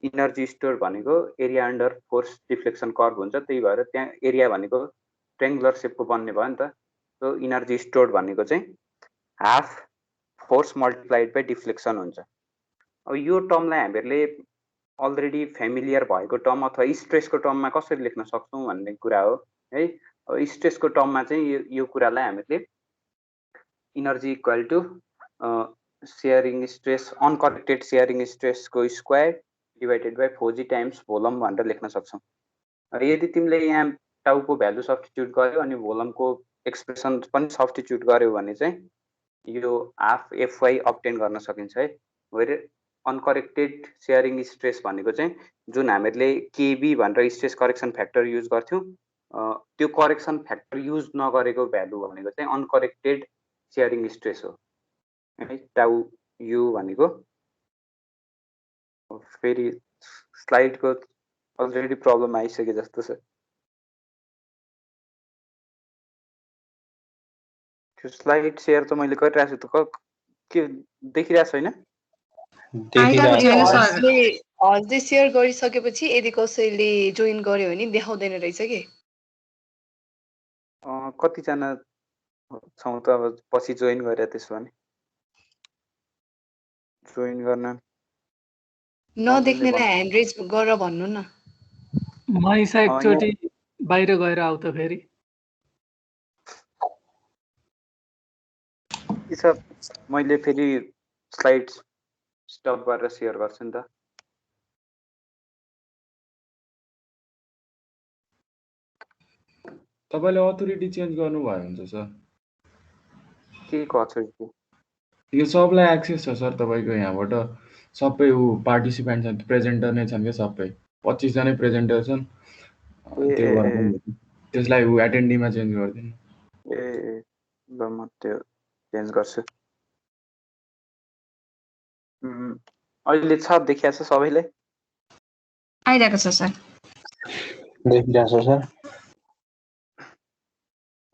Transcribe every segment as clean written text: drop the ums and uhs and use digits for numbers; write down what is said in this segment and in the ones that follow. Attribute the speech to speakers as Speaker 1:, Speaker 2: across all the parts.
Speaker 1: Energy store भनेको area under force deflection curve हुन्छ, त्यही भएर त्यहाँ एरिया भनेको ट्रायंगुलर सेपको बन्ने भयो नि त। सो इनर्जी स्टोर्ड भनेको चाहिँ half force multiplied by deflection हुन्छ। अब यो टर्मलाई हामीहरूले अलरेडी फेमिलियर भएको टर्म अथवा स्ट्रेसको टर्ममा कसरी लेख्न सक्छौँ भन्ने कुरा हो है। अब स्ट्रेसको टर्ममा चाहिँ यो कुरालाई हामीले energy equal to shearing stress uncorrected shearing स्ट्रेसको square divided by 4g times volume भनेर लेख्न सक्छौँ। यदि तिमीले यहाँ टाउको भ्यालु सब्स्टिट्युट गर्यो अनि भोलमको एक्सप्रेसन पनि सब्स्टिट्युट गर्यो भने चाहिँ यो हाफ एफवाई अब्टेन गर्न सकिन्छ है। वेयर अनकरेक्टेड सेयरिङ स्ट्रेस भनेको चाहिँ जुन हामीहरूले केबी भनेर स्ट्रेस करेक्सन फ्याक्टर युज गर्थ्यौँ, त्यो करेक्सन फ्याक्टर युज नगरेको भ्यालु भनेको चाहिँ अनकरेक्टेड सेयरिङ स्ट्रेस हो है। टाउ यु भनेको फेरि स्लाइडको अलरेडी प्रब्लम आइसके जस्तो छ। त्यो स्लाइड सेयर त मैले गरिरहेको छु त के देखिरहेको छैन?
Speaker 2: हजुर सेयर गरिसकेपछि यदि कसैले जोइन गर्यो भने देखाउँदैन रहेछ कि।
Speaker 1: कतिजना छौँ त अब पछि जोइन गरे त्यसो भने जोइन गर्न
Speaker 2: नदेख्नेलाई ह्यान्ड रेज गरेर भन्नु न।
Speaker 3: मैसा एकचोटि बाहिर गएर आउ त फेरि।
Speaker 1: मैले फेरि स्लाइड स्टप गरेर सेयर गर्छु नि त।
Speaker 4: तपाईले अथोरिटी चेन्ज गर्नुभयो हुन्छ सर।
Speaker 1: के को अथोरिटी?
Speaker 4: यो सबलाई एक्सेस छ सर तपाईको यहाँबाट सबै पार्टिसिपेन्ट छन्, प्रेजेन्टर नै छन् के सबै 25 जनै प्रेजेन्टर छन्। त्यो त्यसलाई एटेन्डीमा चेन्ज गर्दिनु।
Speaker 1: ए ल म त्यो चेन्ज गर्छु। अहिले छ देखिया छ सबैले?
Speaker 5: आइरहेको छ सर।
Speaker 6: देखिरहेको छ सर।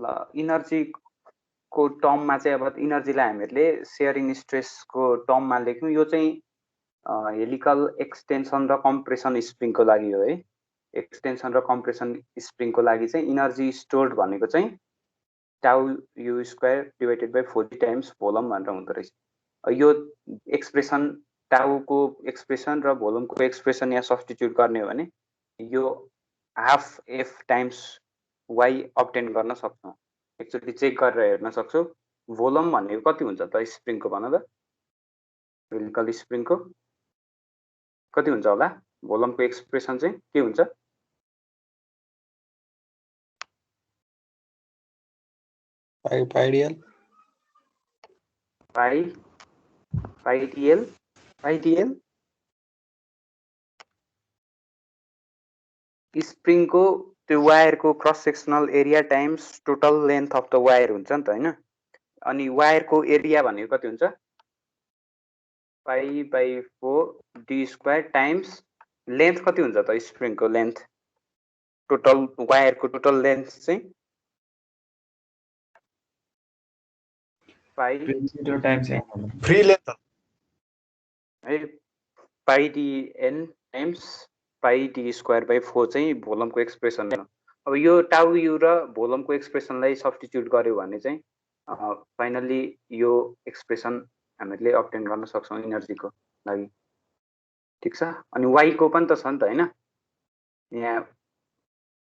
Speaker 1: ल इनर्जीको टर्ममा चाहिँ अब इनर्जीलाई हामीहरूले सेयरिङ स्ट्रेसको टर्ममा लेख्यौँ। यो चाहिँ हेलिकल एक्सटेन्सन र कम्प्रेसन स्प्रिङको लागि हो है। एक्सटेन्सन र कम्प्रेसन स्प्रिङको लागि चाहिँ इनर्जी स्टोर्ड भनेको चाहिँ tau u square divided by 4g times volume भनेर हुँदो रहेछ। यो एक्सप्रेसन टाउको एक्सप्रेसन र भोलमको एक्सप्रेसन यहाँ सब्स्टिट्युट गर्ने हो भने यो half F times Y obtain गर्न सक्छौँ। एकचोटि चेक गरेर हेर्न सक्छौँ भोलम भनेको कति हुन्छ त स्प्रिङको भन त। हेलिकल स्प्रिङको कति हुन्छ होला? भोलमको एक्सप्रेसन चाहिँ के हुन्छ?
Speaker 6: पाइडिएल
Speaker 1: पाइडिएल स्प्रिङको त्यो वायरको cross sectional area times total length of the wire हुन्छ नि त हैन। अनि वायरको एरिया भनेको कति हुन्छ? Pi by 4 D square times length कति हुन्छ त स्प्रिङको लेन्थ? टोटल वायरको टोटल लेन्थ चाहिँ पाई
Speaker 4: टाइम्स
Speaker 6: फ्री लेन्थ
Speaker 1: है pi D N times pi D square by 4 चाहिँ भोलमको एक्सप्रेसन हो। अब यो टाउ यु र भोलमको एक्सप्रेसनलाई सब्स्टिट्युट गर्यो भने चाहिँ फाइनली यो एक्सप्रेसन हामीले अब्टेन गर्न सक्छौँ इनर्जीको लागि। ठिक छ। अनि वाई को पनि त छ नि त हैन। यहाँ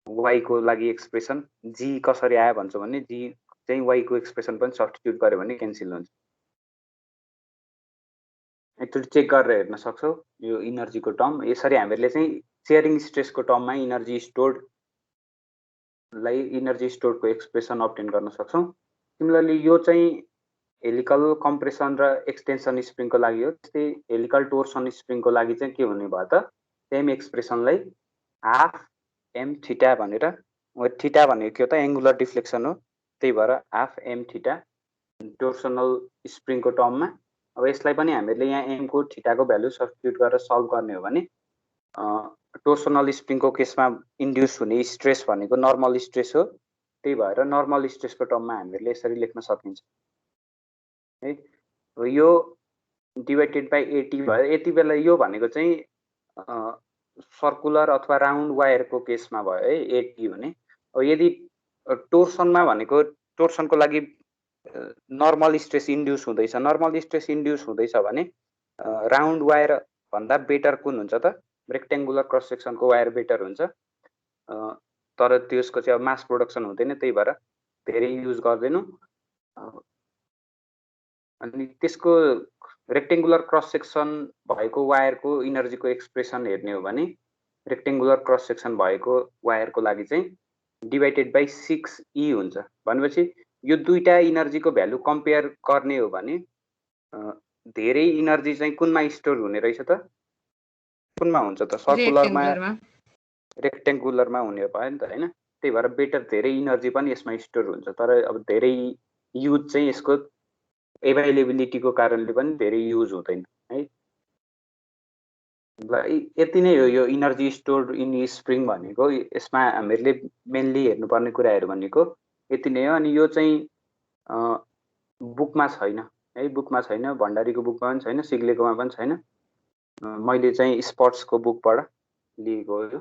Speaker 1: वाई को लागि एक्सप्रेसन जी कसरी आयो भन्छ भने जी चाहिँ वाई को एक्सप्रेसन पनि सब्स्टिट्युट गर्यो भने क्यान्सल हुन्छ। एकचोटि चेक गरेर हेर्न सक्छौँ यो इनर्जीको टर्म। यसरी हामीले चाहिँ सेयरिङ स्ट्रेसको टर्ममा इनर्जी स्टोर्डको एक्सप्रेसन अब्टेन गर्न सक्छौँ। सिमिलरली यो चाहिँ हेलिकल कम्प्रेसन र एक्सटेन्सन स्प्रिङको लागि हो। त्यस्तै हेलिकल टोर्सन स्प्रिङको लागि चाहिँ के हुने भयो त? सेम एक्सप्रेसनलाई हाफ एम थीटा भनेर, थीटा भनेको के हो त? एङ्गुलर डिफ्लेक्सन हो, त्यही भएर हाफ एम थीटा टोर्सनल स्प्रिङको टर्ममा। अब यसलाई पनि हामीले यहाँ एम को थीटाको भ्यालु सब्स्टिट्युट गरेर सल्भ गर्ने हो भने टोर्सनल स्प्रिङको केसमा इन्ड्युस हुने स्ट्रेस भनेको नर्मल स्ट्रेस हो, त्यही भएर नर्मल स्ट्रेसको टर्ममा हामीले यसरी लेख्न सकिन्छ है। यो डिभाइडेड बाई एटी भयो। यति बेला यो भनेको चाहिँ सर्कुलर अथवा राउन्ड वायरको केसमा भयो है एटी भने। यदि टोर्सनमा भनेको टोर्सनको लागि नर्मल स्ट्रेस इन्ड्युस हुँदैछ, नर्मल स्ट्रेस इन्ड्युस हुँदैछ भने राउन्ड वायर भन्दा बेटर कुन हुन्छ त? रेक्टेङ्गुलर क्रस सेक्सनको वायर बेटर हुन्छ। तर त्यसको चाहिँ अब मास प्रोडक्सन हुँदैन, त्यही भएर धेरै युज गर्दैनौँ। अनि त्यसको रेक्टेङ्गुलर क्रस सेक्सन भएको वायरको इनर्जीको एक्सप्रेसन हेर्ने हो भने रेक्टेङ्गुलर क्रस सेक्सन भएको वायरको लागि चाहिँ डिभाइडेड बाई 6E हुन्छ। भनेपछि यो दुईटा इनर्जीको भ्यालु कम्पेयर गर्ने हो भने धेरै इनर्जी चाहिँ कुनमा स्टोर हुने रहेछ त? कुनमा हुन्छ त? सर्कुलरमा रेक्टेङ्गुलरमा हुने भयो नि त हैन? त्यही भएर बेटर धेरै इनर्जी पनि यसमा स्टोर हुन्छ। तर अब धेरै युज चाहिँ यसको एभाइलेबिलिटीको कारणले पनि धेरै युज हुँदैन है। ल यति नै हो यो इनर्जी स्टोर्ड इन स्प्रिङ भनेको। यसमा हामीले मेनली हेर्नुपर्ने कुराहरू भनेको यति नै हो। अनि यो चाहिँ बुकमा छैन है, बुकमा छैन, भण्डारीको बुकमा पनि छैन, सिग्लेकोमा पनि छैन। मैले चाहिँ स्पोर्ट्सको बुकबाट लिएको हो।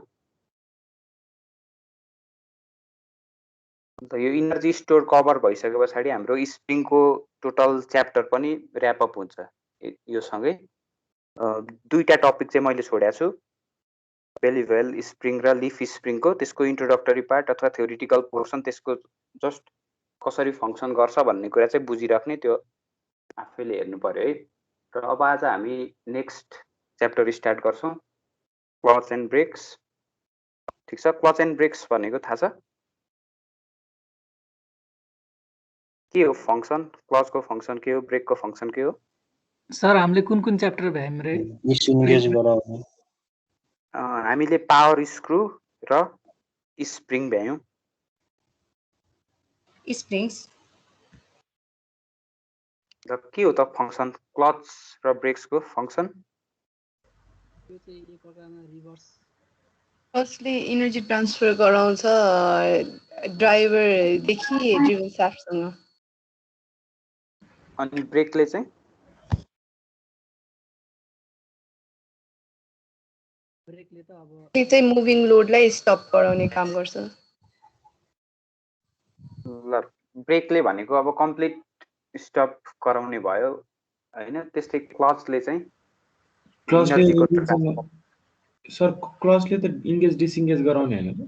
Speaker 1: अन्त यो इनर्जी स्टोर कभर भइसके पछाडि हाम्रो स्प्रिङको टोटल च्याप्टर पनि ऱ्यापअप हुन्छ यो सँगै। दुईटा टपिक चाहिँ मैले छोडेको छु, बेलिभेल स्प्रिङ र लिफ स्प्रिङको। त्यसको इन्ट्रोडक्टरी पार्ट अथवा थ्योरिटिकल पोर्सन, त्यसको जस्ट कसरी फङ्सन गर्छ भन्ने कुरा चाहिँ बुझिराख्ने, त्यो आफैले हेर्नु पर्यो है। र अब आज हामी नेक्स्ट च्याप्टर स्टार्ट गर्छौँ, क्लच एन्ड ब्रेक्स। ठिक छ, क्लच एन्ड ब्रेक्स भनेको थाहा छ के हो? फङ्सन, क्लचको फङ्सन के हो, ब्रेकको फङ्सन के हो?
Speaker 3: सर हामीले कुन कुन च्याप्टर भ्यायौँ रे?
Speaker 6: डिसइन्गेज गराउने।
Speaker 1: हामीले पावर स्क्रु र स्प्रिङ भ्यायौँ।
Speaker 5: स्प्रिङ्स
Speaker 1: र के हो त फङ्सन, क्लच र ब्रेक्सको फङ्सन?
Speaker 3: त्यो चाहिँ एक प्रकारमा रिभर्स
Speaker 2: फर्स्टली इनर्जी ट्रान्सफर गराउँछ ड्राइभरदेखि ड्रिभन शाफ्टसँग।
Speaker 1: अनि ब्रेकले चाहिँ
Speaker 3: ब्रेकले त अब
Speaker 2: त्यो चाहिँ मुभिङ लोडलाई स्टप गराउने काम गर्छ।
Speaker 1: ल ब्रेकले भनेको अब कम्प्लिट स्टप गराउने भयो हैन। त्यस्तै क्लचले चाहिँ इनर्जीको
Speaker 4: सर क्लचले त इन्गेज डिसइन्गेज गराउने हैन त?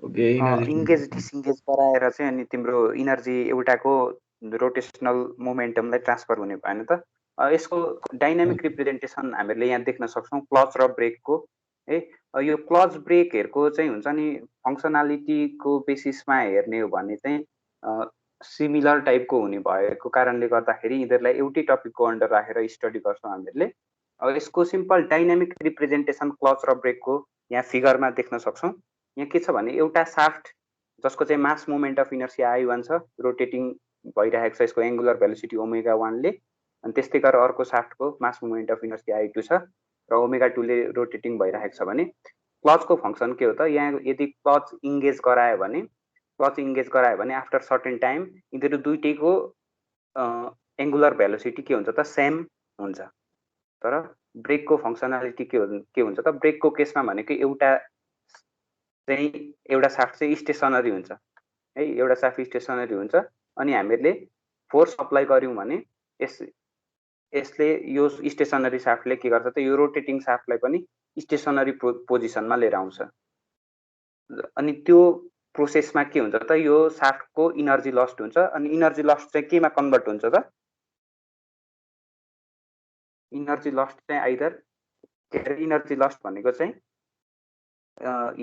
Speaker 4: ओके,
Speaker 1: इन्गेज डिसइन्गेज गराएर चाहिँ अनि तिम्रो इनर्जी एउटाको रोटेसनल मोमेन्टमलाई ट्रान्सफर हुने भएन त? यसको डाइनामिक रिप्रेजेन्टेसन हामीले यहाँ देख्न सक्छौँ क्लच र ब्रेकको है। यो क्लच ब्रेकहरूको चाहिँ हुन्छ नि फङ्सनालिटीको बेसिसमा हेर्ने हो भने चाहिँ सिमिलर टाइपको हुने भएको कारणले गर्दाखेरि यिनीहरूलाई एउटै टपिकको अन्डर राखेर स्टडी गर्छौँ हामीहरूले। यसको सिम्पल डाइनामिक रिप्रेजेन्टेसन क्लच र ब्रेकको यहाँ फिगरमा देख्न सक्छौँ। यहाँ के छ भने एउटा साफ्ट जसको चाहिँ मास मोमेन्ट अफ इनर्सिया I1 छ, रोटेटिङ भइरहेको छ, यसको एङ्गुलर भेलोसिटी ओमेगा 1 ले। अनि त्यस्तै गरेर अर्को साफ्टको मास मोमेन्ट अफ इनर्सिया I2 छ र ओमेगा 2 ले रोटेटिङ भइरहेको छ भने क्लचको फङ्सन के हो त? यहाँ यदि क्लच इन्गेज गरायो भने आफ्टर सर्टेन टाइम यिनीहरू दुईटैको एङ्गुलर भेलोसिटी के हुन्छ त? सेम हुन्छ। तर ब्रेकको फङ्सनालिटी के हुन्छ त? ब्रेकको केसमा भनेको एउटा साफ्ट चाहिँ स्टेसनरी हुन्छ है, एउटा साफ्ट स्टेसनरी हुन्छ। अनि हामीले फोर्स अप्लाई गर्यौँ भने यसले यो स्टेसनरी साफ्टले के गर्छ त? यो रोटेटिङ साफ्टलाई पनि स्टेसनरी पोजिसनमा लिएर आउँछ। अनि त्यो प्रोसेसमा के हुन्छ त? यो साफ्टको इनर्जी लस्ट हुन्छ। अनि इनर्जी लस्ट चाहिँ केमा कन्भर्ट हुन्छ त? इनर्जी लस्ट चाहिँ आइदर इनर्जी लस्ट भनेको चाहिँ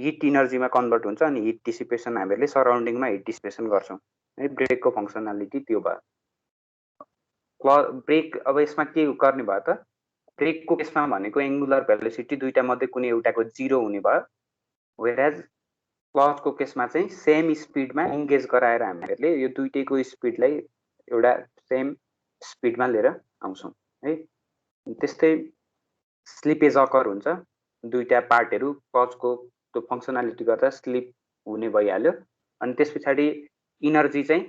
Speaker 1: हिट इनर्जीमा कन्भर्ट हुन्छ। अनि हिट डिसिपेसन हामीले सराउन्डिङमा हिट डिसिपेसन गर्छौँ है। ब्रेकको फङ्सनालिटी त्यो भयो। ब्रेक अब यसमा के गर्ने भयो त? ब्रेकको केसमा भनेको एङ्गुलर भेलोसिटी दुईटा मध्ये कुनै एउटाको 0 हुने भयो। वेयरएज क्लचको केसमा चाहिँ सेम स्पिडमा इन्गेज गराएर हामीहरूले यो दुईटैको स्पिडलाई एउटा सेम स्पिडमा लिएर आउँछौँ है। त्यस्तै स्लिपेज अकर हुन्छ, दुईटा पार्टहरू क्लचको त्यो फङ्सनालिटी गर्दा स्लिप हुने भइहाल्यो। अनि त्यस पछाडि इनर्जी चाहिँ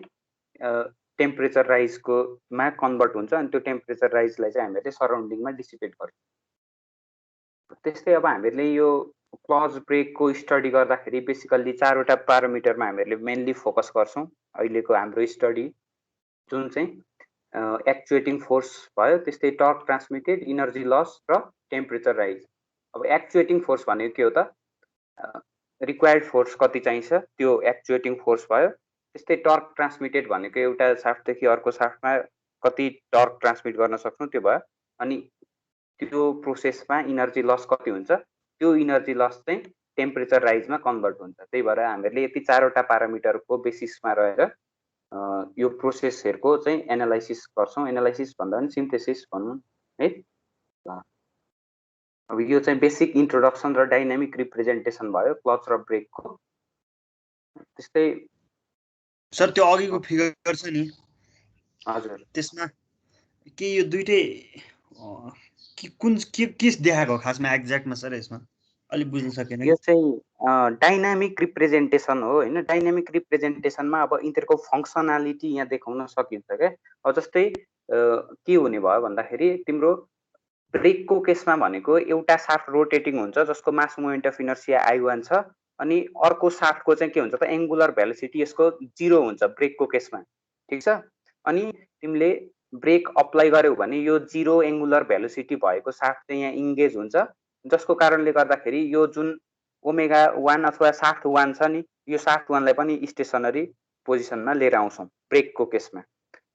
Speaker 1: टेम्परेचर राइजकोमा कन्भर्ट हुन्छ। अनि त्यो टेम्परेचर राइजलाई चाहिँ हामीले सराउन्डिङमा डिसिपेट गर्छौँ। त्यस्तै अब हामीहरूले यो क्लज ब्रेकको स्टडी गर्दाखेरि बेसिकल्ली 4वटा प्यारामिटरमा हामीहरूले मेनली फोकस गर्छौँ अहिलेको हाम्रो स्टडी, जुन चाहिँ एक्चुएटिङ फोर्स भयो, त्यस्तै टर्क ट्रान्समिटेड, इनर्जी लस र टेम्परेचर राइज। अब एक्चुएटिङ फोर्स भनेको के हो त, रिक्वायर्ड फोर्स कति चाहिन्छ त्यो एक्चुएटिङ फोर्स भयो। त्यस्तै टर्क ट्रान्समिटेड भनेको एउटा साफ्टदेखि अर्को साफ्टमा कति टर्क ट्रान्समिट गर्न सक्छौँ त्यो भयो। अनि त्यो प्रोसेसमा इनर्जी लस कति हुन्छ, त्यो इनर्जी लस चाहिँ टेम्परेचर राइजमा कन्भर्ट हुन्छ। त्यही भएर हामीहरूले यति 4वटा प्यारामिटरको बेसिसमा रहेर यो प्रोसेसहरूको चाहिँ एनालाइसिस गर्छौँ। एनालाइसिस भन्दा पनि सिन्थेसिस भनौँ है। अब यो चाहिँ बेसिक इन्ट्रोडक्सन र डाइनामिक रिप्रेजेन्टेसन भयो क्लच र ब्रेकको। त्यस्तै
Speaker 7: सर त्यो अघिको फिगर छ नि,
Speaker 1: हजुर
Speaker 7: त्यसमा के यो दुईटै कुन के देखाएको खासमा एक्ज्याक्टमा सर? यसमा अलिक बुझ्न सकेन।
Speaker 1: यो चाहिँ डाइनामिक रिप्रेजेन्टेसन हो हैन। डाइनामिक रिप्रेजेन्टेसनमा अब यिनीहरूको फङ्सनालिटी यहाँ देखाउन सकिन्छ क्या। अब जस्तै के हुने भयो भन्दाखेरि तिम्रो ब्रेकको केसमा भनेको एउटा साफ्ट रोटेटिङ हुन्छ जसको मास मोमेन्ट अफ इनर्सिया I1 छ, अनि अर्को साफ्टको चाहिँ के हुन्छ त एङ्गुलर भेलोसिटी यसको 0 हुन्छ ब्रेकको केसमा, ठिक छ। अनि तिमीले ब्रेक अप्लाई गर्यौ भने यो 0 एङ्गुलर भेलोसिटी भएको साफ्ट चाहिँ यहाँ इन्गेज हुन्छ, जसको कारणले गर्दाखेरि यो जुन ओमेगा 1 अथवा साफ्ट 1 छ नि, यो साफ्ट 1 लाई पनि स्टेसनरी पोजिसनमा लिएर आउँछौँ ब्रेकको केसमा।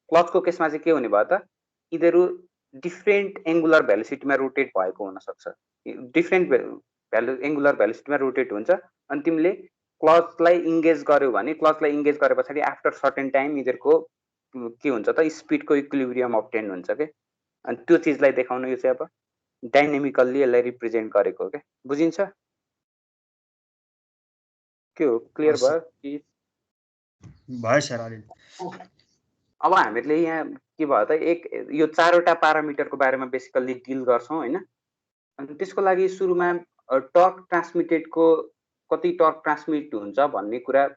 Speaker 1: क्लचको केसमा चाहिँ के हुने भयो त, यिनीहरू डिफ्रेन्ट एङ्गुलर भेलोसिटीमा रोटेट भएको हुनसक्छ, डिफ्रेन्ट एङ्गुलर भेलोसिटीमा रोटेट हुन्छ। अनि तिमीले क्लचलाई इन्गेज गर्यौ भने क्लचलाई इन्गेज गरे पछाडि आफ्टर सर्टेन टाइम यिनीहरूको के हुन्छ त स्पिडको इक्विलिब्रियम अब्टेन हुन्छ के। अनि त्यो चिजलाई देखाउन यो चाहिँ अब डाइनामिकल्ली यसलाई रिप्रेजेन्ट गरेको हो क्या। बुझिन्छ के हो? क्लियर भयो कि?
Speaker 7: भयो सर अलि।
Speaker 1: अब हामीहरूले यहाँ के भयो त यो 4वटा प्यारामिटरको बारेमा बेसिकल्ली डिल गर्छौँ हैन। अनि त्यसको लागि सुरुमा टर्क ट्रान्समिटेडको कति टर्क ट्रान्समिट हुन्छ भन्ने कुरा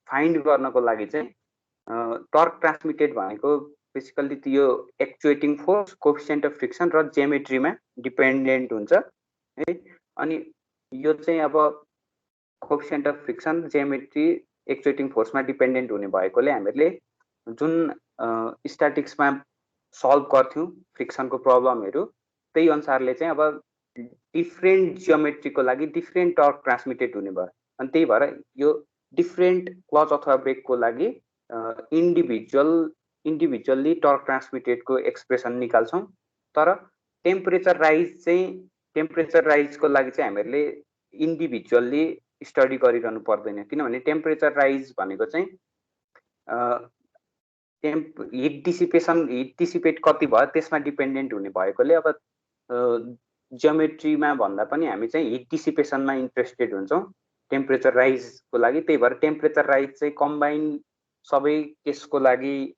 Speaker 1: फाइन्ड गर्नको लागि चाहिँ टर्क ट्रान्समिटेड भनेको बेसिकल्ली यो actuating force, coefficient of friction र जियोमेट्रीमा डिपेन्डेन्ट हुन्छ है। अनि यो चाहिँ अब coefficient of friction, geometry, actuating फोर्समा डिपेन्डेन्ट हुने भएकोले हामीहरूले जुन स्ट्याटिक्समा सल्भ गर्थ्यौँ फ्रिक्सनको प्रब्लमहरू, त्यही अनुसारले चाहिँ अब डिफ्रेन्ट जियोमेट्रीको लागि डिफ्रेन्ट टर्क ट्रान्समिटेड हुने भयो। अनि त्यही भएर यो डिफ्रेन्ट क्लच अथवा ब्रेकको लागि इन्डिभिजुअल्ली टर्क ट्रान्समिटेडको एक्सप्रेसन निकाल्छौँ। तर टेम्परेचर राइजको लागि चाहिँ हामीहरूले इन्डिभिजुअल्ली स्टडी गरिरहनु पर्दैन, किनभने टेम्परेचर राइज भनेको चाहिँ हिट डिसिपेट कति भयो त्यसमा डिपेन्डेन्ट हुने भएकोले अब जियोमेट्रीमा भन्दा पनि हामी चाहिँ हिट डिसिपेसनमा इन्ट्रेस्टेड हुन्छौँ टेम्परेचर राइजको लागि। त्यही भएर टेम्परेचर राइज चाहिँ कम्बाइन सबै केसको लागि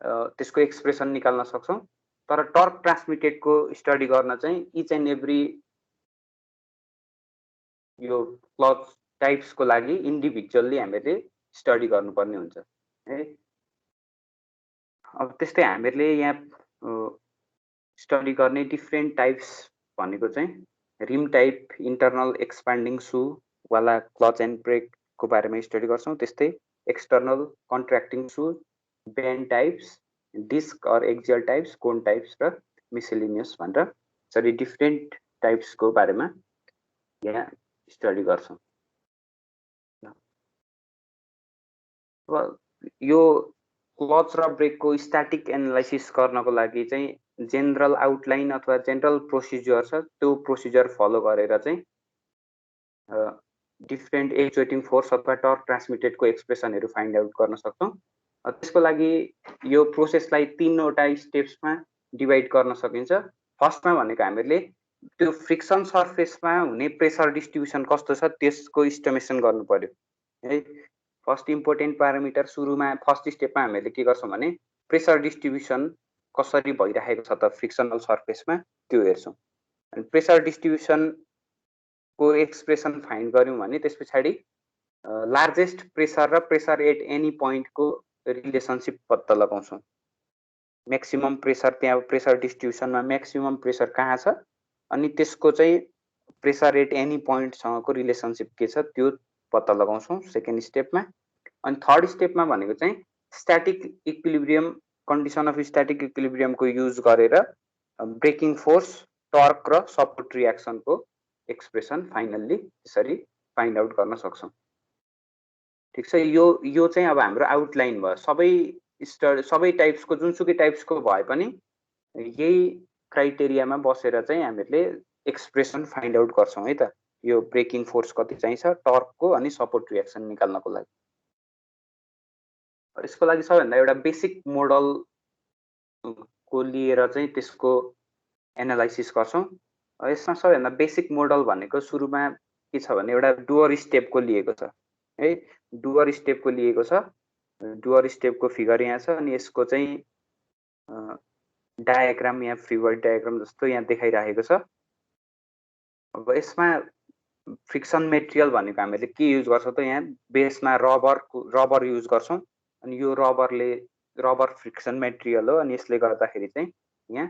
Speaker 1: त्यसको एक्सप्रेसन निकाल्न सक्छौँ। तर टर्क ट्रान्समिटेडको स्टडी गर्न चाहिँ इच एन्ड एभ्री यो क्लच टाइप्सको लागि इन्डिभिजुअल्ली हामीले स्टडी गर्नुपर्ने हुन्छ है। अब त्यस्तै हामीहरूले यहाँ स्टडी गर्ने डिफ्रेन्ट टाइप्स भनेको चाहिँ rim type, internal expanding shoe वाला क्लच एन्ड ब्रेकको बारेमा स्टडी गर्छौँ। त्यस्तै external contracting shoe, band types, disc or axial types, cone types र मिसेलिनियस भनेर यसरी डिफ्रेन्ट टाइप्सको बारेमा यहाँ स्टडी गर्छौँ। अब यो क्लच र ब्रेकको स्ट्याटिक एनालाइसिस गर्नको लागि चाहिँ जेनरल आउटलाइन अथवा जेनरल प्रोसिजर छ, त्यो प्रोसिजर फलो गरेर चाहिँ डिफ्रेन्ट एक्चुएटिङ फोर्स अथवा टर्क ट्रान्समिटेडको एक्सप्रेसनहरू फाइन्ड आउट गर्न सक्छौँ। त्यसको लागि यो प्रोसेसलाई 3वटा स्टेप्समा डिभाइड गर्न सकिन्छ। फर्स्टमा भनेको हामीहरूले त्यो फ्रिक्सन सर्फेसमा हुने प्रेसर डिस्ट्रिब्युसन कस्तो छ त्यसको इस्टिमेसन गर्नु पर्यो है। फर्स्ट इम्पोर्टेन्ट प्यारामिटर सुरुमा फर्स्ट स्टेपमा हामीले के गर्छौँ भने प्रेसर डिस्ट्रिब्युसन कसरी भइरहेको छ त फ्रिक्सनल सर्फेसमा त्यो हेर्छौँ। अनि प्रेसर डिस्ट्रिब्युसनको एक्सप्रेसन फाइन्ड गऱ्यौँ भने त्यस पछाडि लार्जेस्ट प्रेसर र प्रेसर एट एनी पोइन्टको रिलेसनसिप पत्ता लगाउँछौँ। म्याक्सिमम प्रेसर, त्यहाँ प्रेसर डिस्ट्रिब्युसनमा म्याक्सिमम प्रेसर कहाँ छ अनि त्यसको चाहिँ प्रेसर एट एनी पोइन्टसँगको रिलेसनसिप के छ त्यो पत्ता लगाउँछौँ सेकेन्ड स्टेपमा। अनि थर्ड स्टेपमा भनेको चाहिँ static equilibrium condition of static इक्विलिब्रियमको युज गरेर ब्रेकिङ फोर्स टर्क र सपोर्ट रियाक्सनको एक्सप्रेसन फाइनल्ली त्यसरी फाइन्ड आउट गर्न सक्छौँ। ठिक छ, यो चाहिँ अब हाम्रो आउटलाइन भयो। सबै टाइप्सको जुनसुकै टाइप्सको भए पनि यही क्राइटेरियामा बसेर चाहिँ हामीले एक्सप्रेसन फाइन्ड आउट गर्छौँ है त। यो ब्रेकिङ फोर्स कति चाहिन्छ, टर्कको अनि सपोर्ट रियाक्सन निकाल्नको लागि। यसको लागि सबैभन्दा एउटा बेसिक मोडल को लिएर चाहिँ त्यसको एनालाइसिस गर्छौँ। यसमा सबैभन्दा बेसिक मोडल भनेको सुरुमा के छ भने एउटा डुअर स्टेपको लिएको छ है। डुअर स्टेपको लिएको छ, डुअर स्टेपको फिगर यहाँ छ अनि यसको चाहिँ डायग्राम यहाँ फ्रीबडी डायग्राम जस्तो यहाँ देखाइरहेको छ। अब यसमा फ्रिक्सन मेटेरियल भनेको हामीले के युज गर्छौँ त, यहाँ बेसमा रबर युज गर्छौँ अनि यो रबर फ्रिक्सन मेटेरियल हो अनि यसले गर्दाखेरि चाहिँ यहाँ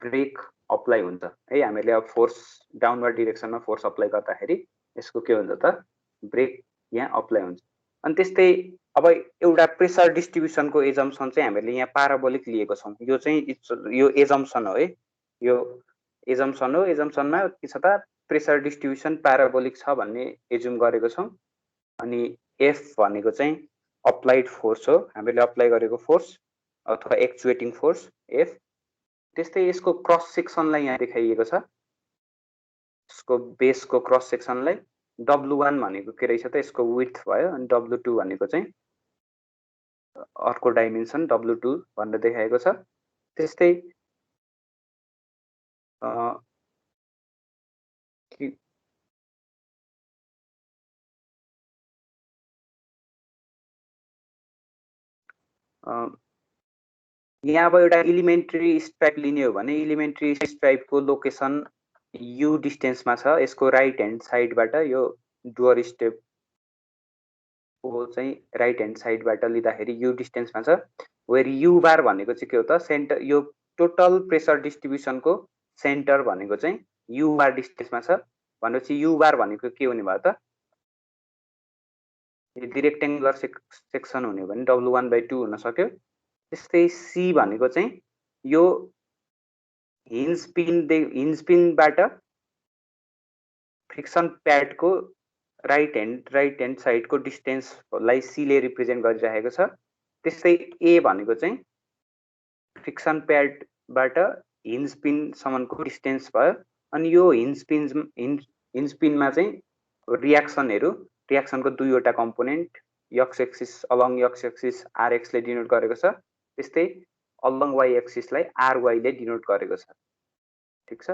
Speaker 1: ब्रेक अप्लाई हुन्छ है। हामीले अब फोर्स डाउनवर्ड डिरेक्सनमा फोर्स अप्लाई गर्दाखेरि यसको के हुन्छ त, ब्रेक यहाँ अप्लाई हुन्छ। अनि त्यस्तै अब एउटा प्रेसर डिस्ट्रिब्युसनको एजम्सन चाहिँ हामीले यहाँ प्याराबोलिक लिएको छौँ। यो चाहिँ यो एजम्सन हो है, यो एजम्सन हो। एजम्सनमा के छ त, प्रेसर डिस्ट्रिब्युसन प्याराबोलिक छ भन्ने एजुम गरेको छौँ। अनि एफ भनेको चाहिँ अप्लाइड फोर्स हो, हामीले अप्लाई गरेको फोर्स अथवा एक्चुएटिङ फोर्स एफ। त्यस्तै यसको क्रस सेक्सनलाई यहाँ देखाइएको छ, यसको बेसको क्रस सेक्सनलाई। W1 भनेको के रहेछ त, यसको विड्थ भयो अनि W2 भनेको चाहिँ अर्को डाइमेन्सन W2 भनेर देखाएको छ। त्यस्तै यहाँ अब एउटा इलिमेन्ट्री स्ट्राइप लिने हो भने इलिमेन्ट्री स्ट्राइपको लोकेसन यु डिस्टेन्समा छ। यसको राइट ह्यान्ड साइडबाट यो डुअर स्टेपको चाहिँ राइट ह्यान्ड साइडबाट लिँदाखेरि यु डिस्टेन्समा छ। वेयर यु बार भनेको चाहिँ के हो त, सेन्टर, यो टोटल प्रेसर डिस्ट्रिब्युसनको सेन्टर भनेको चाहिँ यु बार डिस्टेन्समा छ भनेपछि यु बार भनेको के हुने भयो त, यदि रेक्टेङ्गुलर सेक्सन हुने हो भने W1/2 हुन सक्यो। त्यस्तै सी भनेको चाहिँ यो हिन्ज पिनबाट फ्रिक्सन प्याडको राइट ह्यान्ड साइडको डिस्टेन्सलाई सीले रिप्रेजेन्ट गरिरहेको छ। त्यस्तै ए भनेको चाहिँ फ्रिक्सन प्याडबाट हिन्ज पिनसम्मको डिस्टेन्स भयो। अनि यो हिन्ज पिनमा चाहिँ रियाक्सनको दुईवटा component X axis along X axis आरएक्सले डिनोट गरेको छ, त्यस्तै अलङ वाइ एक्सिसलाई आरवाईले डिनोट गरेको छ। ठिक छ,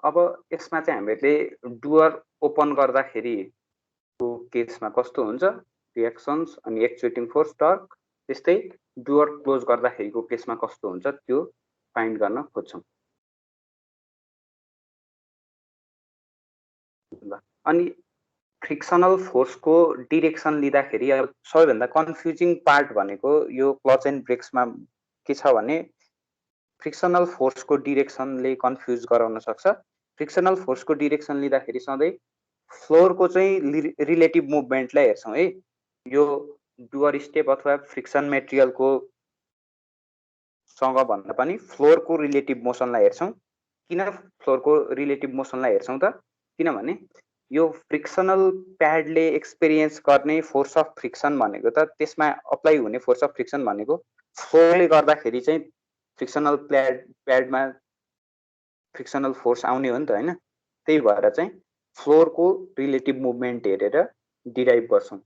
Speaker 1: अब यसमा चाहिँ हामीले डुअर ओपन गर्दाखेरिको केसमा कस्तो हुन्छ रियाक्सन्स अनि एक्चुएटिङ फोर्स टर्क, त्यस्तै डुअर क्लोज गर्दाखेरिको केसमा कस्तो हुन्छ त्यो फाइन्ड गर्न खोज्छौँ। अनि फ्रिक्सनल फोर्सको डिरेक्सन लिँदाखेरि अब सबैभन्दा कन्फ्युजिङ पार्ट भनेको यो क्लच एन्ड ब्रेक्समा के छ भने फ्रिक्सनल फोर्सको डिरेक्सनले कन्फ्युज गराउन सक्छ। फ्रिक्सनल फोर्सको डिरेक्सन लिँदाखेरि सधैँ फ्लोरको चाहिँ रिलेटिभ मुभमेन्टलाई हेर्छौँ है। यो डुअर स्टेप अथवा फ्रिक्सन मेटेरियलको सँग भन्दा पनि फ्लोरको रिलेटिभ मोसनलाई हेर्छौँ। किन फ्लोरको रिलेटिभ मोसनलाई हेर्छौँ त, किनभने यो फ्रिक्सनल प्याडले एक्सपिरियन्स गर्ने फोर्स अफ फ्रिक्सन भनेको त त्यसमा अप्लाई हुने फोर्स अफ फ्रिक्सन भनेको फ्लोरले गर्दाखेरि चाहिँ फ्रिक्सनल प्याडमा फ्रिक्सनल फोर्स आउने हो नि त होइन। त्यही भएर चाहिँ फ्लोरको रिलेटिभ मुभमेन्ट हेरेर डिराइभ गर्छौँ।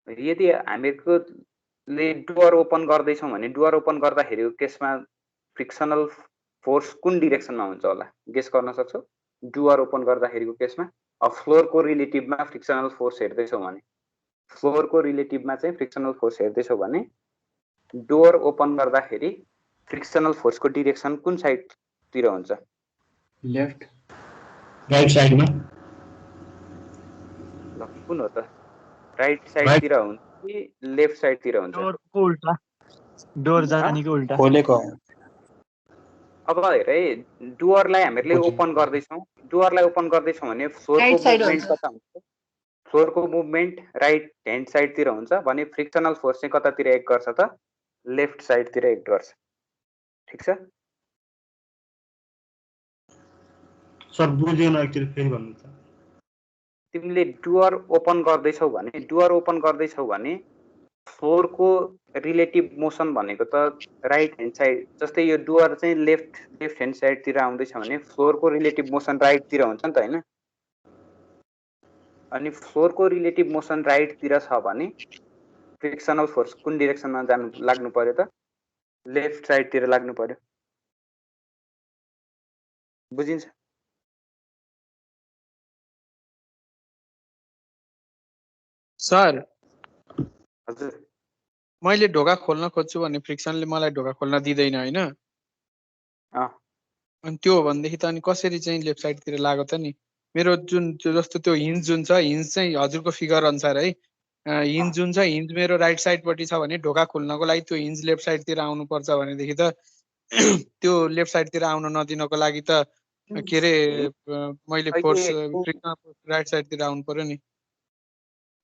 Speaker 1: यदि हामीहरूले डुअर ओपन गर्दैछौँ भने डुअर ओपन गर्दाखेरिको केसमा फ्रिक्सनल फोर्स कुन डिरेक्सनमा हुन्छ होला गेस गर्न सक्छौ? डुअर ओपन गर्दाखेरिको केसमा अब फ्लोरको रिलेटिभमा फ्रिक्सनल फोर्स हेर्दैछौँ भने फ्लोरको रिलेटिभमा चाहिँ फ्रिक्सनल फोर्स हेर्दैछौँ भने डोर ओपन गर्दाखेरि फ्रिक्सनल फोर्सको डिरेक्सन कुन साइडतिर हुन्छ?
Speaker 4: लेफ्ट
Speaker 6: राइट साइडमा।
Speaker 1: ल कुन हो त? राइट साइडतिर हुन्छ कि लेफ्ट साइडतिर हुन्छ?
Speaker 8: डोरको उल्टा, डोर जानेको उल्टा।
Speaker 6: खोलेको
Speaker 1: अब हेर है डुअरलाई हामीले ओपन गर्दैछौँ भने फ्लोरको
Speaker 2: Right side
Speaker 1: मुभमेन्ट
Speaker 2: हुन्छ।
Speaker 1: कता हुन्छ फ्लोरको मुभमेन्ट राइट ह्यान्ड साइडतिर हुन्छ भने फ्रिक्सनल फोर्स चाहिँ कतातिर एक्ट गर्छ त लेफ्ट साइडतिर एक्ट गर्छ ठिक छ
Speaker 6: सर बुझेन एकचोटि फेरि भन्नु त
Speaker 1: तिमीले डुअर ओपन गर्दैछौ भने फ्लोरको रिलेटिभ मोसन भनेको त राइट ह्यान्ड साइड जस्तै यो डुअर चाहिँ लेफ्ट ह्यान्ड साइडतिर आउँदैछ भने फ्लोरको रिलेटिभ मोसन राइटतिर हुन्छ नि त हैन अनि फ्लोरको रिलेटिभ मोसन राइटतिर छ भने फ्रिक्सनल फोर्स कुन डिरेक्सनमा लाग्नु पर्यो त लेफ्ट साइडतिर लाग्नु पर्यो बुझिन्छ
Speaker 8: सर
Speaker 1: हजुर
Speaker 8: मैले ढोका खोल्न खोज्छु भने फ्रिक्सनले मलाई ढोका खोल्न दिँदैन हैन अनि त्यो हो भनेदेखि त अनि कसरी चाहिँ लेफ्ट साइडतिर लाग्यो त नि मेरो जुन जस्तो त्यो हिन्ज जुन छ हिन्ज चाहिँ हजुरको फिगर अनुसार है हिन्ज जुन छ हिन्ज मेरो राइट साइडपट्टि छ भने ढोका खोल्नको लागि त्यो हिन्ज लेफ्ट साइडतिर आउनुपर्छ भनेदेखि त त्यो लेफ्ट साइडतिर आउन नदिनको लागि त के अरे मैले फोर्स राइट साइडतिर आउनु पर्यो नि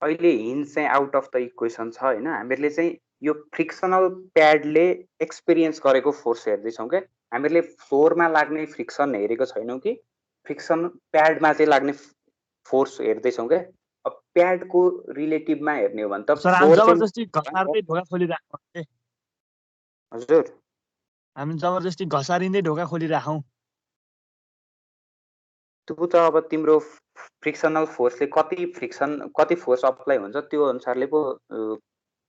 Speaker 1: अहिले हिन्ज चाहिँ आउट अफ द इक्वेसन छ हैन हामीले चाहिँ यो फ्रिक्सनल प्याडले एक्सपिरियन्स गरेको फोर्स हेर्दैछौँ क्या हामीले फ्लोरमा लाग्ने फ्रिक्सन हेरेको छैनौँ कि फ्रिक्सन प्याडमा चाहिँ लाग्ने फोर्स हेर्दैछौँ क्या अब प्याडको रिलेटिभमा हेर्ने हो भने त
Speaker 9: सर हामी जबरजस्ती घसार्दै ढोका खोलिराखौँ
Speaker 1: हजुर
Speaker 9: हामी जबरजस्ती घसारिँदै ढोका खोलिराखौँ
Speaker 1: त्यो त अब तिम्रो फ्रिक्सनल फोर्सले कति फोर्स अप्लाई हुन्छ त्यो अनुसारले पो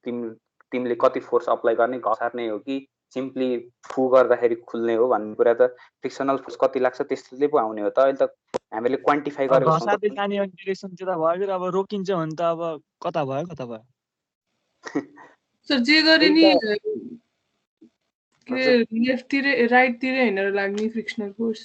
Speaker 1: तिमीले कति फोर्स अप्लाई गर्ने घसार्ने हो कि सिम्पली फु गर्दाखेरि खुल्ने हो भन्ने कुरा त फ्रिक्सनल फोर्स कति लाग्छ त्यसले पो आउने हो त अहिले त हामीले क्वान्टिफाई गरेको छौँ
Speaker 9: घसार्दै जाने अनि डिरेक्सनतिर भयो कि अब रोकिन्छ भने त अब कता भयो
Speaker 10: सर जे गरे नि के लेफ्टतिर राइटतिर हिँडेर लाग्ने फ्रिक्सनल फोर्स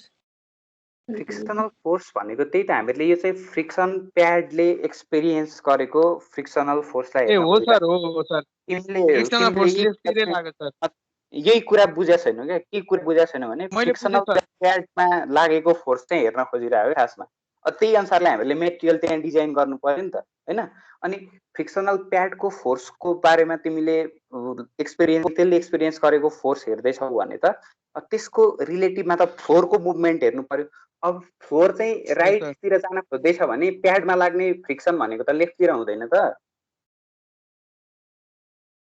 Speaker 1: फ्रिक्सनल फोर्स भनेको त्यही त हामीले यो चाहिँ फ्रिक्सन प्याडले एक्सपिरियन्स गरेको फ्रिक्सनल फोर्सलाई
Speaker 8: ए हो सर हो सर फ्रिक्सनल फोर्स लेफ्टतिरै लाग्यो सर
Speaker 1: यही कुरा बुझेको छैन क्या के कुरा बुझेको छैन भने फ्रिक्सनल प्याडमा लागेको फोर्स चाहिँ हेर्न खोजिरहेको खासमा त्यही अनुसारले हामीले मेटेरियल त्यहाँ डिजाइन गर्नु पर्यो नि त हैन अनि फ्रिक्सनल प्याडको फोर्सको बारेमा तिमीले त्यसले एक्सपिरियन्स गरेको फोर्स हेर्दैछौ भने त त्यसको रिलेटिभमा त फ्लोरको मुभमेन्ट हेर्नु पर्यो अब फ्लोर चाहिँ राइटतिर जान खोज्दैछ भने प्याडमा लाग्ने फ्रिक्सन भनेको त लेफ्टतिर हुँदैन त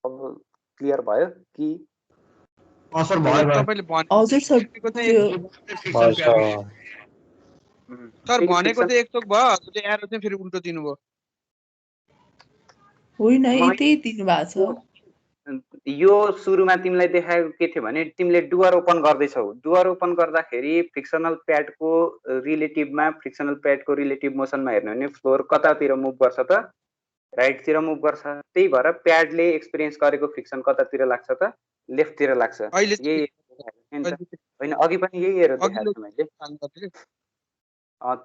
Speaker 1: अब क्लियर भयो कि
Speaker 6: सर भयो
Speaker 8: तपाईले
Speaker 2: हजुर सर
Speaker 8: सर भनेको चाहिँ एकचोक भयो हजुरले एरो चाहिँ फेरि उल्टो दिनुभयो
Speaker 2: होइन यतै दिनु भएको छ
Speaker 1: यो सुरुमा तिमीलाई देखाएको के थियो भने तिमीले डुअर ओपन गर्दैछौ डुअर ओपन गर्दाखेरि फ्रिक्सनल प्याडको रिलेटिभ मोसनमा हेर्ने हो भने फ्लोर कतातिर मुभ गर्छ त राइटतिर मुभ गर्छ त्यही भएर प्याडले एक्सपिरियन्स गरेको फ्रिक्सन कतातिर लाग्छ त लेफ्टतिर लाग्छ यही होइन अघि पनि यही हेरेर देखाएको मैले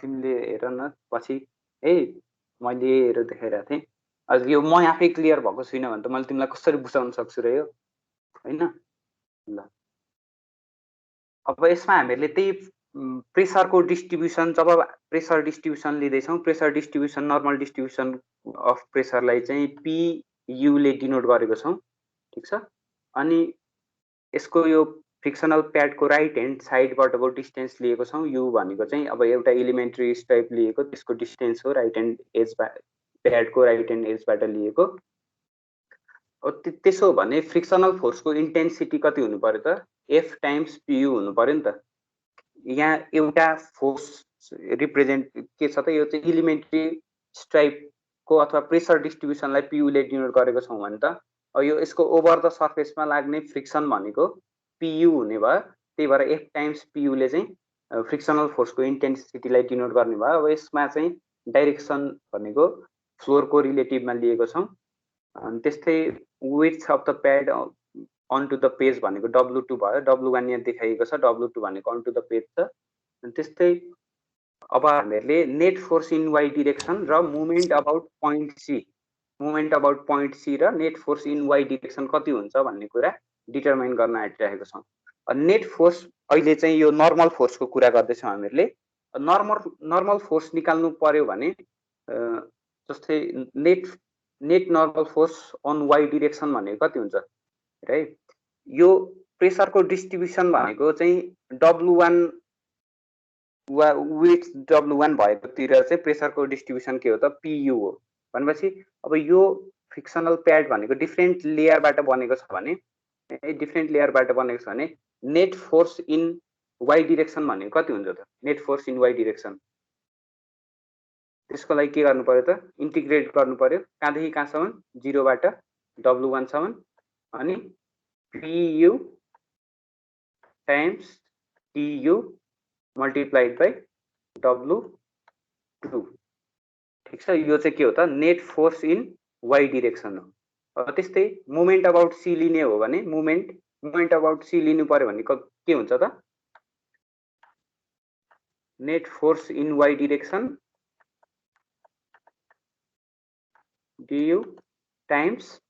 Speaker 1: तिमीले हेर न पछि मैले यही हेरेर देखाइरहेको थिएँ हजुर यो म आफै क्लियर भएको छुइनँ भने त मैले तिमीलाई कसरी बुझाउन सक्छु र यो होइन ल अब यसमा हामीले त्यही प्रेसरको डिस्ट्रिब्युसन जब प्रेसर डिस्ट्रिब्युसन लिँदैछौँ pressure distribution normal distribution of प्रेसरलाई चाहिँ PUले डिनोट गरेको छौँ ठिक छ अनि यसको यो फ्रिक्सनल प्याडको राइट ह्यान्ड साइडबाटको डिस्टेन्स लिएको छौँ U भनेको चाहिँ अब एउटा एलिमेन्ट्री टाइप लिएको त्यसको डिस्टेन्स हो राइट ह्यान्ड एज प्याडको राइट ह्यान्ड एजबाट लिएको त्यसो भने फ्रिक्सनल फोर्सको इन्टेन्सिटी कति हुनु पर्यो त F टाइम्स PU हुनु पर्यो नि त यहाँ एउटा फोर्स रिप्रेजेन्ट के छ त यो चाहिँ एलिमेन्ट्री स्ट्राइपको अथवा प्रेसर डिस्ट्रिब्युसनलाई PUले डिनोट गरेको छौँ भने त यो यसको ओभर द सर्फेसमा लाग्ने फ्रिक्सन भनेको PU हुने भयो त्यही भएर F टाइम्स PUले चाहिँ फ्रिक्सनल फोर्सको इन्टेन्सिटीलाई डिनोट गर्ने भयो अब यसमा चाहिँ डाइरेक्सन भनेको फ्लोरको रिलेटिभमा लिएको छौँ अनि त्यस्तै width of the pad on to the page भनेको W2 भयो W1 यहाँ देखाइएको छ W2 भनेको अन टु द पेज छ अनि त्यस्तै अब हामीहरूले net force in Y direction र मुभमेन्ट अबाउट पोइन्ट C र net force in Y direction कति हुन्छ भन्ने कुरा डिटरमाइन गर्न आँटिरहेको छौँ नेट फोर्स अहिले चाहिँ यो नर्मल फोर्सको कुरा गर्दैछौँ हामीहरूले। नर्मल फोर्स निकाल्नु पर्यो भने जस्तै net normal force on Y direction भनेको कति हुन्छ है। यो प्रेसरको डिस्ट्रिब्युसन भनेको चाहिँ W1 विथ W1 भएकोतिर चाहिँ प्रेसरको डिस्ट्रिब्युसन के हो त PU हो भनेपछि अब यो फ्रिक्सनल प्याड भनेको डिफ्रेन्ट लेयरबाट बनेको छ भने net force in Y direction भनेको कति हुन्छ त net force in Y direction. त्यसको लागि के गर्नु पर्यो त इन्टिग्रेट गर्नु पर्यो कहाँदेखि कहाँसम्म 0 बाट W1 सम्म अनि PU times TU multiplied by W2 ठिक छ। यो चाहिँ के हो त net force in Y direction हो। अब त्यस्तै मोमेन्ट अबाउट सी लिने हो भने मोमेन्ट अबाउट सी लिनु पर्यो भने के हुन्छ त net force in Y direction DU times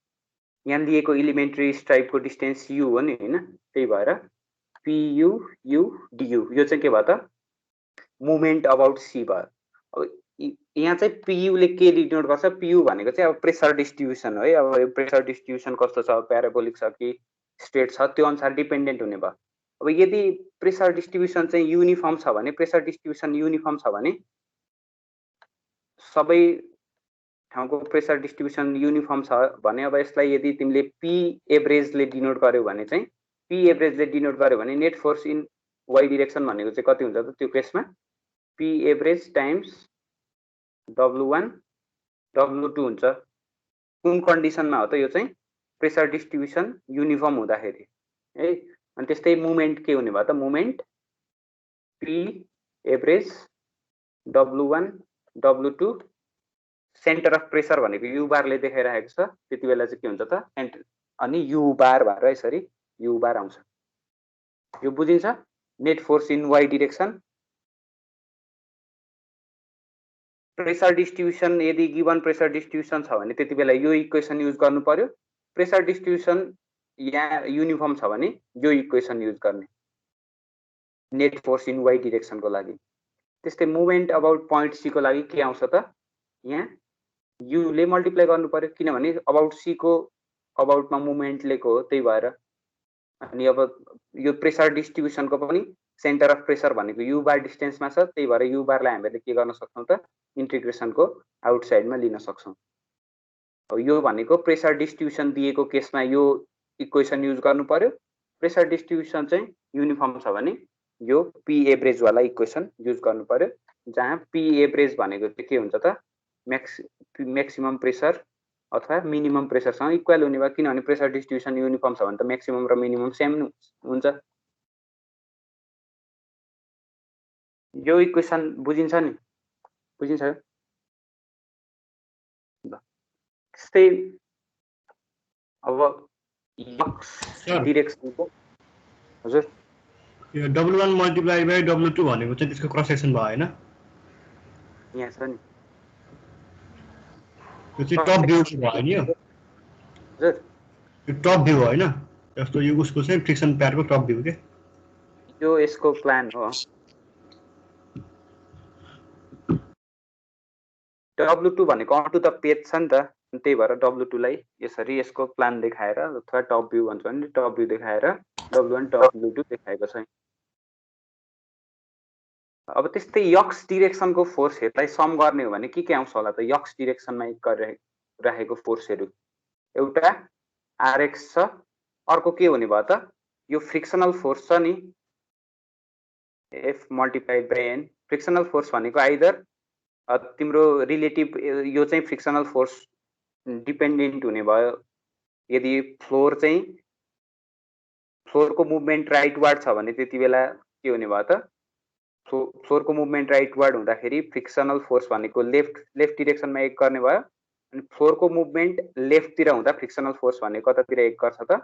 Speaker 1: यहाँ लिएको इलिमेन्ट्री स्ट्राइपको डिस्टेन्स U हो नि हैन, त्यही भएर PU U DU यो चाहिँ के भयो त मोमेन्ट अबाउट सी भयो। अब यहाँ चाहिँ PU ले के डिनोट गर्छ PU भनेको चाहिँ अब प्रेसर डिस्ट्रिब्युसन हो है। अब यो प्रेसर डिस्ट्रिब्युसन कस्तो छ प्याराबोलिक छ कि स्ट्रेट छ त्यो अनुसार डिपेन्डेन्ट हुने भयो। अब यदि प्रेसर डिस्ट्रिब्युसन चाहिँ युनिफर्म छ भने प्रेसर डिस्ट्रिब्युसन युनिफर्म छ भने सबै ठाउँको प्रेसर डिस्ट्रिब्युसन युनिफर्म छ भने अब यसलाई यदि तिमीले P एभरेज ले डिनोट गर्यो भने चाहिँ P एभरेज ले डिनोट गर्यो भने net force in Y direction भनेको चाहिँ कति हुन्छ त त्यो केसमा P average times W1 W2 हुन्छ। कुन कन्डिसनमा हो त यो चाहिँ प्रेसर डिस्ट्रिब्युसन युनिफर्म हुँदाखेरि है। अनि त्यस्तै मोमेन्ट के हुने भयो त moment P average W1 W2 centre of pressure भनेको U बार ले देखाइरहेको छ त्यति बेला चाहिँ के हुन्छ त सेन्टर अनि U बार भएर यसरी U बार आउँछ। यो बुझिन्छ net force in Y direction. Pressure distribution यदि गिवन प्रेसर डिस्ट्रिब्युसन छ भने त्यति बेला यो इक्वेसन युज गर्नु पर्यो। प्रेसर डिस्ट्रिब्युसन यहाँ युनिफर्म छ भने यो इक्वेसन युज गर्ने नेट फोर्स इन वाइ डिरेक्सनको लागि। त्यस्तै मोमेन्ट अबाउट पोइन्ट सी को लागि के आउँछ त यहाँ U ले मल्टिप्लाई गर्नु पर्यो किनभने अबाउट सी को अबाउटमा मोमेन्ट लेको हो त्यही भएर। अनि अब यो प्रेसर डिस्ट्रिब्युसनको पनि सेन्टर अफ प्रेसर भनेको U बार डिस्टेन्समा छ त्यही भएर U बारलाई हामीले के गर्न सक्छौं त इन्टिग्रेसनको आउटसाइडमा लिन सक्छौं। अब यो भनेको प्रेसर डिस्ट्रिब्युसन दिएको केसमा यो इक्वेसन युज गर्नु पर्यो। प्रेसर डिस्ट्रिब्युसन चाहिँ युनिफर्म छ भने यो P एभरेज वाला इक्वेसन युज गर्नु पर्यो जहाँ P एभरेज भनेको चाहिँ के हुन्छ त मैक्सिमम प्रेसर अथवा मिनिमम प्रेसरसँग इक्वल हुने भयो किनभने प्रेसर डिस्ट्रिब्युसन युनिफर्म छ भने त मैक्सिमम र मिनिमम सेम हुन्छ। यो इक्वेसन बुझिन्छ नि बुझिन्छ ल। त्यस्तै अब डिरेक्सनको हजुर
Speaker 6: यो W1 मल्टिप्लाई बाइ W2 भनेको चाहिँ त्यसको क्रस सेक्सन भयो हैन
Speaker 1: यहाँ छ नि
Speaker 6: यो चाहिँ टप भ्यू भयो नि यो
Speaker 1: हजुर
Speaker 6: यो टप भ्यू हैन जस्तो यो उसको चाहिँ फ्रिक्सन प्याडको टप भ्यू के
Speaker 1: यो यसको प्लान हो। W2 भनेको अन टु द पेज छ नि त त्यही भएर W2 लाई यसरी यसको प्लान देखाएर अथवा टप भ्यू भन्छ भने टप भ्यू देखाएर W1 W2 देखाएको छ। अब त्यस्तै यक्स डिरेक्सनको फोर्सहरुलाई सम गर्ने हो भने के आउँछ होला त यक्स डिरेक्सनमा गरिरहेको फोर्सहरु एउटा Rx छ अर्को के हुने भयो त यो फ्रिक्सनल फोर्स छ नि F multiplied by N। Frictional force भनेको आइदर तिम्रो रिलेटिभ यो चाहिँ फ्रिक्सनल फोर्स डिपेन्डेन्ट हुने भयो यदि फ्लोरको मुभमेन्ट राइटवार्ड छ भने त्यति बेला के हुने भयो त फ्लोरको मुभमेन्ट राइटवार्ड हुँदाखेरि फ्रिक्सनल फोर्स भनेको लेफ्ट डिरेक्सनमा एक गर्ने भयो अनि फ्लोरको मुभमेन्ट लेफ्टतिर हुँदा फ्रिक्सनल फोर्स भनेको कतातिर एक गर्छ त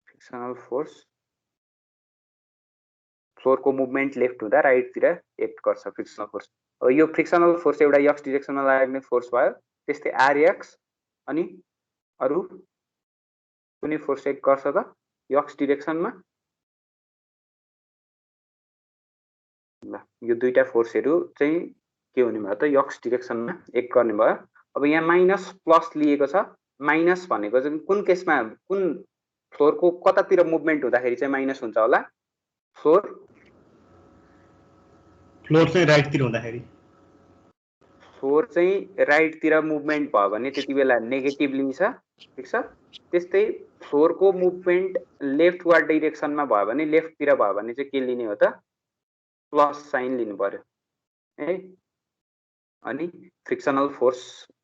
Speaker 1: फ्रिक्सनल फोर्स फ्लोरको मुभमेन्ट लेफ्ट हुँदा राइटतिर एक्ट गर्छ फ्रिक्सनल फोर्स। अब यो फ्रिक्सनल फोर्स एउटा यक्स डिरेक्सनमा लाग्ने फोर्स भयो त्यस्तै आरएक्स अनि अरु कुनै फोर्स एक्ट गर्छ त एक्स डिरेक्सनमा ल यो दुईटा फोर्सहरु चाहिँ के हुने भयो त एक्स डिरेक्सनमा एक्ट गर्ने भयो अब यहाँ माइनस प्लस लिएको छ माइनस भनेको चाहिँ कुन केसमा कुन फ्लोरको कतातिर मुभमेन्ट हुँदाखेरि चाहिँ माइनस हुन्छ होला फ्लोर
Speaker 6: चाहिँ राइट तिर हुँदाखेरि
Speaker 1: फ्लोर चाहिँ राइट तिर मुभमेन्ट भयो भने त्यतिबेला नेगेटिभ लिन्छ ठीक छ त्यस्तै फ्लोरको मुभमेन्ट लेफ्टवर्ड डाइरेक्सनमा भयो भने लेफ्ट तिर भयो भने चाहिँ के लिने हो त प्लस साइन लिनु पर्यो है अनि फ्रिक्सनल फोर्स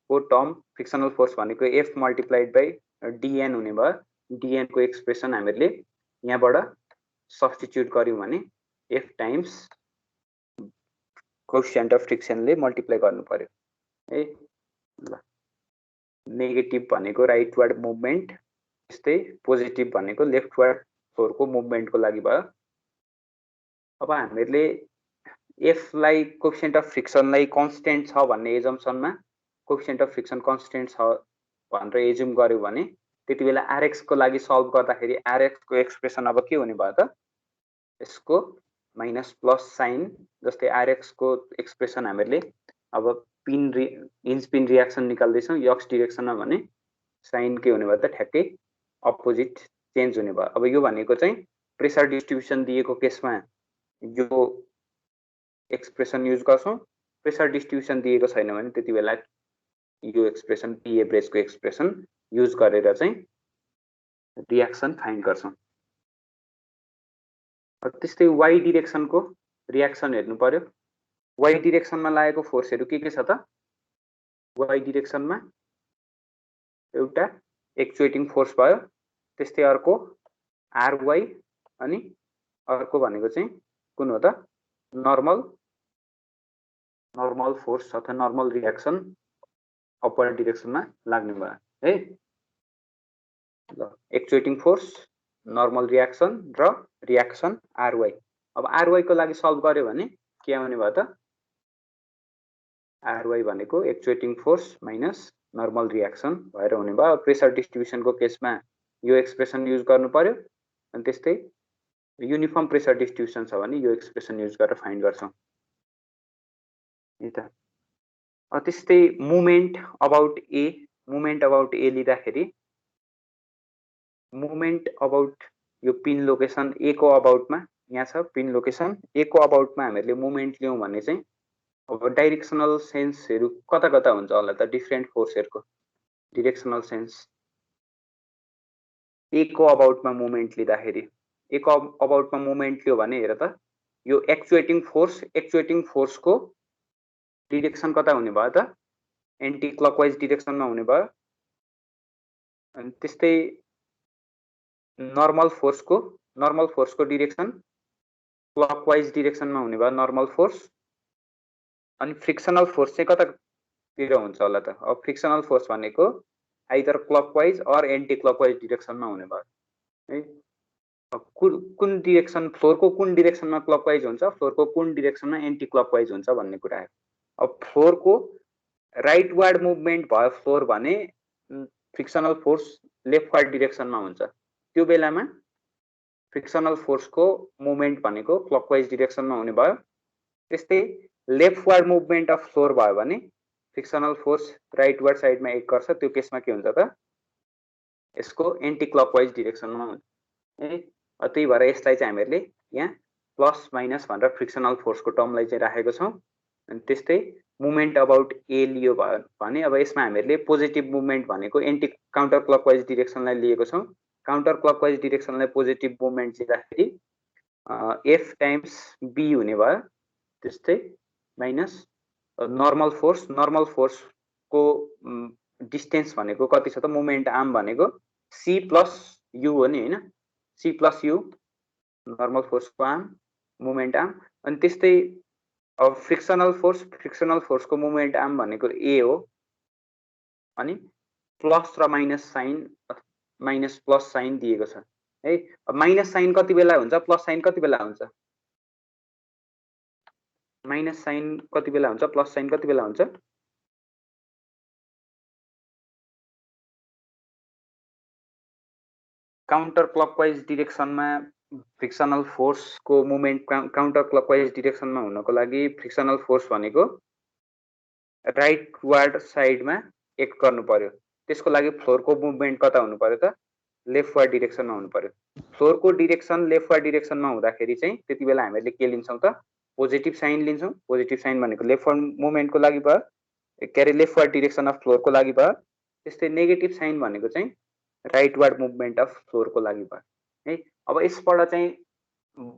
Speaker 1: को टर्म फ्रिक्सनल फोर्स भनेको F मल्टिप्लाइड बाइ dN हुने भयो dN को एक्सप्रेसन हामीले यहाँबाट सब्स्टिट्युट गर्यौं भने F टाइम्स कोएफिसिएन्ट अफ फ्रिक्सनले मल्टिप्लाई गर्नु पर्यो है ल नेगेटिभ भनेको राइटवर्ड मुभमेन्ट त्यस्तै पोजिटिभ भनेको लेफ्टवर्ड फ्लोरको मुभमेन्टको लागि भयो अब हामीले F लाई कोएफिसिएन्ट अफ फ्रिक्सनलाई कन्स्टेन्ट छ भन्ने एजम्पसनमा कोएफिसिएन्ट अफ फ्रिक्सन कन्स्टेन्ट छ भनेर एज्युम गर्यौं भने त्यतिबेला Rx को लागि सल्भ गर्दाखेरि Rx को एक्सप्रेसन अब के हुने भयो त यसको माइनस प्लस साइन जस्तै Rx को एक्सप्रेसन हामीले अब हिन्ज पिन रियाक्सन निकाल्दै छौं एक्स डाइरेक्सनमा भने साइन के हुने भयो त ठ्याक्कै अपोजिट चेन्ज हुने भयो अब यो भनेको चाहिँ प्रेसर डिस्ट्रिब्युसन दिएको केसमा यो एक्सप्रेसन युज गर्छौं प्रेसर डिस्ट्रिब्युसन दिएको छैन भने त्यतिबेला यो एक्सप्रेसन P एभरेज को एक्सप्रेसन युज गरेर चाहिँ रियाक्सन फाइन्ड गर्छौं त्यस्तै y डाइरेक्सनको रियाक्सन हेर्नु पर्यो y डाइरेक्सनमा लागेको फोर्सहरु के छ त y डाइरेक्सनमा एउटा एक्चुएटिङ फोर्स भयो त्यस्तै अर्को ry अनि अर्को भनेको चाहिँ कुन हो त नर्मल फोर्स अथवा नर्मल रियाक्सन अपवर्ड डाइरेक्सनमा लाग्ने भयो है ल एक्चुएटिङ फोर्स नर्मल रियाक्सन र रियाक्सन ry अब ry को लागि सल्भ गर्यो भने के आउने भयो त ry भनेको एक्चुएटिङ फोर्स माइनस नर्मल रियाक्सन भएर हुने भयो प्रेसर डिस्ट्रिब्युसनको केसमा यो एक्सप्रेसन युज गर्नु पर्यो अनि त्यस्तै युनिफर्म प्रेसर डिस्ट्रिब्युसन छ भने यो एक्सप्रेसन युज गरेर फाइन्ड गर्छौं है त त्यस्तै मोमेन्ट अबाउट ए लिँदाखेरि मोमेन्ट अबाउट यो पिन लोकेसन ए को अबाउटमा यहाँ छ पिन लोकेसन ए को अबाउटमा हामीले मोमेन्ट लियौं भने चाहिँ अब डाइरेक्सनल सेन्सहरु कता कता हुन्छ होला त डिफरेन्ट फोर्सहरुको डाइरेक्सनल सेन्स ए को अबाउटमा मोमेन्ट लिँदाखेरि ए को अबाउटमा मोमेन्ट लियो भने हेर त यो एक्चुएटिङ फोर्सको डाइरेक्सन कता हुने भयो त एन्टी क्लकवाइज डाइरेक्सनमा हुने भयो अनि त्यस्तै नर्मल फोर्सको डाइरेक्सन क्लकवाइज डाइरेक्सनमा हुने भयो नर्मल फोर्स अनि फ्रिक्सनल फोर्स चाहिँ कतातिर हुन्छ होला त अब फ्रिक्सनल फोर्स भनेको either clockwise or anticlockwise डाइरेक्सनमा हुने भयो है कुन डाइरेक्सन फ्लोरको कुन डाइरेक्सनमा क्लकवाइज हुन्छ फ्लोरको कुन डाइरेक्सनमा एन्टी क्लकवाइज हुन्छ भन्ने कुरा आयो अब फ्लोरको राइटवर्ड मुभमेन्ट भयो फ्लोर भने फ्रिक्सनल फोर्स लेफ्टवर्ड डाइरेक्सनमा हुन्छ त्यो बेलामा फ्रिक्सनल फोर्सको मुभमेन्ट भनेको क्लकवाइज डाइरेक्सनमा हुने भयो त्यस्तै लेफ्टवर्ड मुभमेन्ट अफ फ्लोर भयो भने फ्रिक्सनल फोर्स राइटवर्ड साइडमा एक्ट गर्छ त्यो केसमा के हुन्छ त यसको एन्टी क्लकवाइज डाइरेक्सनमा हुन्छ है त्यही भएर यसलाई चाहिँ हामीले यहाँ प्लस माइनस भनेर फ्रिक्सनल फोर्सको टर्मलाई चाहिँ राखेको छौं अनि त्यस्तै मुभमेन्ट अबाउट ए लियो भने अब यसमा हामीले पोजिटिभ मुभमेन्ट भनेको एन्टी काउन्टर क्लकवाइज डाइरेक्सनलाई लिएको छौं काउन्टर क्लकवाइज डाइरेक्सनलाई पोजिटिभ मुभमेन्ट दिँदाखेरि F टाइम्स B हुने भयो त्यस्तै माइनस नर्मल फोर्सको डिस्टेन्स भनेको कति छ त मोमेन्ट आर्म भनेको C प्लस U हो नि हैन C प्लस U नर्मल फोर्सको आर्म मोमेन्ट आर्म अनि त्यस्तै अब फ्रिक्सनल फोर्सको मोमेन्ट आर्म भनेको A हो अनि प्लस र माइनस प्लस साइन दिएको छ है अब माइनस साइन कति बेला हुन्छ प्लस साइन कति बेला हुन्छ माइनस साइन कति बेला हुन्छ प्लस साइन कति बेला हुन्छ काउन्टर क्लकवाइज डिरेक्सनमा फ्रिक्सनल फोर्सको मुभमेन्ट काउन्टर क्लकवाइज डिरेक्सनमा हुनको लागि फ्रिक्सनल फोर्स भनेको राइटवार्ड साइडमा एक्ट गर्नु पर्यो। त्यसको लागि फ्लोरको मुभमेन्ट कता हुनु पर्यो त लेफ्टवार्ड डिरेक्सनमा हुनु पर्यो। फ्लोरको डिरेक्सन लेफ्टवार्ड डिरेक्सनमा हुँदाखेरि चाहिँ त्यति बेला हामीले के लिन्छौँ त पोजिटिभ साइन लिन्छौँ। पोजिटिभ साइन भनेको लेफ्टवार्ड मुभमेन्टको लागि भयो, के अरे लेफ्टवार्ड डिरेक्सन अफ फ्लोरको लागि भयो। त्यस्तै नेगेटिभ साइन भनेको चाहिँ राइटवार्ड मुभमेन्ट अफ फ्लोरको लागि भयो है। अब यसबाट चाहिँ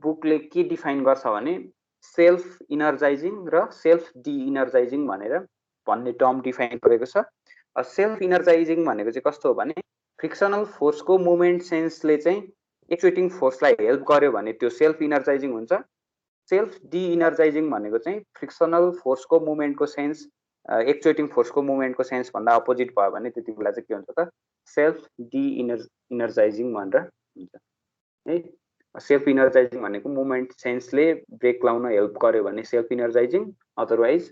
Speaker 1: बुकले के डिफाइन गर्छ भने सेल्फ इनर्जाइजिङ र सेल्फ डिइनर्जाइजिङ भनेर भन्ने टर्म डिफाइन गरेको छ। सेल्फ इनर्जाइजिङ भनेको चाहिँ कस्तो हो भने फ्रिक्सनल फोर्सको मुभमेन्ट सेन्सले चाहिँ एक्चुएटिङ फोर्सलाई हेल्प गर्यो भने त्यो सेल्फ इनर्जाइजिङ हुन्छ। सेल्फ डिइनर्जाइजिङ भनेको चाहिँ फ्रिक्सनल फोर्सको मुभमेन्टको सेन्स एक्चुएटिङ फोर्सको मुभमेन्टको सेन्स भन्दा अपोजिट भयो भने त्यति बेला चाहिँ के हुन्छ त सेल्फ डिइनर्जाइजिङ भनेर हुन्छ है। सेल्फ इनर्जाइजिङ भनेको मुभमेन्ट सेन्सले ब्रेक लाउन हेल्प गर्यो भने सेल्फ इनर्जाइजिङ, अदरवाइज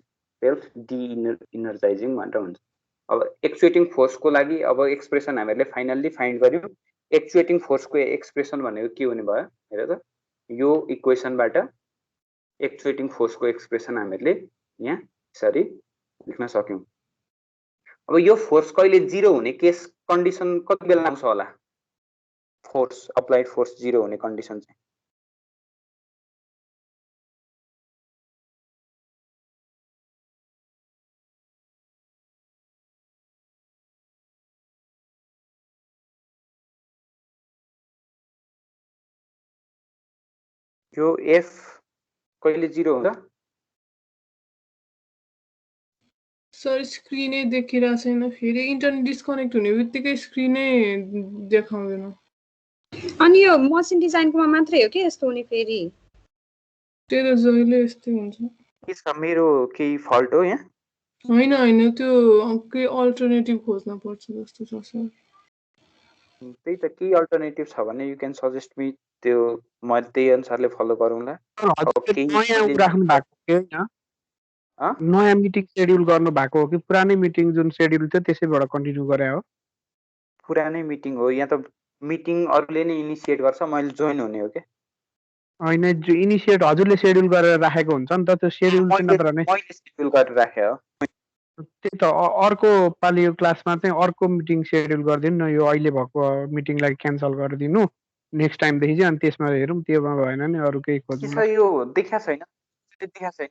Speaker 1: सेल्फ डिइनर्जाइजिङ भनेर हुन्छ। अब एक्चुएटिङ फोर्सको लागि अब एक्सप्रेसन हामीले फाइनल्ली फाइन्ड गर्यौँ। एक्चुएटिङ फोर्सको एक्सप्रेसन भनेको के हुने भयो हेर त, यो इक्वेसनबाट एक्चुएटिङ फोर्सको एक्सप्रेसन हामीले यहाँ यसरी लेख्न सक्यौँ। अब यो फोर्स कहिले 0 हुने केस कन्डिसन कति बेला आउँछ होला? फोर्स अप्लाइड फोर्स 0 हुने कन्डिसन चाहिँ यो एफ कहिले 0 हुन्छ?
Speaker 10: सर स्क्रिनै देखिरहेको छैन, फेरि इन्टरनेट डिस्कनेक्ट हुने बित्तिकै स्क्रिनै देखाउँदैन।
Speaker 5: अनि यो मसिन डिजाइनकोमा मात्रै हो कि यस्तो हुने फेरि?
Speaker 10: त्यो त जहिले यस्तै हुन्छ।
Speaker 1: के छ मेरो केही फल्ट हो यहाँ?
Speaker 10: होइन त्यो केही अल्टरनेटिभ खोज्न पर्छ जस्तो छ सर।
Speaker 1: त्यही त केही अल्टरनेटिभ छ भने यु क्यान सजेस्ट मी, त्यो म त्यही अनुसारले फलो गरौँला।
Speaker 11: नयाँ राख्नु भएको कि होइन? नयाँ मिटिङ सेड्युल गर्नु भएको हो कि पुरानै मिटिङ जुन सेड्युल थियो त्यसैबाट कन्टिन्यू गरे हो?
Speaker 1: पुरानै मिटिङ हो। यहाँ त मिटिङ अरूले नै इनिसिएट गर्छ, मैले जोइन हुने हो क्या।
Speaker 11: होइन इनिसिएट हजुरले सेड्युल गरेर राखेको हुन्छ नि त, त्यो सेड्युल चाहिँ नत्र नै
Speaker 1: मैले सेड्युल गरेर राखे हो।
Speaker 11: त्यही त अर्को पालि यो क्लासमा चाहिँ अर्को मिटिङ सेड्युल गरिदिनु न, यो अहिले भएको मिटिङलाई क्यान्सल गरिदिनु नेक्स्ट टाइमदेखि चाहिँ, अनि त्यसमा हेरौँ। त्योमा भएन नि अरू केही खोज्नु।
Speaker 1: यो देखा छैन, देखा छैन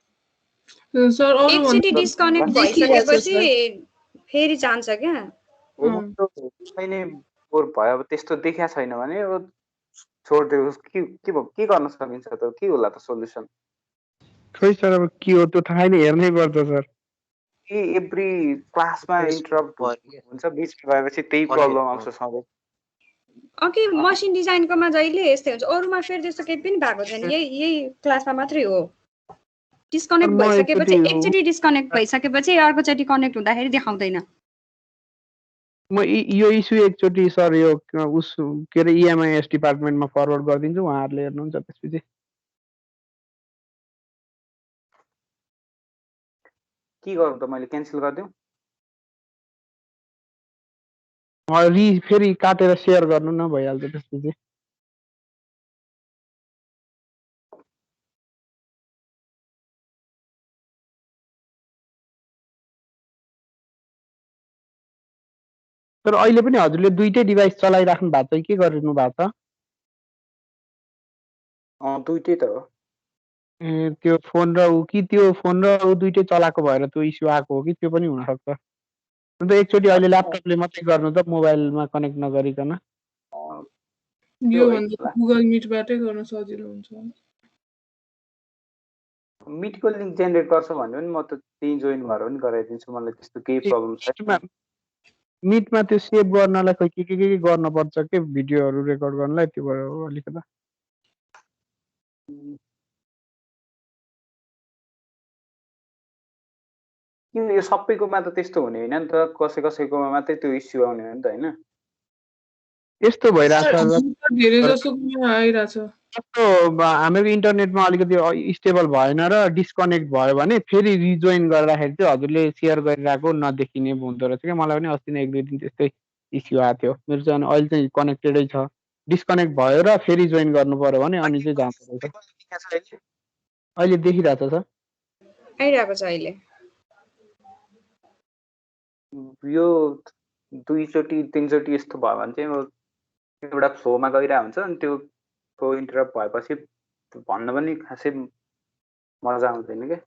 Speaker 10: सर।
Speaker 5: एकचोटि डिस्कनेक्ट भइसकेपछि फेरि जान्छ क्या?
Speaker 1: छैन बोर भयो। अब त्यस्तो देखा छैन भने अब छोड्दियोस्। के गर्न सकिन्छ त? के होला त सोल्युसन?
Speaker 11: खै सर अब के हो त्यो थाहा नै, हेर्नै पर्छ सर।
Speaker 1: एभ्री क्लासमा इन्टरप्ट हुन्छ, बिचमा भएपछि त्यही प्रब्लम आउँछ सधैँ।
Speaker 5: अघि मसिन डिजाइनकोमा जहिले यस्तै हुन्छ, अरूमा फेरि त्यस्तो केही पनि भएको छैन, यही क्लासमा मात्रै हो। डिस्कनेक्ट भइसकेपछि एकचोटि डिस्कनेक्ट भइसकेपछि अर्कोचोटि कनेक्ट हुँदाखेरि देखाउँदैन।
Speaker 11: म यो इस्यु एकचोटि सर यो उस के अरे इएमआइएस डिपार्टमेन्टमा फरवर्ड गरिदिन्छु, उहाँहरूले हेर्नुहुन्छ त्यसपछि।
Speaker 1: के गरौँ त? मैले क्यान्सल गरिदिउँ?
Speaker 11: फेरि काटेर सेयर गर्नु न, भइहाल्छ त्यसपछि। तर अहिले पनि हजुरले दुईटै डिभाइस चलाइराख्नु भएको छ, के गरिरहनु भएको छ?
Speaker 1: दुईटै त हो।
Speaker 11: त्यो फोन र ऊ कि त्यो फोन र ऊ दुईटै चलाएको भएर त्यो इस्यु आएको हो कि त्यो पनि हुनसक्छ। अन्त एकचोटि अहिले ल्यापटपले मात्रै गर्नु त, मोबाइलमा कनेक्ट नगरिकन।
Speaker 10: यो भन्दा गुगल मिटबाटै गर्न सजिलो हुन्छ।
Speaker 1: मिटको लिङ्क जेनेरेट गर्छ भन्यो भने म त त्यही जोइन भएर पनि गराइदिन्छु, मलाई त्यस्तो केही प्रब्लम छैन।
Speaker 11: मिटमा त्यो सेभ गर्नलाई खै के गर्नुपर्छ के, भिडियोहरू रेकर्ड गर्नलाई, त्यो भयो अलिकति।
Speaker 1: किन यो सबैकोमा त त्यस्तो हुने होइन नि त, कसैकोमा मात्रै त्यो इस्यु आउने हो नि त, होइन?
Speaker 11: यस्तो भइरहेछ
Speaker 10: धेरै जसोमा आइरहेछ।
Speaker 11: हाम्रो इन्टरनेटमा अलिकति स्टेबल भएन र डिस्कनेक्ट भयो भने फेरि रिजोइन गर्दाखेरि चाहिँ हजुरले सेयर गरिरहेको नदेखिने हुँदो रहेछ क्या। मलाई पनि अस्ति नै 1-2 दिन त्यस्तै इस्यु आएको थियो। मेरो चाहिँ अहिले चाहिँ कनेक्टेडै छ, डिस्कनेक्ट भयो र फेरि जोइन गर्नु पर्यो भने अनि चाहिँ जाँदो रहेछ। अहिले देखिरहेको छ सर।
Speaker 5: आइरहेको छ अहिले।
Speaker 1: यो 2 चोटि 3 चोटि यस्तो भयो भने चाहिँ एउटा फ्लोमा गइरहेको हुन्छ अनि त्यो फ्लो इन्टरप्ट भएपछि भन्न पनि खासै मजा आउँदैन के।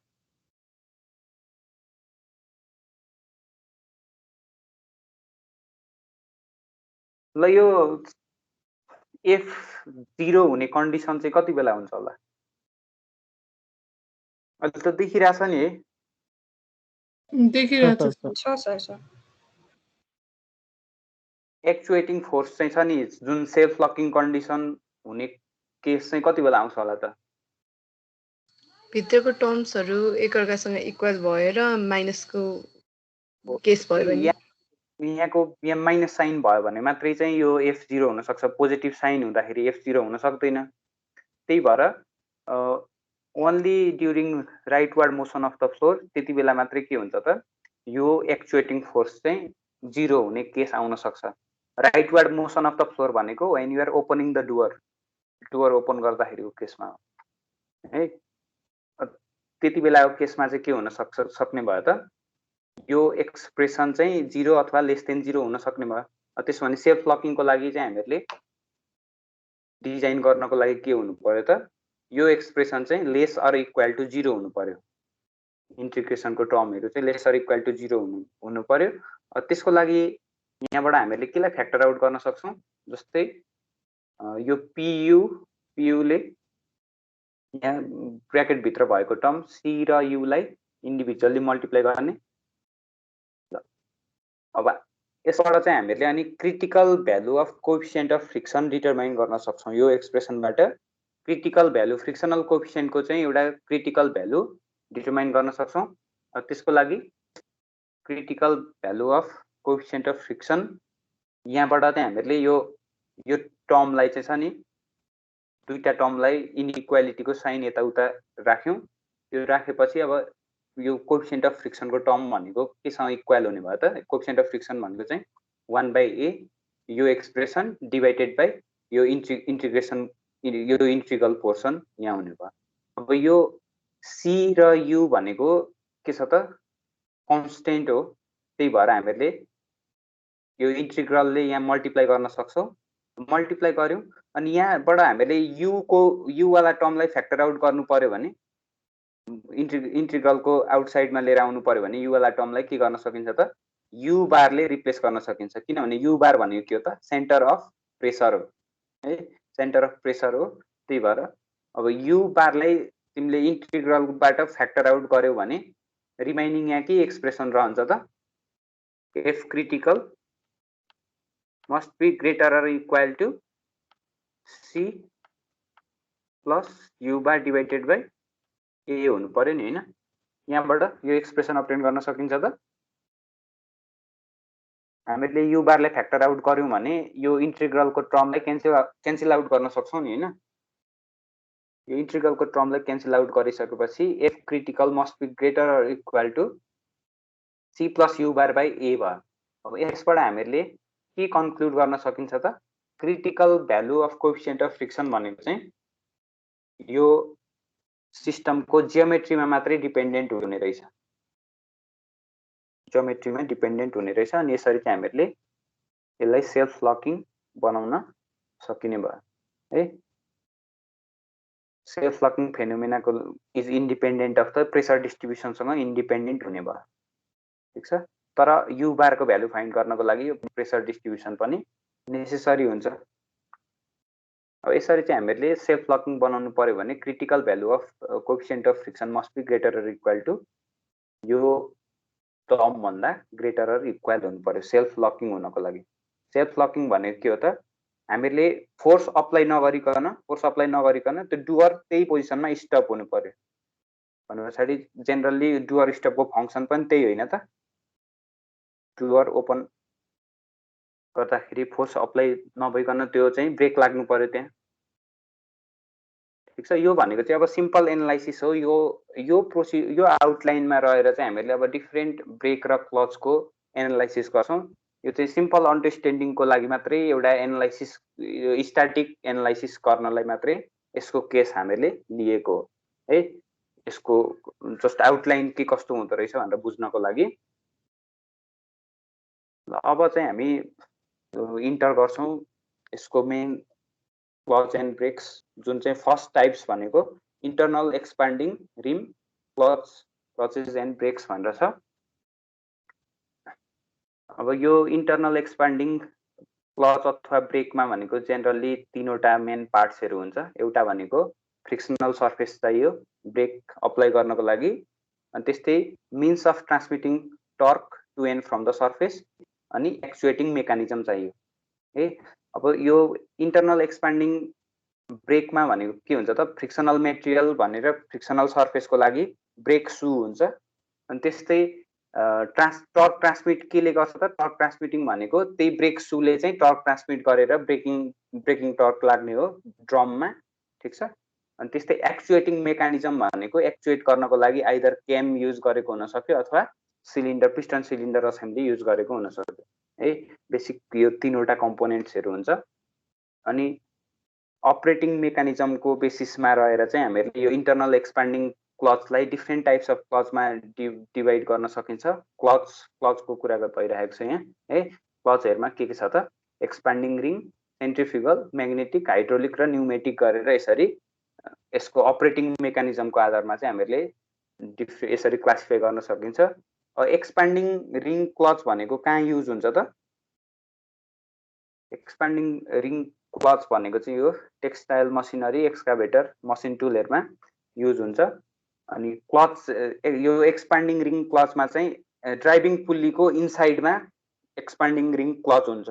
Speaker 1: ल यो F0 हुने कन्डिसन चाहिँ कति बेला हुन्छ होला? अहिले त देखिरहेछ नि है?
Speaker 10: देखिरहेको
Speaker 5: छ सर।
Speaker 1: एक्चुएटिङ फोर्स चाहिँ छ नि जुन सेल्फ लकिङ कन्डिसन हुने केस चाहिँ कति बेला आउँछ होला त?
Speaker 2: भित्रको टर्म्सहरू एकअर्कासँग इक्वल भएर माइनसको केस भयो भने
Speaker 1: यहाँको यहाँ माइनस साइन भयो भने मात्रै चाहिँ यो F0 हुन सक्छ। पोजिटिभ साइन हुँदाखेरि F0 हुन सक्दैन। त्यही भएर only during rightward motion of the floor त्यति बेला मात्रै के हुन्छ त यो एक्चुएटिङ फोर्स चाहिँ 0 हुने केस आउन सक्छ। Rightward motion of the floor भनेको when you are opening the door open गर्दाखेरिको केसमा है। त्यति बेलाको केसमा चाहिँ के हुन सक्ने भयो त यो एक्सप्रेसन चाहिँ 0 अथवा लेस देन 0 हुन सक्ने भयो। त्यसो भने सेल्फ लकिङको लागि चाहिँ हामीहरूले डिजाइन गर्नको लागि के हुनु पर्यो त यो एक्सप्रेसन चाहिँ लेस अर इक्वल टु 0 हुनु पर्यो। इन्टिग्रेसनको टर्महरू चाहिँ लेस अर इक्वल टु 0 हुनु पर्यो। त्यसको लागि यहाँबाट हामीहरूले केलाई फ्याक्टर आउट गर्न सक्छौँ? जस्तै यो PUले यहाँ ब्र्याकेटभित्र भएको टर्म C र U लाई इन्डिभिजुअली मल्टिप्लाई गर्ने। अब यसबाट चाहिँ हामीहरूले अनि critical value of coefficient of friction determine गर्न सक्छौँ। यो एक्सप्रेसनबाट क्रिटिकल भ्यालु फ्रिक्सनल कोएफिसिएन्टको चाहिँ एउटा क्रिटिकल भ्यालु डिटरमाइन गर्न सक्छौँ। त्यसको लागि critical value of coefficient of friction यहाँबाट चाहिँ हामीहरूले यो टर्मलाई चाहिँ छ नि दुईटा टर्मलाई इनइक्वालिटीको साइन यताउता राख्यौँ। त्यो राखेपछि अब यो कोएफिसिएन्ट अफ फ्रिक्सनको टर्म भनेको केसँग इक्वल हुने भयो त? कोएफिसिएन्ट अफ फ्रिक्सन भनेको चाहिँ 1/a यो एक्सप्रेसन डिभाइडेड बाई यो इन्टिग्रेसन यो इन्टिग्रल पोर्सन यहाँ हुने भयो। अब यो C र U भनेको के छ त कन्स्टेन्ट हो। त्यही भएर हामीहरूले यो इन्टिग्रलले यहाँ मल्टिप्लाई गर्न सक्छौँ। मल्टिप्लाई गर्यौँ अनि यहाँबाट हामीले U वाला टर्मलाई फ्याक्टर आउट गर्नु पर्यो भने इन्टिग्रलको आउटसाइडमा लिएर आउनु पर्यो भने U वाला टर्मलाई के गर्न सकिन्छ त U बारले रिप्लेस गर्न सकिन्छ। किनभने U बार भनेको के हो त सेन्टर अफ प्रेसर हो है। सेन्टर अफ प्रेसर हो। त्यही भएर अब U बारलाई तिमीले इन्टिग्रलबाट फ्याक्टर आउट गर्यौ भने रिमाइनिङ यहाँ के एक्सप्रेसन रहन्छ त F critical must be greater or equal to C plus U bar divided by A हुनु पर्यो नि हैन। यहाँबाट यो एक्सप्रेसन अब्टेन गर्न सकिन्छ त? हामीले U बारलाई फ्याक्टर आउट गर्यौं भने यो इन्टिग्रलको टर्मलाई क्यान्सल आउट गर्न सक्छौं नि हैन। यो इन्टिग्रलको टर्मलाई क्यान्सल आउट गरिसकेपछि F critical must be greater or equal to C plus U bar by A भयो। अब यसबाट हामीले के कन्क्लुड गर्न सकिन्छ त critical value of coefficient of friction भनेको चाहिँ यो सिस्टमको जियोमेट्रीमा मात्रै डिपेन्डेन्ट हुने रहेछ। जियोमेट्रीमा डिपेन्डेन्ट हुने रहेछ। अनि यसरी चाहिँ हामीहरूले यसलाई सेल्फ लकिङ बनाउन सकिने भयो है। सेल्फ लकिङ फेनोमेनाको is independent of the pressure डिस्ट्रिब्युसनसँग इन्डिपेन्डेन्ट हुने भयो। ठीक छ। तर U बारको भ्यालु फाइन्ड गर्नको लागि यो प्रेसर डिस्ट्रिब्युसन पनि नेसेसरी हुन्छ। अब यसरी चाहिँ हामीहरूले सेल्फ लकिङ बनाउनु पर्यो भने critical value of coefficient of friction must be greater or equal to यो टर्म भन्दा ग्रेटर अर इक्वल हुनु पर्यो सेल्फ लकिङ हुनको लागि। सेल्फ लकिङ भनेको के हो त हामीले फोर्स अप्लाई नगरिकन त्यो डुअर त्यही पोजिसनमा स्टप हुनु पर्यो। भनेपछि जेनरली डुअर स्टपको फंक्सन पनि त्यही होइन त। डुअर ओपन गर्दाखेरि फोर्स अप्लाई नभइकन त्यो चाहिँ ब्रेक लाग्नु पर्यो त्यहाँ। ठीक छ। यो भनेको चाहिँ अब सिम्पल एनालाइसिस हो। यो आउटलाइनमा रहेर चाहिँ हामीले अब डिफरेन्ट ब्रेक र क्लचको एनालाइसिस गर्छौं। यो चाहिँ सिम्पल अन्डरस्ट्यान्डिङको लागि मात्रै एउटा एनालाइसिस स्ट्याटिक एनालाइसिस गर्नलाई मात्रै यसको केस हामीले लिएको हो है। यसको जस्ट आउटलाइन के कस्तो हुँदो रहेछ भनेर बुझ्नको लागि। अब चाहिँ हामी इन्टर गर्छौँ यसको मेन क्लच एन्ड ब्रेक्स, जुन चाहिँ फर्स्ट टाइप्स भनेको internal expanding rim clutches and brakes भनेर छ। अब यो इन्टरनल एक्सपान्डिङ क्लच अथवा ब्रेकमा भनेको जेनरली तीनवटा मेन पार्ट्सहरू हुन्छ। एउटा भनेको फ्रिक्सनल सर्फेस चाहियो ब्रेक अप्लाई गर्नको लागि, अनि त्यस्तै means of transmitting torque to and from the surface, अनि एक्चुएटिङ मेकानिजम चाहियो है। अब यो इन्टरनल एक्सपान्डिङ ब्रेकमा भनेको के हुन्छ त, फ्रिक्सनल मेटेरियल भनेर फ्रिक्सनल सर्फेसको लागि ब्रेक सु हुन्छ। अनि त्यस्तै टर्क ट्रान्समिट केले गर्छ त, टर्क ट्रान्समिटिङ भनेको त्यही ब्रेक सुले चाहिँ टर्क ट्रान्समिट गरेर ब्रेकिङ टर्क लाग्ने हो ड्रममा, ठिक छ। अनि त्यस्तै एक्चुएटिङ मेकानिजम भनेको एक्चुएट गर्नको लागि आइदर क्याम युज गरेको हुन सक्यो अथवा cylinder piston cylinder assembly use गरेको हुन सक्यो है। बेसिक यो तीनवटा कम्पोनेन्ट्सहरू हुन्छ। अनि अपरेटिङ मेकानिजमको बेसिसमा रहेर चाहिँ हामीहरूले यो इन्टरनल एक्सपान्डिङ क्लचलाई डिफ्रेन्ट टाइप्स अफ क्लचमा डिभाइड गर्न सकिन्छ। क्लचको कुरा भइरहेको छ यहाँ है। क्लचहरूमा के छ त, expanding ring, centrifugal, magnetic, hydraulic र न्युमेटिक गरेर यसरी यसको अपरेटिङ मेकानिजमको आधारमा चाहिँ हामीहरूले यसरी क्लासिफाई गर्न सकिन्छ। एक्सपान्डिङ रिङ क्लच भनेको कहाँ युज हुन्छ त, एक्सपान्डिङ रिङ क्लच भनेको चाहिँ यो टेक्सटाइल मसिनरी, एक्सकाभेटर, मसिन टुलहरूमा युज हुन्छ। अनि क्लच यो एक्सपान्डिङ रिङ क्लचमा चाहिँ ड्राइभिङ पुल्लीको इनसाइडमा एक्सपान्डिङ रिङ क्लच हुन्छ।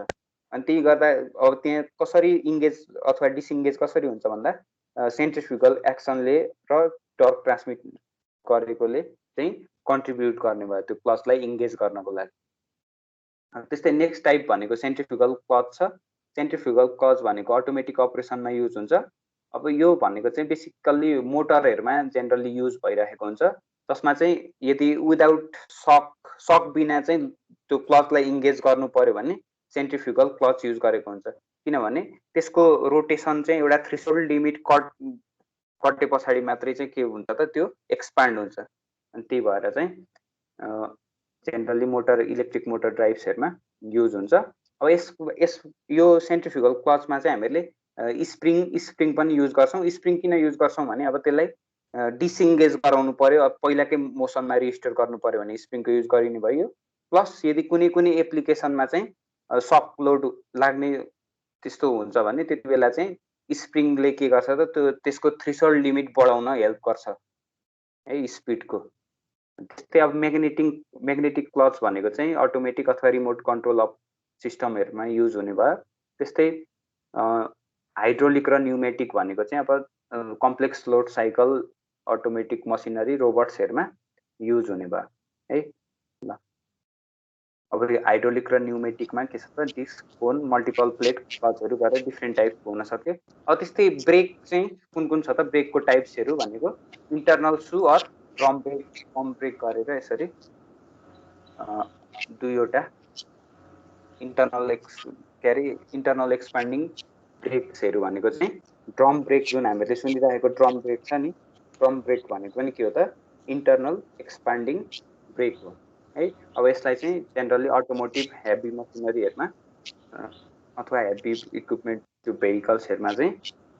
Speaker 1: अनि त्यही गर्दा अब त्यहाँ कसरी इङ्गेज अथवा डिसइङ्गेज कसरी हुन्छ भन्दा सेन्ट्रिफ्युगल एक्सनले र टर्क ट्रान्समिट गरेकोले चाहिँ कन्ट्रिब्युट गर्ने भयो त्यो क्लचलाई इङ्गेज गर्नको लागि। त्यस्तै नेक्स्ट टाइप भनेको सेन्ट्रिफ्युगल क्लच छ। सेन्ट्रिफ्युगल क्लच भनेको अटोमेटिक अपरेसनमा युज हुन्छ। अब यो भनेको चाहिँ बेसिकल्ली मोटरहरूमा जेनरली युज भइरहेको हुन्छ, जसमा चाहिँ यदि विदाउट सक बिना चाहिँ त्यो क्लचलाई इङ्गेज गर्नु पर्यो भने सेन्ट्रिफ्युगल क्लच युज गरेको हुन्छ। किनभने त्यसको रोटेसन चाहिँ एउटा थ्रेसोल्ड लिमिट कटे पछाडि मात्रै चाहिँ के हुन्छ त, त्यो एक्सपान्ड हुन्छ। अनि त्यही भएर चाहिँ जेनरली मोटर इलेक्ट्रिक मोटर ड्राइभ्सहरूमा युज हुन्छ। अब यो सेन्ट्रिफ्युगल क्लचमा चाहिँ हामीहरूले स्प्रिङ पनि युज गर्छौँ। स्प्रिङ किन युज गर्छौँ भने अब त्यसलाई डिसइङ्गेज गराउनु पर्यो, अब पहिलाकै मोसनमा रिस्टोर गर्नु पर्यो भने स्प्रिङको युज गरिने भयो। प्लस यदि कुनै एप्लिकेसनमा चाहिँ सक लोड लाग्ने त्यस्तो हुन्छ भने त्यति बेला चाहिँ स्प्रिङले के गर्छ त, त्यसको थ्रेसोल्ड लिमिट बढाउन हेल्प गर्छ है स्पिडको। त्यस्तै अब म्याग्नेटिक क्लच भनेको चाहिँ अटोमेटिक अथवा रिमोट कन्ट्रोल अफ सिस्टमहरूमा युज हुने भयो। त्यस्तै हाइड्रोलिक र न्युमेटिक भनेको चाहिँ अब complex load cycle, automatic machinery, रोबोट्सहरूमा युज हुने भयो है। ल अब हाइड्रोलिक र न्युमेटिकमा के छ त, डिस्क, कोन, मल्टिपल प्लेट क्लचहरू गरेर डिफ्रेन्ट टाइपको हुन सक्यो। अब त्यस्तै ब्रेक चाहिँ कुन छ त, ब्रेकको टाइप्सहरू भनेको इन्टरनल सु अर ड्रम ब्रेक गरेर यसरी दुईवटा इन्टरनल एक्सपान्डिङ ब्रेक्सहरू भनेको चाहिँ ड्रम ब्रेक, जुन हामीले सुनिरहेको ड्रम ब्रेक छ नि, ड्रम ब्रेक भनेको पनि के हो त, इन्टरनल एक्सपान्डिङ ब्रेक हो है। अब यसलाई चाहिँ जेनरली अटोमोटिभ हेभी मसिनरीहरूमा अथवा हेभी इक्विपमेन्ट त्यो भेहिकल्सहरूमा चाहिँ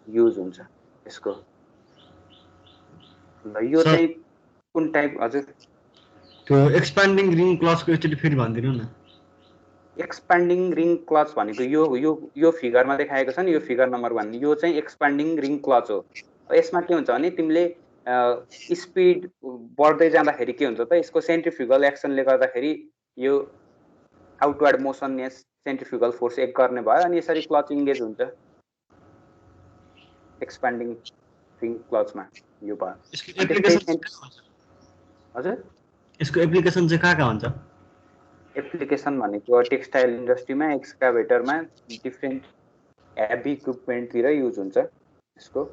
Speaker 1: युज हुन्छ यसको। ल यो चाहिँ कुन टाइप, हजुर
Speaker 6: त्यो एक्सपान्डिङ रिङ क्लचको एकचोटि फेरि भनिदिनु न।
Speaker 1: एक्सपान्डिङ रिङ क्लच भनेको यो फिगरमा देखाएको छ नि, यो फिगर नम्बर 1, यो चाहिँ एक्सपान्डिङ रिङ क्लच हो। यसमा के हुन्छ भने तिमीले स्पिड बढ्दै जाँदाखेरि के हुन्छ त, यसको सेन्ट्रिफ्युगल एक्सनले गर्दाखेरि यो आउटवर्ड मोसन या सेन्ट्रिफ्युगल फोर्स एक गर्ने भयो, अनि यसरी क्लच इङ्गेज हुन्छ एक्सपान्डिङ रिङ क्लचमा। यो भयो। हजुर
Speaker 6: यसको एप्लिकेसन चाहिँ कहाँ हुन्छ?
Speaker 1: एप्लिकेसन भनेको टेक्सटाइल इन्डस्ट्रीमा, एक्सकाभेटरमा, डिफ्रेन्ट हेभी इक्विपमेन्टतिर युज हुन्छ यसको।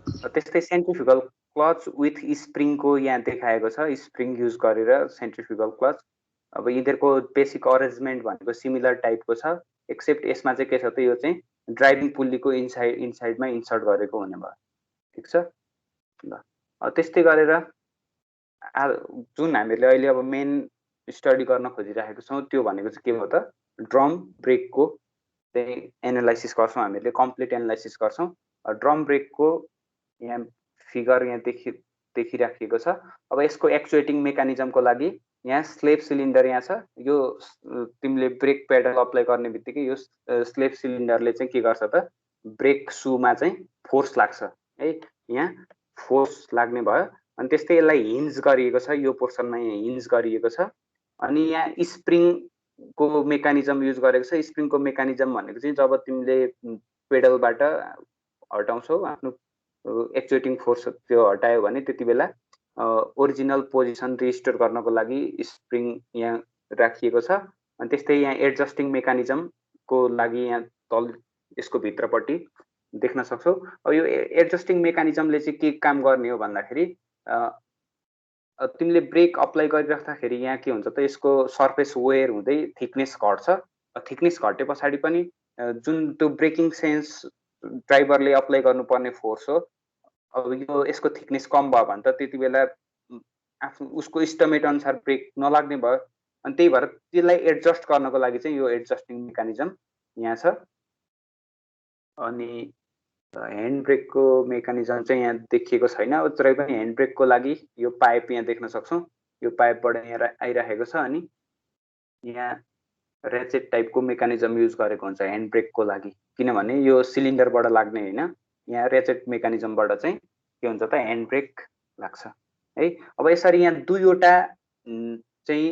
Speaker 1: त्यस्तै सेन्ट्रिफ्युगल क्लच विथ स्प्रिङको यहाँ देखाएको छ, स्प्रिङ युज गरेर सेन्ट्रिफ्युगल क्लच। अब यिनीहरूको बेसिक अरेन्जमेन्ट भनेको सिमिलर टाइपको छ, एक्सेप्ट यसमा चाहिँ के छ त यो चाहिँ ड्राइभिङ पुल्लीको इनसाइडमा इन्सर्ट गरेको हुने भयो। ठिक छ ल। त्यस्तै गरेर जुन हामीले अहिले अब मेन स्टडी गर्न खोजिरहेको छौँ त्यो भनेको चाहिँ के हो त, ड्रम ब्रेकको चाहिँ एनालाइसिस गर्छौँ हामीले, कम्प्लिट एनालाइसिस गर्छौँ। ड्रम ब्रेकको यहाँ फिगर यहाँ देखिराखिएको छ। अब यसको एक्चुएटिङ मेकानिजमको लागि यहाँ स्लेभ सिलिन्डर यहाँ छ। यो तिमीले ब्रेक पेडल अप्लाई गर्ने बित्तिकै यो स्लेभ सिलिन्डरले चाहिँ के गर्छ त, ब्रेक सुमा चाहिँ फोर्स लाग्छ है, यहाँ फोर्स लाग्ने भयो। अनि त्यस्तै यसलाई हिन्ज गरिएको छ, यो पोर्सनमा यहाँ हिन्ज गरिएको छ। अनि यहाँ स्प्रिङको मेकानिजम युज गरेको छ। स्प्रिङको मेकानिजम भनेको चाहिँ जब तिमीले पेडलबाट हटाउँछौ आफ्नो एक्चुएटिङ फोर्स त्यो हटायो भने त्यति बेला ओरिजिनल पोजिसन रिस्टोर गर्नको लागि स्प्रिङ यहाँ राखिएको छ। अनि त्यस्तै यहाँ एडजस्टिङ मेकानिजमको लागि यहाँ तल यसको भित्रपट्टि देख्न सक्छौ। अब यो एडजस्टिङ मेकानिजमले चाहिँ के काम गर्ने हो भन्दाखेरि तिमीले ब्रेक अप्लाई गरिराख्दाखेरि यहाँ के हुन्छ त, यसको सर्फेस वेयर हुँदै थिकनेस घट्छ। थिकनेस घटे पछाडि पनि जुन त्यो ब्रेकिङ सेन्स ड्राइभरले अप्लाई गर्नुपर्ने फोर्स हो, अब यो यसको थिकनेस कम भयो भने त त्यति बेला आफ्नो उसको इस्टिमेट अनुसार ब्रेक नलाग्ने भयो। अनि त्यही भएर त्यसलाई एडजस्ट गर्नको लागि चाहिँ यो एडजस्टिङ मेकानिजम यहाँ छ। अनि ह्यान्ड ब्रेकको मेकानिजम चाहिँ यहाँ देखिएको छैन, तरै पनि ह्यान्ड ब्रेकको लागि यो पाइप यहाँ देख्न सक्छौँ। यो पाइपबाट यहाँ आइरहेको छ। अनि यहाँ रेचेट टाइपको मेकानिजम युज गरेको हुन्छ ह्यान्ड ब्रेकको लागि, किनभने यो सिलिन्डरबाट लाग्ने होइन, यहाँ रेचेट मेकानिजमबाट चाहिँ के हुन्छ त ह्यान्ड ब्रेक लाग्छ है। अब यसरी यहाँ दुईवटा चाहिँ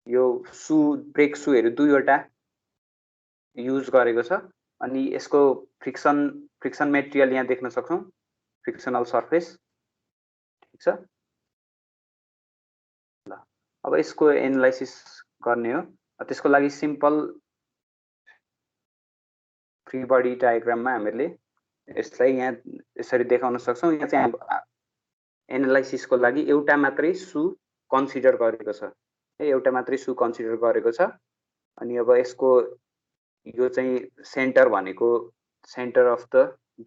Speaker 1: यो ब्रेक सुहरू दुईवटा युज गरेको छ। अनि यसको फ्रिक्सन मेटेरियल यहाँ देख्न सक्छौँ, फ्रिक्सनल सर्फेस। ठिक छ ल। अब यसको एनालाइसिस गर्ने हो, त्यसको लागि सिम्पल फ्री बडी डायग्राममा हामीले यसलाई यहाँ यसरी देखाउन सक्छौँ। यहाँ चाहिँ एनालाइसिसको लागि एउटा मात्रै सु कन्सिडर गरेको छ, एउटा मात्रै सु कन्सिडर गरेको छ। अनि अब यसको यो चाहिँ सेन्टर भनेको सेन्टर अफ द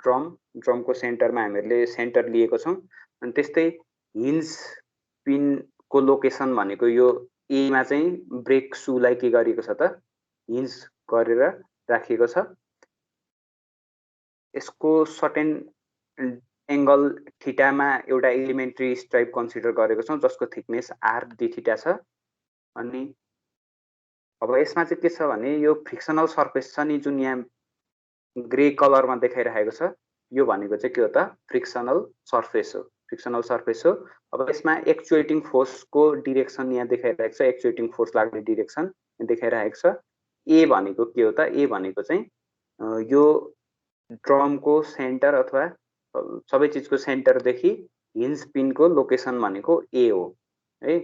Speaker 1: ड्रमको सेन्टरमा हामीले सेन्टर लिएको छौँ। अनि त्यस्तै हिन्ज पिनको लोकेसन भनेको यो एमा चाहिँ ब्रेक सुलाई के गरिएको छ त, हिन्ज गरेर राखिएको छ। यसको सर्टेन एङ्गल थीटामा एउटा एलिमेन्ट्री स्ट्राइप कन्सिडर गरेको छौँ जसको थिकनेस आर डी थीटा छ। अनि अब यसमा चाहिँ के छ भने यो फ्रिक्सनल सर्फेस छ नि जुन यहाँ ग्रे कलरमा देखाइरहेको छ, यो भनेको चाहिँ के हो त, फ्रिक्सनल सर्फेस हो, फ्रिक्सनल सर्फेस हो। अब यसमा एक्चुएटिङ फोर्सको डिरेक्सन यहाँ देखाइरहेको छ, एक्चुएटिङ फोर्स लाग्ने डिरेक्सन देखाइरहेको छ। ए भनेको के हो त, ए भनेको चाहिँ यो ड्रमको सेन्टर अथवा सबै चिजको सेन्टरदेखि हिन्ज पिनको लोकेसन भनेको ए हो है।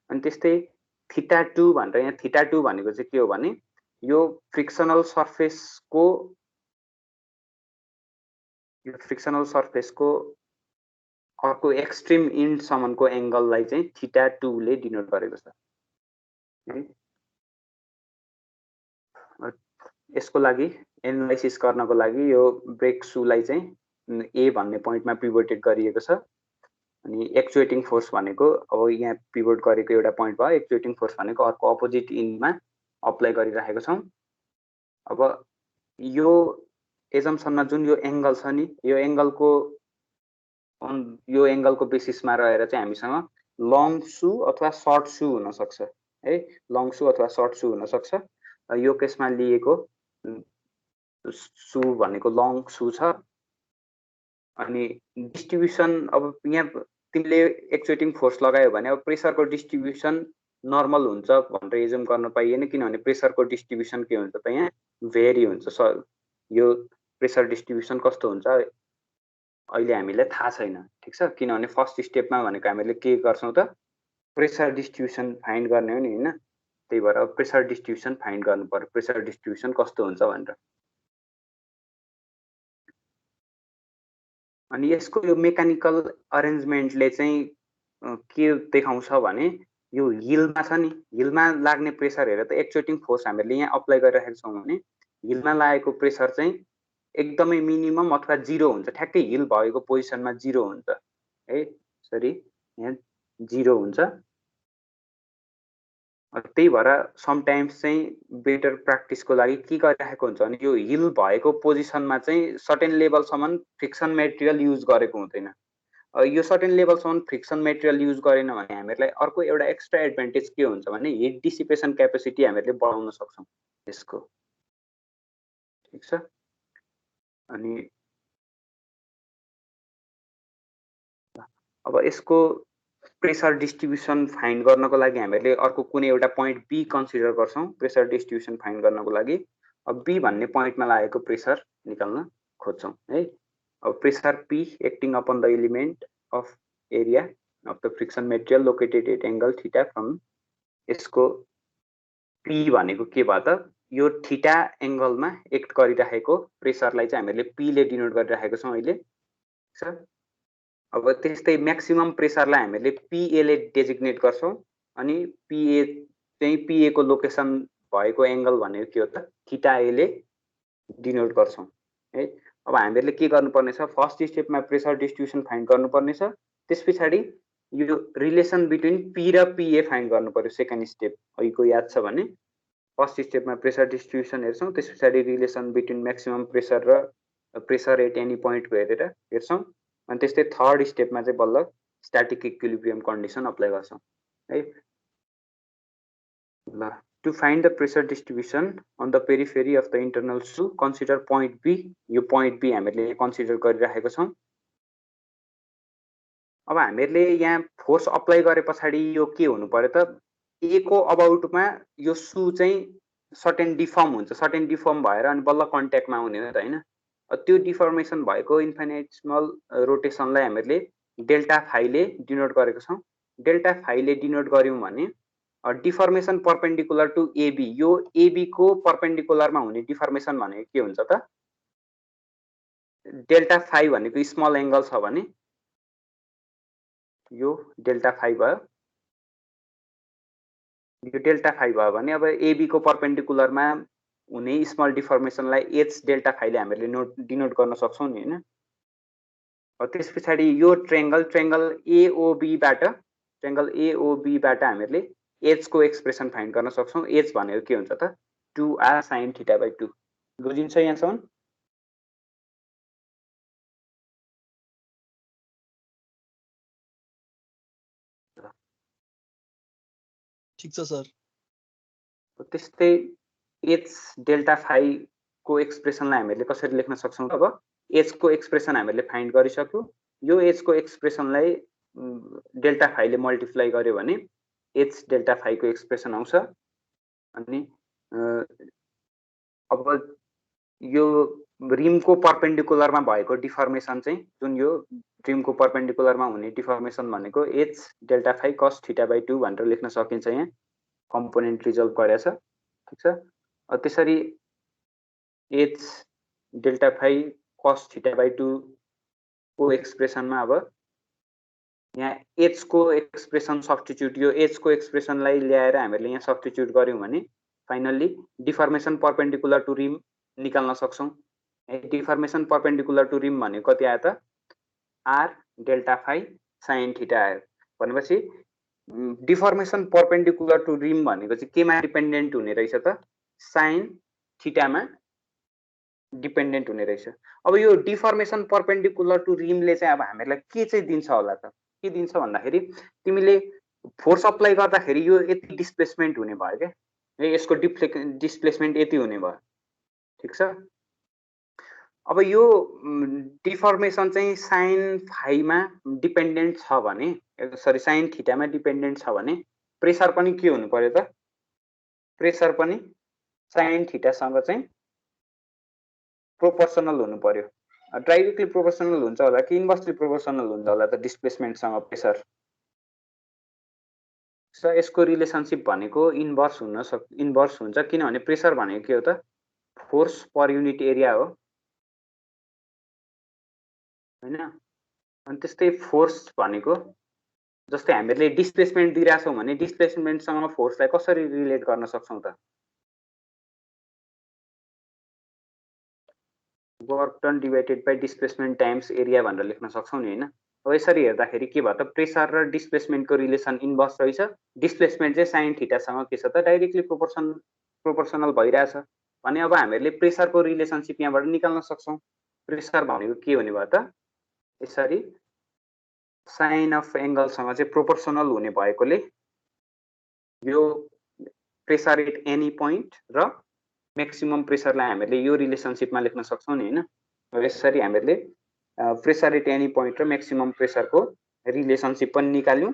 Speaker 1: अनि त्यस्तै थीटा 2 भनेर यहाँ थीटा 2 भनेको चाहिँ के हो भने यो फ्रिक्सनल सर्फेसको अर्को एक्सट्रिम इन्डसम्मको एङ्गललाई चाहिँ थीटा 2 ले डिनोट गरेको छ। यसको लागि एनालाइसिस गर्नको लागि यो ब्रेक सुलाई चाहिँ ए भन्ने पोइन्टमा पिभोटेड गरिएको छ। अनि एक्चुएटिङ फोर्स भनेको अब यहाँ पिभोट गरेको एउटा पोइन्ट भयो, एक्चुएटिङ फोर्स भनेको अर्को अपोजिट इन्डमा अप्लाई गरिरहेको छौँ। अब यो एजम्सनमा जुन यो एङ्गल छ नि, यो एङ्गलको बेसिसमा रहेर चाहिँ हामीसँग लङ सु अथवा सर्ट सु हुनसक्छ है, लङ सु अथवा सर्ट सु हुनसक्छ। यो केसमा लिएको सु भनेको लङ सु छ। अनि डिस्ट्रिब्युसन अब यहाँ तिमीले एक्चुएटिङ फोर्स लगायो भने अब प्रेसरको डिस्ट्रिब्युसन नर्मल हुन्छ भनेर एज्युम गर्न पाइएन, किनभने प्रेसरको डिस्ट्रिब्युसन के हुन्छ त यहाँ भेरी हुन्छ। यो प्रेसर डिस्ट्रिब्युसन कस्तो हुन्छ अहिले हामीलाई थाहा छैन। ठिक छ, किनभने फर्स्ट स्टेपमा भनेको हामीले के गर्छौँ त, प्रेसर डिस्ट्रिब्युसन फाइन्ड गर्ने हो नि होइन। त्यही भएर अब प्रेसर डिस्ट्रिब्युसन फाइन्ड गर्नु पर्यो, प्रेसर डिस्ट्रिब्युसन कस्तो हुन्छ भनेर। अनि यसको यो मेकानिकल अरेन्जमेन्टले चाहिँ के देखाउँछ भने यो हिलमा छ नि, हिलमा लाग्ने प्रेसर हेरेर त एक्चुएटिङ फोर्स हामीले यहाँ अप्लाई गरिरहेको छौँ भने हिलमा लागेको प्रेसर चाहिँ एकदमै मिनिमम अथवा 0 हुन्छ, ठ्याक्कै हिल भएको पोजिसनमा 0 हुन्छ है। सरी यहाँ 0 हुन्छ। त्यही भएर समटाइम्स चाहिँ बेटर प्र्याक्टिसको लागि के गरिरहेको हुन्छ भने यो हिल भएको पोजिसनमा चाहिँ सर्टेन लेभलसम्म फ्रिक्सन मेटेरियल युज गरेको हुँदैन। यो सर्टेन लेभलसम्म फ्रिक्सन मेटेरियल युज गरेन भने हामीहरूलाई अर्को एउटा एक्स्ट्रा एडभान्टेज के हुन्छ भने हिट डिसिपेसन क्यापेसिटी हामीले बढाउन सक्छौँ यसको। ठिक छ। अनि अब यसको प्रेसर डिस्ट्रिब्युसन फाइन्ड गर्नको लागि हामीले अर्को कुनै एउटा पोइन्ट बी कन्सिडर गर्छौँ प्रेसर डिस्ट्रिब्युसन फाइन्ड गर्नको लागि। अब बी भन्ने पोइन्टमा लागेको प्रेसर निकाल्न खोज्छौँ है। अब pressure P acting upon the element of area of the friction material located at angle theta from, यसको पी भनेको के भयो त यो थीटा एंगलमा एक्ट गरिरहेको प्रेसरलाई चाहिँ हामीले पी ले डिनोट गरिरहेको छौँ अहिले। अब त्यस्तै म्याक्सिमम प्रेसरलाई हामीले पीए ले डेजिग्नेट गर्छौँ अनि पीए चाहिँ पीए को लोकेसन भएको एंगल भनेको के हो त थीटा ए ले डिनोट गर्छौँ है। अब हामीले के गर्नुपर्ने छ, फर्स्ट स्टेपमा प्रेसर डिस्ट्रिब्युसन फाइन्ड गर्नुपर्ने छ, त्यस पछाडि यो रिलेसन बिट्विन पी र पीए फाइन्ड गर्नु पर्यो सेकेन्ड स्टेप। अघिको याद छ भने फर्स्ट स्टेपमा प्रेसर डिस्ट्रिब्युसन हेर्छौँ, त्यस पछाडि रिलेसन बिट्विन म्याक्सिमम प्रेसर र प्रेसर एट एनी पोइन्ट हेरेर हेर्छौँ, अनि त्यस्तै थर्ड स्टेपमा चाहिँ बल्ल स्ट्याटिक इक्विलिब्रियम कन्डिसन अप्लाई गर्छौँ है। ल to find the pressure distribution on the periphery of the internal shoe consider point B, यो पोइन्ट बी हामीले कन्सिडर गरिरहेको छौँ। अब हामीले यहाँ फोर्स अप्लाई गरे पछाडि यो के हुनु पर्यो त ए को अबाउटमा यो सु चाहिँ सर्टेन डिफर्म हुन्छ, सर्टेन डिफर्म भएर अनि बल्ल कन्ट्याक्टमा आउने हो त होइन। त्यो डिफर्मेसन भएको इन्फाइनेटसमल रोटेसनलाई हामीले डेल्टा फाइले डिनोट गरेको छौँ। डेल्टा फाइले डिनोट गर्यौँ भने डिफर्मेसन परपेन्डिकुलर टु एबी, यो एबी को परपेन्डिकुलरमा हुने डिफर्मेसन भनेको के हुन्छ त डेल्टा फाइ भनेको स्मल एंगल छ भने यो डेल्टा फाइ भयो, यो डेल्टा फाइ भयो भने अब एबी को परपेन्डिकुलरमा हुने स्मल डिफर्मेसनलाई एच डेल्टा फाइले हामीले डिनोट गर्न सक्छौँ नि होइन। त्यस पछाडि यो ट्रायंगल एओबीबाट हामीले एच को एक्सप्रेसन फाइन्ड गर्न सक्छौँ। एच भनेको के हुन्छ त 2r sin θ/2। बुझिन्छ यहाँसम्म?
Speaker 9: ठिक छ सर।
Speaker 1: त्यस्तै एच डेल्टा फाइ को एक्सप्रेसनलाई हामीले कसरी लेख्न सक्छौँ? अब एच को एक्सप्रेसन हामीले फाइन्ड गरिसक्यौँ। यो एच को एक्सप्रेसनलाई डेल्टा फाइले मल्टिप्लाई गर्यो भने एच डेल्टा फाइ को एक्सप्रेसन आउँछ। अनि अब यो रिमको परपेन्डिकुलरमा भएको डिफर्मेसन चाहिँ जुन यो रिमको परपेन्डिकुलरमा हुने डिफर्मेसन भनेको एच डेल्टा फाइ कस θ/2 भनेर लेख्न सकिन्छ। यहाँ कम्पोनेन्ट रिजल्भ गरेछ। ठिक छ। त्यसरी एच डेल्टा फाइ कस θ/2 को एक्सप्रेसनमा अब यहाँ एच को एक्सप्रेसन सब्स्टिट्युट, यो एच को एक्सप्रेसनलाई ल्याएर हामीले यहाँ सब्स्टिट्युट गर्यौँ भने finally deformation perpendicular to rim निकाल्न सक्छौँ। डिफर्मेसन परपेन्डिकुलर टु रिम भनेको कति आयो त आर डेल्टा फाइ साइन थीटा आयो। भनेपछि डिफर्मेसन परपेन्डिकुलर टु रिम भनेको चाहिँ केमा डिपेन्डेन्ट हुने रहेछ त साइन थीटामा डिपेन्डेन्ट हुने रहेछ। अब यो डिफर्मेसन परपेन्डिकुलर टु रिमले चाहिँ अब हामीलाई के चाहिँ दिन्छ होला त? के दिन्छ भन्दाखेरि तिमीले फोर्स अप्लाई गर्दाखेरि यो यति डिस्प्लेसमेन्ट हुने भयो क्या, यसको डिस्प्लेसमेन्ट यति हुने भयो। ठिक छ। अब यो डिफर्मेसन चाहिँ साइन फाइमा डिपेन्डेन्ट छ भने, सरी साइन थीटामा डिपेन्डेन्ट छ भने प्रेसर पनि के हुनु पर्यो त? प्रेसर पनि साइन थीटासँग चाहिँ प्रोपोर्सनल हुनु पर्यो। डाइरेक्टली प्रोपोर्सनल हुन्छ होला कि इन्भर्सली प्रोपोर्सनल हुन्छ होला त डिस्प्लेसमेन्टसँग प्रेसर? यसको रिलेसनसिप भनेको इन्भर्स हुन्छ, किनभने प्रेसर भनेको के हो त फोर्स पर युनिट एरिया हो हैन। अनि त्यस्तै फोर्स भनेको जस्तै हामीले डिस्प्लेसमेन्ट दिइराछौँ भने डिस्प्लेसमेन्टसँग फोर्सलाई कसरी रिलेट गर्न सक्छौँ त? Work done divided by displacement times area भनेर लेख्न सक्छौँ नि, होइन? अब यसरी हेर्दाखेरि के भयो त, प्रेसर र डिस्प्लेसमेन्टको रिलेसन इन्भर्स रहेछ। डिस्प्लेसमेन्ट चाहिँ साइन थीटासँग के छ त, डाइरेक्टली प्रोपोर्सनल भइरहेछ भने अब हामीहरूले प्रेसरको रिलेसनसिप यहाँबाट निकाल्न सक्छौँ। प्रेसर भनेको के हुने भयो त, यसरी साइन अफ एङ्गलसँग चाहिँ प्रोपोर्सनल हुने भएकोले यो प्रेसर एट एनी पोइन्ट र म्याक्सिमम प्रेसरलाई हामीले यो रिलेसनसिपमा लेख्न सक्छौँ नि, होइन? यसरी हामीहरूले प्रेसर एट एनी पोइन्ट र म्याक्सिमम प्रेसरको रिलेसनसिप पनि निकाल्यौँ।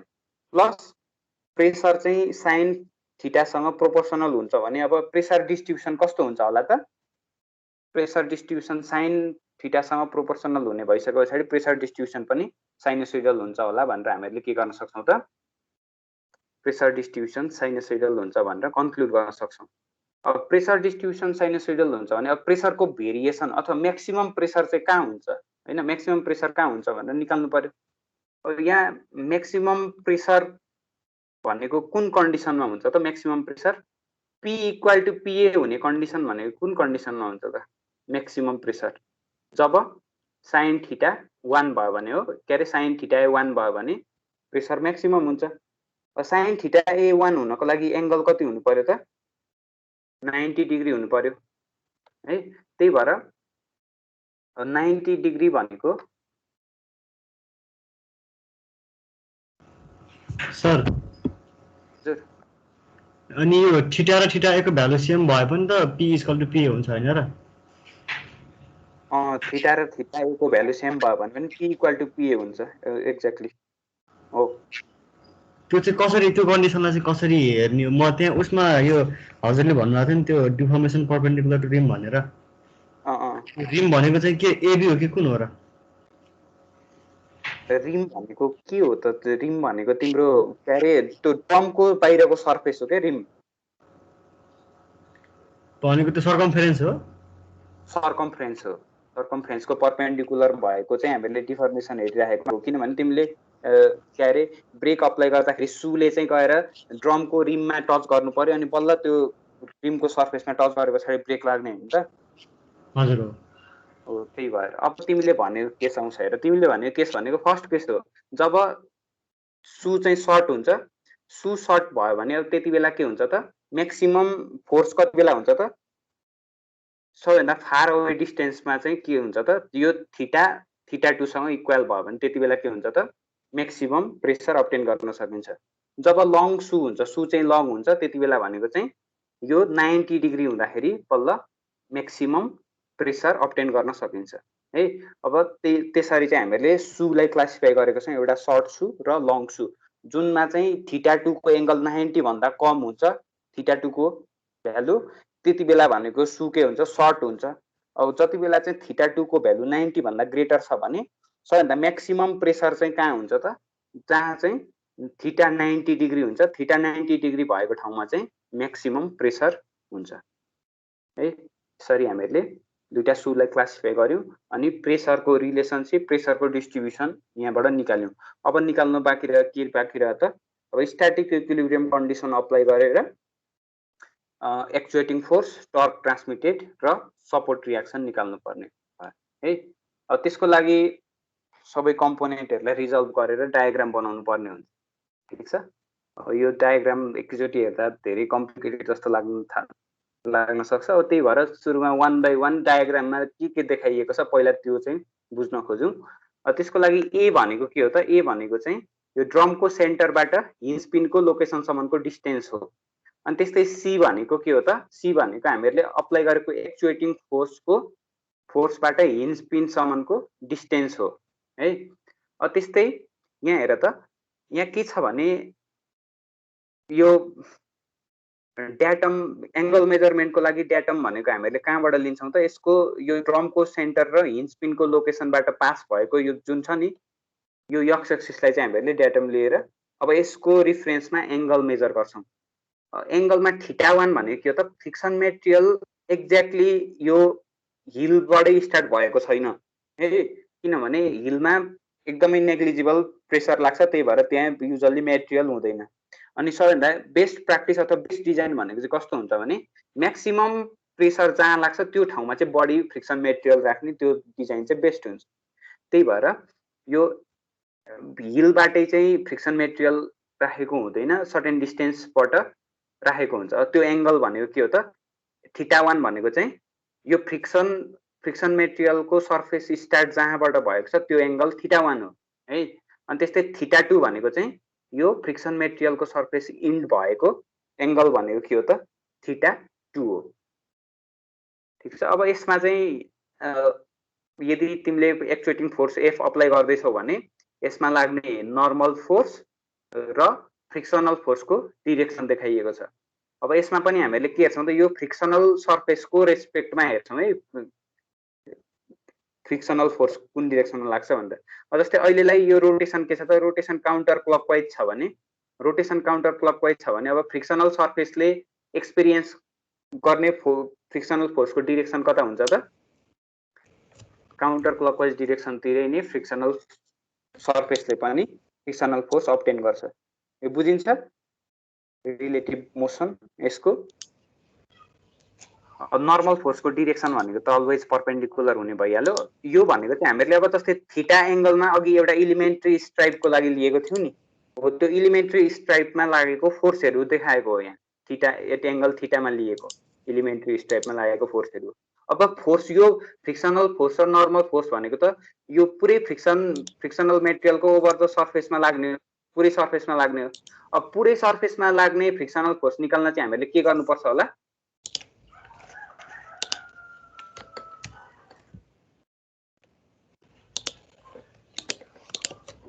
Speaker 1: प्लस प्रेसर चाहिँ साइन थीटासँग प्रोपोर्सनल हुन्छ भने अब प्रेसर डिस्ट्रिब्युसन कस्तो हुन्छ होला त? प्रेसर डिस्ट्रिब्युसन साइन थीटासँग प्रोपोर्सनल हुने भइसके पछाडि प्रेसर डिस्ट्रिब्युसन पनि साइनोसोइडल हुन्छ होला भनेर हामीले के गर्न सक्छौँ त? प्रेसर डिस्ट्रिब्युसन साइनोसोइडल हुन्छ भनेर कन्क्लुड गर्न सक्छौँ। अब प्रेसर डिस्ट्रिब्युसन साइनोसोइडल हुन्छ भने अब प्रेसरको भेरिएसन अथवा म्याक्सिमम प्रेसर चाहिँ कहाँ हुन्छ, होइन? म्याक्सिमम प्रेसर कहाँ हुन्छ भनेर निकाल्नु पर्यो। अब यहाँ म्याक्सिमम प्रेसर भनेको कुन कन्डिसनमा हुन्छ त? Maximum pressure P equal to PA हुने कन्डिसन भनेको कुन कन्डिसनमा हुन्छ त? म्याक्सिमम प्रेसर जब साइन थीटा 1 भयो भने हो, के अरे साइन थीटा ए 1 भयो भने प्रेसर म्याक्सिमम हुन्छ। साइन थीटा ए 1 हुनको लागि एङ्गल कति हुनु पर्यो त? 90 डिग्री हुनु पर्यो है। त्यही भएर 90 डिग्री भनेको
Speaker 6: सर
Speaker 1: हजुर
Speaker 6: अनि यो थीटा र थीटा एको भ्यालु सेम भए पनि त पी इक्वल टु पी हुन्छ हैन र?
Speaker 1: थीटा र थीटा एको भ्यालु सेम भयो भने पनि पी इक्वल टु पी हुन्छ। एक्ज्याक्टली हो।
Speaker 6: त्यो चाहिँ कसरी, त्यो कन्डिसनलाई चाहिँ कसरी हेर्ने हो? म त्यहाँ उसमा यो हजुरले भन्नुभएको थियो नि त्यो डिफर्मेसन परपेन्डिकुलर टु रिम भनेर, रिम भनेको चाहिँ के एबी हो कि कुन हो र?
Speaker 1: रिम भनेको के हो त? रिम भनेको तिम्रो के अरे त्यो ड्रमको बाहिरको सर्फेस हो क्या रिम
Speaker 6: भनेको। त्यो सर्कमफेरेन्स हो?
Speaker 1: सर्कमफ्रेन्स हो। सर्कमफ्रेन्सको परपेन्डिकुलर भएको चाहिँ हामीले डिफर्मेसन हेरिरहेको हो। किनभने तिमीले के अरे ब्रेक अप्लाई गर्दाखेरि सुले चाहिँ गएर ड्रमको रिममा टच गर्नु पर्यो अनि बल्ल त्यो रिमको सर्फेसमा टच गरे पछाडि ब्रेक लाग्ने हुन्छ।
Speaker 6: हजुर
Speaker 1: हो। त्यही भएर अब तिमीले भनेको केस आउँछ हेर। तिमीले भनेको केस भनेको फर्स्ट केस हो, जब सु चाहिँ सर्ट हुन्छ। सु सर्ट भयो भने अब त्यति बेला के हुन्छ त? म्याक्सिमम फोर्स कति बेला हुन्छ त? सबैभन्दा फार अवे डिस्टेन्समा चाहिँ के हुन्छ त? यो थीटा 2 सँग इक्वल भयो भने त्यति बेला के हुन्छ त? म्याक्सिमम प्रेसर अब्टेन गर्न सकिन्छ। जब लङ सु हुन्छ, सु चाहिँ लङ हुन्छ, त्यति बेला भनेको चाहिँ यो 90 डिग्री हुँदाखेरि बल्ल म्याक्सिमम प्रेसर अब्टेन गर्न सकिन्छ है। अब त्यसरी चाहिँ हामीले सुलाई क्लासिफाई गरेको छौँ, एउटा सर्ट सु र लङ सु, जुनमा चाहिँ थीटा 2 को एङ्गल 90 भन्दा कम हुन्छ। थीटा 2 को भ्यालु त्यति बेला भनेको सु के हुन्छ? सर्ट हुन्छ। अब जति बेला चाहिँ थीटा 2 को भ्यालु 90 भन्दा ग्रेटर छ भने सबैभन्दा म्याक्सिमम प्रेसर चाहिँ कहाँ हुन्छ त? जहाँ चाहिँ थीटा 90 डिग्री हुन्छ। थीटा 90 डिग्री भएको ठाउँमा चाहिँ म्याक्सिमम प्रेसर हुन्छ है। यसरी हामीले दुईटा सुलाई क्लासिफाई गर्यौँ अनि प्रेसरको रिलेसनसिप, प्रेसरको डिस्ट्रिब्युसन यहाँबाट निकाल्यौँ। अब निकाल्नु बाँकी रह्यो के बाँकी रह्यो त? अब स्ट्याटिक इक्विलिब्रियम कन्डिसन अप्लाई गरेर एक्चुएटिङ फोर्स, टर्क ट्रान्समिटेड र सपोर्ट रियाक्सन निकाल्नु पर्ने है। अब त्यसको लागि सबै कम्पोनेन्टहरूलाई रिजल्भ गरेर डायग्राम बनाउनु पर्ने हुन्छ। ठिक छ। यो डायग्राम एकैचोटि हेर्दा धेरै कम्प्लिकेटेड जस्तो लाग्न सक्छ। अब त्यही भएर सुरुमा 1 बाई 1 डायग्राममा के देखाइएको छ पहिला त्यो चाहिँ बुझ्न खोजौँ। त्यसको लागि ए भनेको के हो त? ए भनेको चाहिँ यो ड्रमको सेन्टरबाट हिन्ज पिनको लोकेसनसम्मको डिस्टेन्स हो। अनि त्यस्तै सी भनेको के हो त? सी भनेको हामीहरूले अप्लाई गरेको एक्चुएटिङ फोर्सबाट हिन्ज पिनसम्मको डिस्टेन्स हो है। त्यस्तै यहाँ हेर त, यहाँ के छ भने यो ड्याटम एङ्गल मेजरमेन्टको लागि ड्याटम भनेको हामीले कहाँबाट लिन्छौँ त? यसको यो ड्रमको सेन्टर र हिन्ज पिनको लोकेसनबाट पास भएको यो जुन छ नि, यो एक्स एक्सिसलाई चाहिँ हामीले ड्याटम लिएर अब यसको रिफरेन्समा एङ्गल मेजर गर्छौँ। एङ्गलमा थीटा 1 भनेको के हो त? फ्रिक्सन मेटेरियल एक्ज्याक्टली यो हिलबाटै स्टार्ट भएको छैन है। किनभने हिलमा एकदमै नेग्लिजिबल प्रेसर लाग्छ, त्यही भएर त्यहाँ युजली मेटेरियल हुँदैन। अनि सबैभन्दा बेस्ट प्र्याक्टिस अथवा बेस्ट डिजाइन भनेको चाहिँ कस्तो हुन्छ भने म्याक्सिमम प्रेसर जहाँ लाग्छ त्यो ठाउँमा चाहिँ बढी फ्रिक्सन मेटेरियल राख्ने त्यो डिजाइन चाहिँ बेस्ट हुन्छ। त्यही भएर यो हिलबाटै चाहिँ फ्रिक्सन मेटेरियल राखेको हुँदैन, सर्टेन डिस्टेन्सबाट राखेको हुन्छ। त्यो एङ्गल भनेको के हो त, θ1 भनेको चाहिँ यो फ्रिक्सन मेटेरियलको सर्फेस स्टार्ट जहाँबाट भएको छ त्यो एङ्गल θ1 हो है। अनि त्यस्तै θ2 भनेको चाहिँ यो फ्रिक्सन मेटेरियलको सर्फेस इन्ड भएको एङ्गल भनेको के हो त, θ2 हो। ठिक छ। अब यसमा चाहिँ यदि तिमीले एक्चुएटिङ फोर्स F अप्लाई गर्दैछौ भने यसमा लाग्ने नर्मल फोर्स र फ्रिक्सनल फोर्सको डिरेक्सन देखाइएको छ। अब यसमा पनि हामीले के हेर्छौँ त, यो फ्रिक्सनल सर्फेसको रेस्पेक्टमा हेर्छौँ है, फ्रिक्सनल फोर्स कुन डिरेक्सनमा लाग्छ भनेर। जस्तै अहिलेलाई यो रोटेसन के छ त, रोटेसन काउन्टर क्लकवाइज छ भने, रोटेसन काउन्टर क्लकवाइज छ भने अब फ्रिक्सनल सर्फेसले एक्सपिरियन्स गर्ने फ्रिक्सनल फोर्सको डिरेक्सन कता हुन्छ त, काउन्टर क्लकवाइज डिरेक्सनतिरै नै फ्रिक्सनल सर्फेसले पनि फ्रिक्सनल फोर्स अब्टेन गर्छ। यो बुझिन्छ रिलेटिभ मोसन यसको। नर्मल फोर्सको डिरेक्सन भनेको त अलवेज परपेन्डिकुलर हुने भइहाल्यो। यो भनेको चाहिँ हामीले अब जस्तै थीटा एङ्गलमा अघि एउटा इलिमेन्ट्री स्ट्राइपको लागि लिएको थियौँ नि, हो त्यो इलिमेन्ट्री स्ट्राइपमा लागेको फोर्सहरू देखाएको हो यहाँ, थीटा एट एङ्गल थीटामा लिएको इलिमेन्ट्री स्ट्राइपमा लागेको फोर्सहरू। अब फोर्स यो फ्रिक्सनल फोर्स र नर्मल फोर्स भनेको त यो पुरै फ्रिक्सनल मेटेरियलको ओभर द सर्फेसमा लाग्ने, पुरै सर्फेसमा लाग्ने हो। अब पुरै सर्फेसमा लाग्ने फ्रिक्सनल फोर्स निकाल्न चाहिँ हामीले के गर्नुपर्छ होला,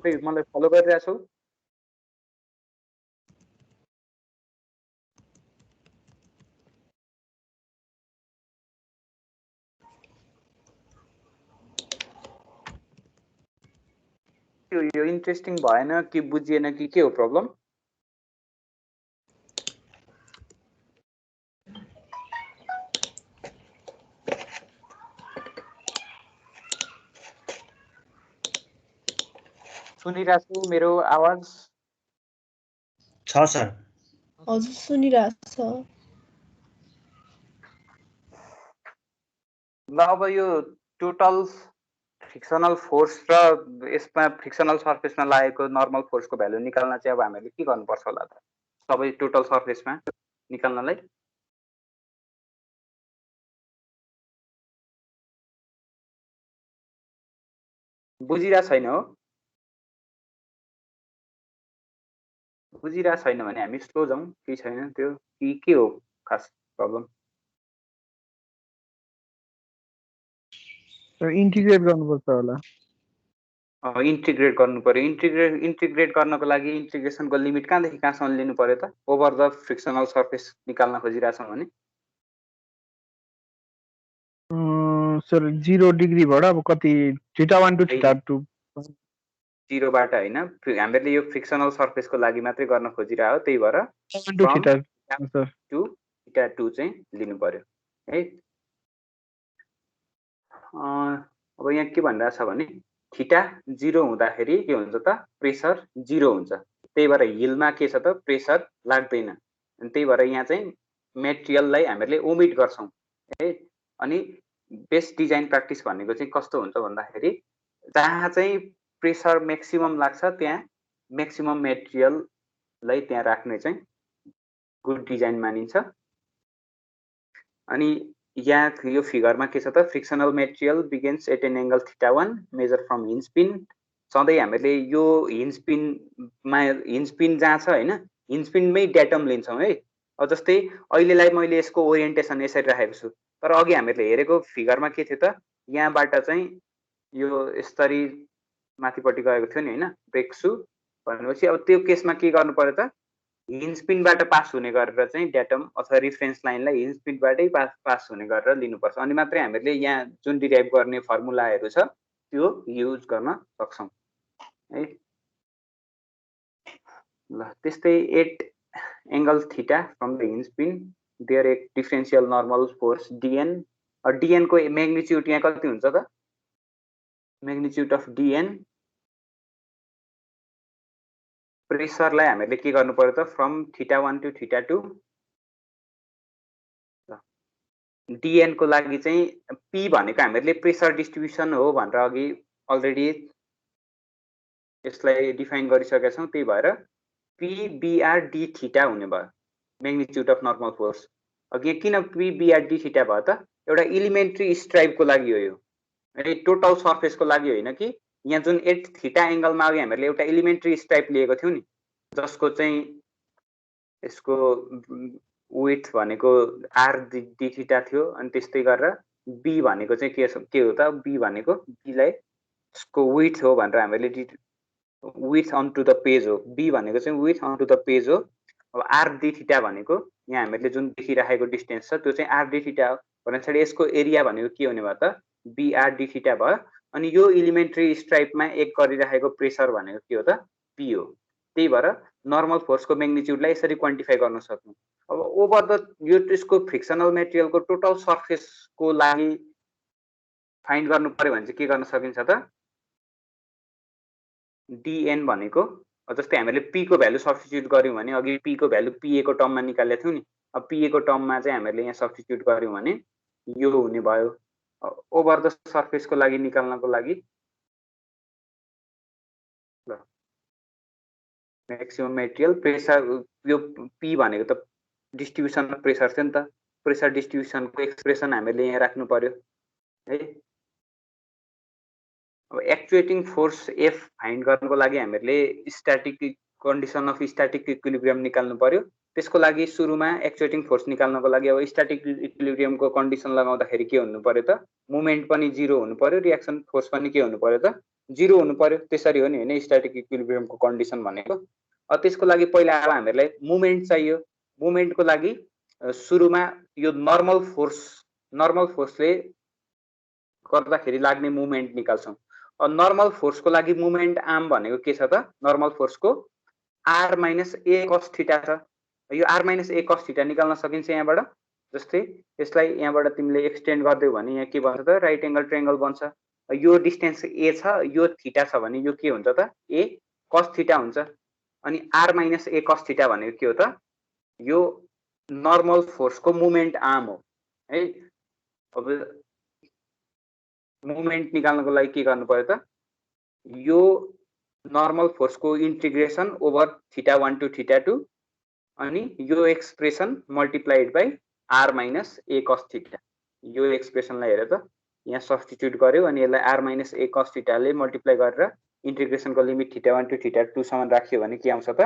Speaker 1: मलाई फलो गरिरहेको छौ? यो इन्ट्रेस्टिङ भएन कि बुझिएन कि के हो प्रब्लम? सुनिरहेको छु मेरो आवाज?
Speaker 7: छ सर।
Speaker 10: हजुर सुनिरहेको छ।
Speaker 1: ल अब यो टोटल फ्रिक्सनल फोर्स र यसमा फ्रिक्सनल सर्फेसमा लागेको नर्मल फोर्सको भ्यालु निकाल्न चाहिँ अब हामीले के गर्नुपर्छ होला त, सबै टोटल सर्फेसमा निकाल्नलाई? बुझिरहेको छैन हो? बुझिरहेको छैन भने हामी स्लो जाउँ, केही छैन त्यो, कि के हो खास प्रब्लम?
Speaker 11: इन्टिग्रेट गर्नुपर्छ होला।
Speaker 1: इन्टिग्रेट गर्नु पर्यो। इन्टिग्रेट गर्नको लागि इन्टिग्रेसनको लिमिट कहाँदेखि कहाँसम्म लिनु पर्यो त, ओभर द फ्रिक्सनल सर्फेस निकाल्न खोजिरहेछौँ भने?
Speaker 11: सर 0 डिग्रीबाट अब कति θ1 टु θ2?
Speaker 1: 0बाट होइन, हामीले यो फ्रिक्सनल सर्फेसको लागि मात्रै गर्न खोजिरहेको, त्यही भएर टु θ2 चाहिँ लिनु पर्यो है। अब यहाँ के भनिरहेछ भने थीटा 0 हुँदाखेरि के हुन्छ त, प्रेसर 0 हुन्छ। त्यही भएर हिलमा के छ त, प्रेसर लाग्दैन। अनि त्यही भएर यहाँ चाहिँ मेटेरियललाई हामीले ओमिट गर्छौँ है। अनि बेस्ट डिजाइन प्र्याक्टिस भनेको चाहिँ कस्तो हुन्छ भन्दाखेरि जहाँ चाहिँ प्रेसर म्याक्सिमम लाग्छ त्यहाँ म्याक्सिमम मेटेरियललाई त्यहाँ राख्ने चाहिँ गुड डिजाइन मानिन्छ। अनि यहाँ यो फिगरमा के छ त, frictional material begins at an angle θ1 measure from hinge pin. सधैँ हामीले यो हिन्ज पिन जहाँ छ होइन, हिन्ज पिनमै डेटम लिन्छौँ है। अब जस्तै अहिलेलाई मैले यसको ओरिएन्टेसन यसरी राखेको छु, तर अघि हामीले हेरेको फिगरमा के थियो त, यहाँबाट चाहिँ यो यसरी माथिपट्टि गएको थियो नि होइन, ब्रेक सु भनेपछि अब त्यो केसमा के गर्नु पर्यो त, हिन्ज पिनबाट पास हुने गरेर चाहिँ डेटम अथवा रिफरेन्स लाइनलाई हिन्ज पिनबाटै पास हुने गरेर लिनुपर्छ। अनि मात्रै हामीले यहाँ जुन डिराइभ गर्ने फर्मुलाहरू छ त्यो युज गर्न सक्छौँ है। ल त्यस्तै at angle theta from the hinge pin there एक डिफरेन्सियल नर्मल फोर्स डिएन। डिएनको म्याग्निच्युड यहाँ कति हुन्छ त, म्याग्निच्युड अफ डिएन प्रेसरलाई हामीले के गर्नु पर्यो त फ्रम θ1 टु θ2 dn को लागि चाहिँ p भनेको हामीले प्रेसर डिस्ट्रिब्युसन हो भनेर अघि अलरेडी यसलाई डिफाइन गरिसकेका छौं त्यही भएर p br d थीटा हुने भयो म्याग्निट्युड अफ नर्मल फोर्स अघि किन p br d थीटा भयो त एउटा एलिमेन्ट्री स्ट्राइपको लागि हो यो है टोटल सर्फेसको लागि होइन कि यहाँ जुन 8 थीटा एंगलमा अघि हामीले एउटा एलिमेन्ट्री स्ट्राइप लिएको थियौ नि जसको चाहिँ यसको विड्थ भनेको r d थीटा थियो अनि त्यस्तै गरेर b भनेको चाहिँ के हो त b भनेको b लाई यसको विड्थ हो भनेर हामीले width on to the page हो b भनेको चाहिँ width on to the page हो अब r d थीटा भनेको यहाँ हामीले जुन देखिरहेको डिस्टेन्स छ त्यो चाहिँ r d थीटा हो भनेपछि यसको एरिया भनेको के हुने भयो त br d थीटा भयो अनि यो एलिमेन्ट्री स्ट्राइपमा एक गरिरहेको प्रेसर भनेको के हो त p हो त्यही भएर नर्मल फोर्सको म्याग्निट्युडलाई यसरी क्वान्टिफाई गर्न सक्नु अब ओभर द यो त्यसको फ्रिक्सनल मेटेरियलको टोटल सर्फेसको लागि फाइन्ड गर्नु पर्यो भने चाहिँ के गर्न सकिन्छ त dn भनेको जस्तै हामीले p को भ्यालु सब्स्टिट्युट गर्यौं भने अघि p को भ्यालु pa को टर्ममा निकालेको थियौ नि अब pa को टर्ममा चाहिँ हामीले यहाँ सब्स्टिट्युट गर्यौं भने यो हुने भयो ओभर द सर्फेसको लागि निकाल्नको लागि मैक्सिमम मेटेरियल प्रेसर यो p भनेको त डिस्ट्रिब्युसन अफ प्रेसर थियो नि त प्रेसर डिस्ट्रिब्युसनको एक्सप्रेसन हामीले यहाँ राख्नु पर्यो है अब एक्चुएटिङ फोर्स f फाइन्ड गर्नको लागि हामीले static condition of static equilibrium निकाल्नु पर्यो त्यसको लागि सुरुमा एक्चुएटिङ फोर्स निकाल्नको लागि अब स्ट्याटिक इक्विलिब्रियमको कन्डिसन लगाउँदाखेरि के हुनु पर्यो त मोमेन्ट पनि 0 हुनु पर्यो रिएक्सन फोर्स पनि के हुनु पर्यो त 0 हुनु पर्यो त्यसरी हो नि हैन स्ट्याटिक इक्विलिब्रियमको कन्डिसन भनेको अब त्यसको लागि पहिला अब हामीलाई मोमेन्ट चाहियो मोमेन्टको लागि सुरुमा यो नर्मल फोर्सले गर्दाखेरि लाग्ने मोमेन्ट निकाल्छौं अब नर्मल फोर्सको लागि मोमेन्ट आर्म भनेको के छ त नर्मल फोर्सको r - a cos थीटा छ यो r - a cos थीटा निकाल्न सकिन्छ यहाँबाट जस्तै यसलाई यहाँबाट तिमीले एक्सटेन्ड गर्दियौ भने यहाँ के बन्छ त राइट एंगल ट्रायंगल बन्छ यो डिस्टेन्स a छ यो थीटा छ भने यो के हुन्छ त a cos थीटा हुन्छ अनि r - a cos थीटा भनेको के हो त यो नर्मल फोर्सको मोमेन्ट आर्म हो है अब मोमेन्ट निकाल्नको लागि के गर्नु पर्यो त यो नर्मल फोर्सको इन्टिग्रेसन ओभर θ1 टु θ2 अनि यो expression multiplied by r - a cos theta यो एक्सप्रेसनलाई हेरे त यहाँ सब्स्टिट्युट गर्यो अनि यसलाई r - a cos थीटा ले मल्टिप्लाई गरेर इन्टिग्रेसनको लिमिट θ1 टु θ2 सम्म राखियो भने के आउँछ त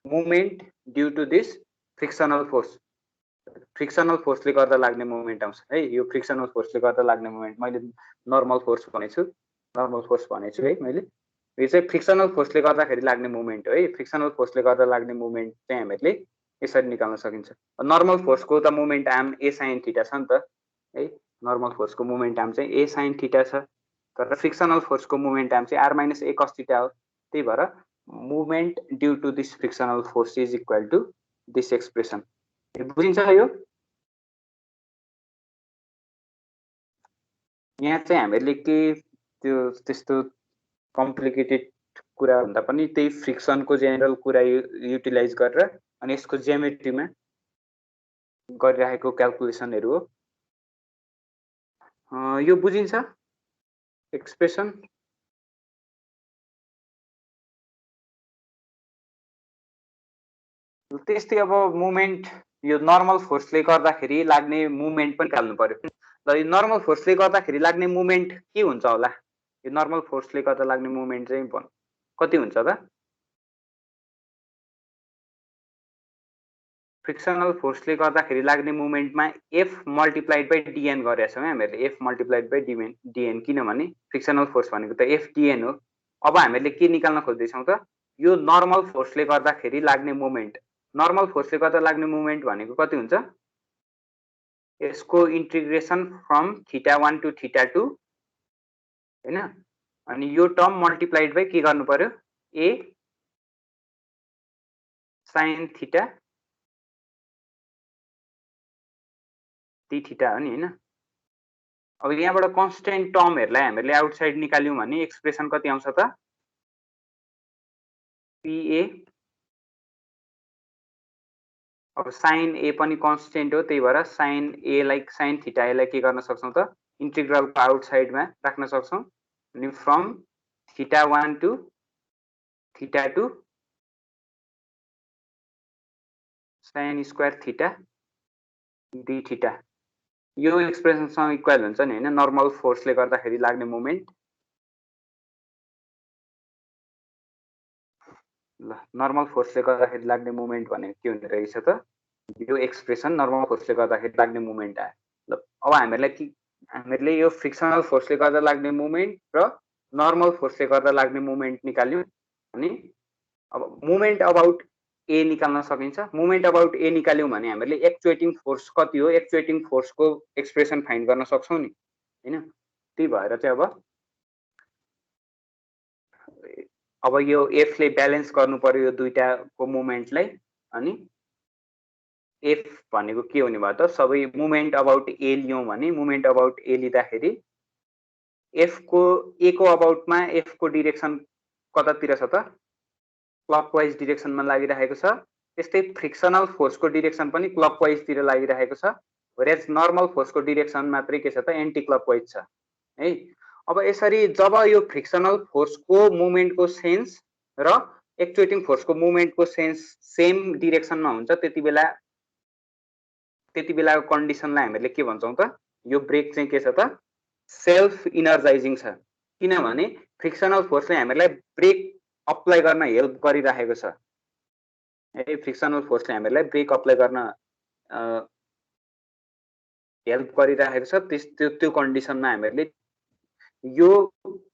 Speaker 1: moment due to this frictional फोर्सले गर्दा लाग्ने मोमेन्ट आउँछ है यो फ्रिक्सनल फोर्सले गर्दा लाग्ने मोमेन्ट मैले नर्मल फोर्स भनेछु है मैले यो चाहिँ फ्रिक्सनल फोर्सले गर्दाखेरि लाग्ने मोमेन्ट हो है फ्रिक्सनल फोर्सले गर्दा लाग्ने मोमेन्ट चाहिँ हामीले यसरी निकाल्न सकिन्छ नर्मल फोर्सको त moment arm a sin theta छ नि त है नर्मल फोर्सको मोमेन्ट आर्म चाहिँ a sin थीटा छ तर फ्रिक्सनल फोर्सको मोमेन्ट आर्म चाहिँ r - a cos थीटा हो त्यही भएर moment due to this frictional force is equal to this expression बुझिन्छ यो यहाँ चाहिँ हामीले के त्यो त्यस्तो कम्प्लिकेटेड कुरा भन्दा पनि त्यही फ्रिक्सनको जेनरल कुरा युटिलाइज गरेर अनि यसको ज्यामेट्रीमा गरिरहेको क्याल्कुलेसनहरु हो यो बुझिन्छ एक्सप्रेसन त्यस्तै अब मोमेन्ट यो नर्मल फोर्सले गर्दाखेरि लाग्ने मोमेन्ट पनि निकाल्नु पर्यो ल यो नर्मल फोर्सले गर्दाखेरि लाग्ने मोमेन्ट के हुन्छ होला यो नर्मल फोर्सले गर्दा लाग्ने मोमेन्ट चाहिँ कति हुन्छ त फ्रिक्सनल फोर्सले गर्दाखेरि लाग्ने मोमेन्टमा f मल्टिप्लाइड बाइ dn गरेका छौं हामीले f मल्टिप्लाइड बाइ dn किनभने फ्रिक्सनल फोर्स भनेको त f dn हो अब हामीले के निकाल्न खोज्दै छौं त यो नर्मल फोर्सले गर्दाखेरि लाग्ने मोमेन्ट नर्मल फोर्सले गर्दा लाग्ने मोमेन्ट भनेको कति हुन्छ यसको इन्टिग्रेसन फ्रम θ1 टु θ2 हैन अनि यो टर्म मल्टिप्लाइड बाइ के गर्नु पर्यो a sin theta d theta हो नि हैन अब यहाँबाट कन्स्टेन्ट टर्महरुलाई हामीले आउटसाइड निकाल्यौं भने एक्सप्रेसन कति आउँछ त pa अब साइन ए पनि कन्स्टेन्ट हो, त्यही भएर साइन ए लाई साइन थीटा ए लाई के गर्न सक्छौं त इन्टिग्रलको आउटसाइडमा राख्न सक्छौं अनि from theta 1 to theta 2 sine square theta D theta यो एक्सप्रेसनसँग इक्वल हुन्छ नि हैन नर्मल फोर्सले गर्दाखेरि लाग्ने मोमेन्ट। ल नर्मल फोर्सले गर्दाखेरि लाग्ने मोमेन्ट भनेको के हुने रहेछ त यो एक्सप्रेसन नर्मल फोर्सले गर्दाखेरि लाग्ने मोमेन्ट आयो। ल अब हामीहरूले यो फ्रिक्सनल फोर्सले गर्दा लाग्ने मोमेन्ट र नर्मल फोर्सले गर्दा लाग्ने मोमेन्ट निकाल्यौं अनि अब मोमेन्ट अबाउट ए निकाल्न सकिन्छ। मोमेन्ट अबाउट ए निकाल्यौं भने हामीले एक्चुएटिङ फोर्स कति हो एक्चुएटिङ फोर्सको एक्सप्रेसन फाइन्ड गर्न सक्छौं नि हैन। त्यही भएर चाहिँ अब यो एफ ले ब्यालेन्स गर्नु पर्यो यो दुईटाको मोमेन्टलाई अनि एफ भनेको के हुने भयो त सबै मोमेन्ट अबाउट ए लियौं भने मोमेन्ट अबाउट ए लिँदाखेरि एफ को ए को अबाउटमा एफ को डिरेक्सन कतातिर छ त क्लकवाइज डिरेक्सनमा लागिरहेको छ। त्यस्तै फ्रिक्सनल फोर्सको डिरेक्सन पनि क्लकवाइज तिर लागिरहेको छ व्हेरेज नर्मल फोर्सको डिरेक्सन मात्रै के छ त एन्टी क्लकवाइज छ है। अब यसरी जब यो फ्रिक्सनल फोर्सको मोमेन्टको सेन्स र एक्चुएटिङ फोर्सको मोमेन्टको सेन्स सेम डिरेक्सनमा हुन्छ त्यति बेलाको कन्डिसनलाई हामीले के भन्छौं त यो ब्रेक चाहिँ के छ त सेल्फ इनर्जाइजिङ छ किनभने फ्रिक्सनल फोर्सले हामीलाई ब्रेक अप्लाई गर्न हेल्प गरिरहेको छ है। फ्रिक्सनल फोर्सले हामीलाई ब्रेक अप्लाई गर्न हेल्प गरिरहेको छ। त्यो कन्डिसनमा हामीले यो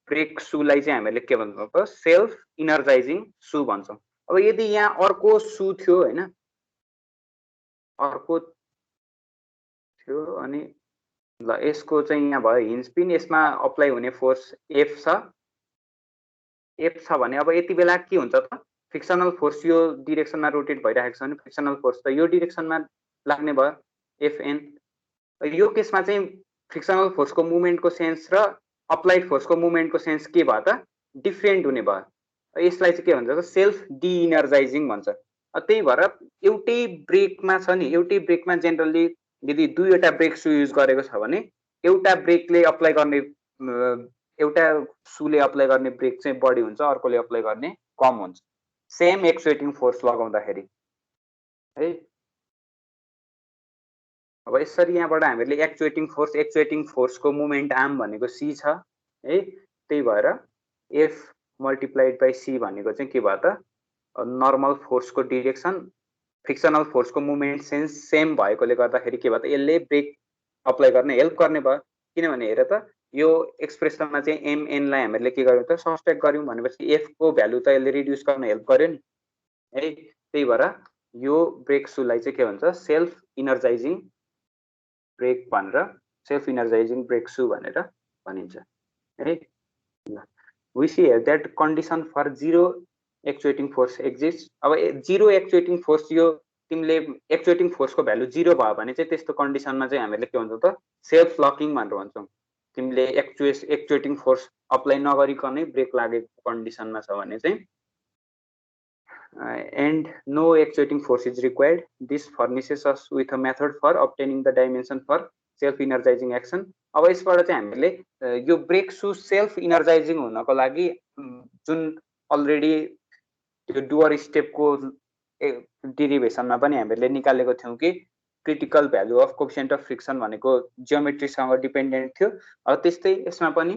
Speaker 1: ब्रेक सुलाई चाहिँ हामीले के भन्छौं त सेल्फ इनर्जाइजिङ सु भन्छौं। अब यदि यहाँ अर्को सु थियो हैन अर्को थियो अनि ल यसको चाहिँ यहाँ भयो हिन्ज पिन यसमा अप्लाई हुने फोर्स एफ छ भने अब यति बेला के हुन्छ त फ्रिक्सनल फोर्स यो डिरेक्सनमा रोटेट भइरहेको छ भने फ्रिक्सनल फोर्स त यो डिरेक्सनमा लाग्ने भयो एफएन। यो केसमा चाहिँ फ्रिक्सनल फोर्सको मुभमेन्टको सेन्स र अप्लाइड फोर्सको मुभमेन्टको सेन्स के भयो त डिफरेन्ट हुने भयो। यसलाई चाहिँ के भन्छ त सेल्फ डिइनर्जाइजिङ भन्छ। त्यही भएर एउटै ब्रेकमा छ नि एउटै ब्रेकमा जेनरली यदि दुईवटा ब्रेक सु युज गरेको छ भने एउटा ब्रेकले अप्लाई गर्ने एउटा सुले अप्लाई गर्ने ब्रेक चाहिँ बढी हुन्छ अर्कोले अप्लाई गर्ने कम हुन्छ सेम एक्चुएटिङ फोर्स लगाउँदाखेरि है। अब यसरी यहाँबाट हामीले एक्चुएटिङ फोर्सको मोमेन्ट आर्म भनेको सी छ है। त्यही भएर एफ मल्टिप्लाइड बाइ सी भनेको चाहिँ के भयो त नर्मल फोर्सको डिरेक्सन फ्रिक्सनल फोर्सको मोमेन्ट सेन्स सेम भएकोले गर्दाखेरि के भयो त यसले ब्रेक अप्लाई गर्ने हेल्प गर्ने भयो। किनभने हेर त यो एक्सप्रेसनमा चाहिँ एमएन लाई हामीले के गर्यौं त सब्स्ट्र्याक्ट गर्यौं भनेपछि एफ को भ्यालु त यसले रिड्युस गर्न हेल्प गर्यो नि है। त्यही भएर यो ब्रेक सुलाई चाहिँ के भन्छ सेल्फ इनर्जाइजिङ ब्रेक भनेर सेल्फ इनर्जाइजिङ ब्रेक सु भनेर भनिन्छ है। We see here that condition for zero actuating force exist. अब जीरो एक्चुएटिङ फोर्स यो तिमीले एक्चुएटिङ फोर्सको भ्यालु जीरो भयो भने चाहिँ त्यस्तो कन्डिसनमा चाहिँ हामीले के भन्छौं त सेल्फ लकिङ भनेर भन्छौं। तिमीले एक्चुएटिङ फोर्स अप्लाई नगरिकनै ब्रेक लागेको कन्डिसनमा छ भने चाहिँ and no actuating force is required. This furnishes us with a method for obtaining the dimension for self energizing action. अब यसबाट चाहिँ हामीले यो ब्रेक सु सेल्फ इनर्जाइजिङ हुनको लागि जुन अलरेडी त्यो डुअर स्टेपको डेरिभेसनमा पनि हामीले निकालेको थियौं कि critical value of coefficient of friction भनेको जियोमेट्रीसँग डिपेन्डेन्ट थियो। अब त्यस्तै यसमा पनि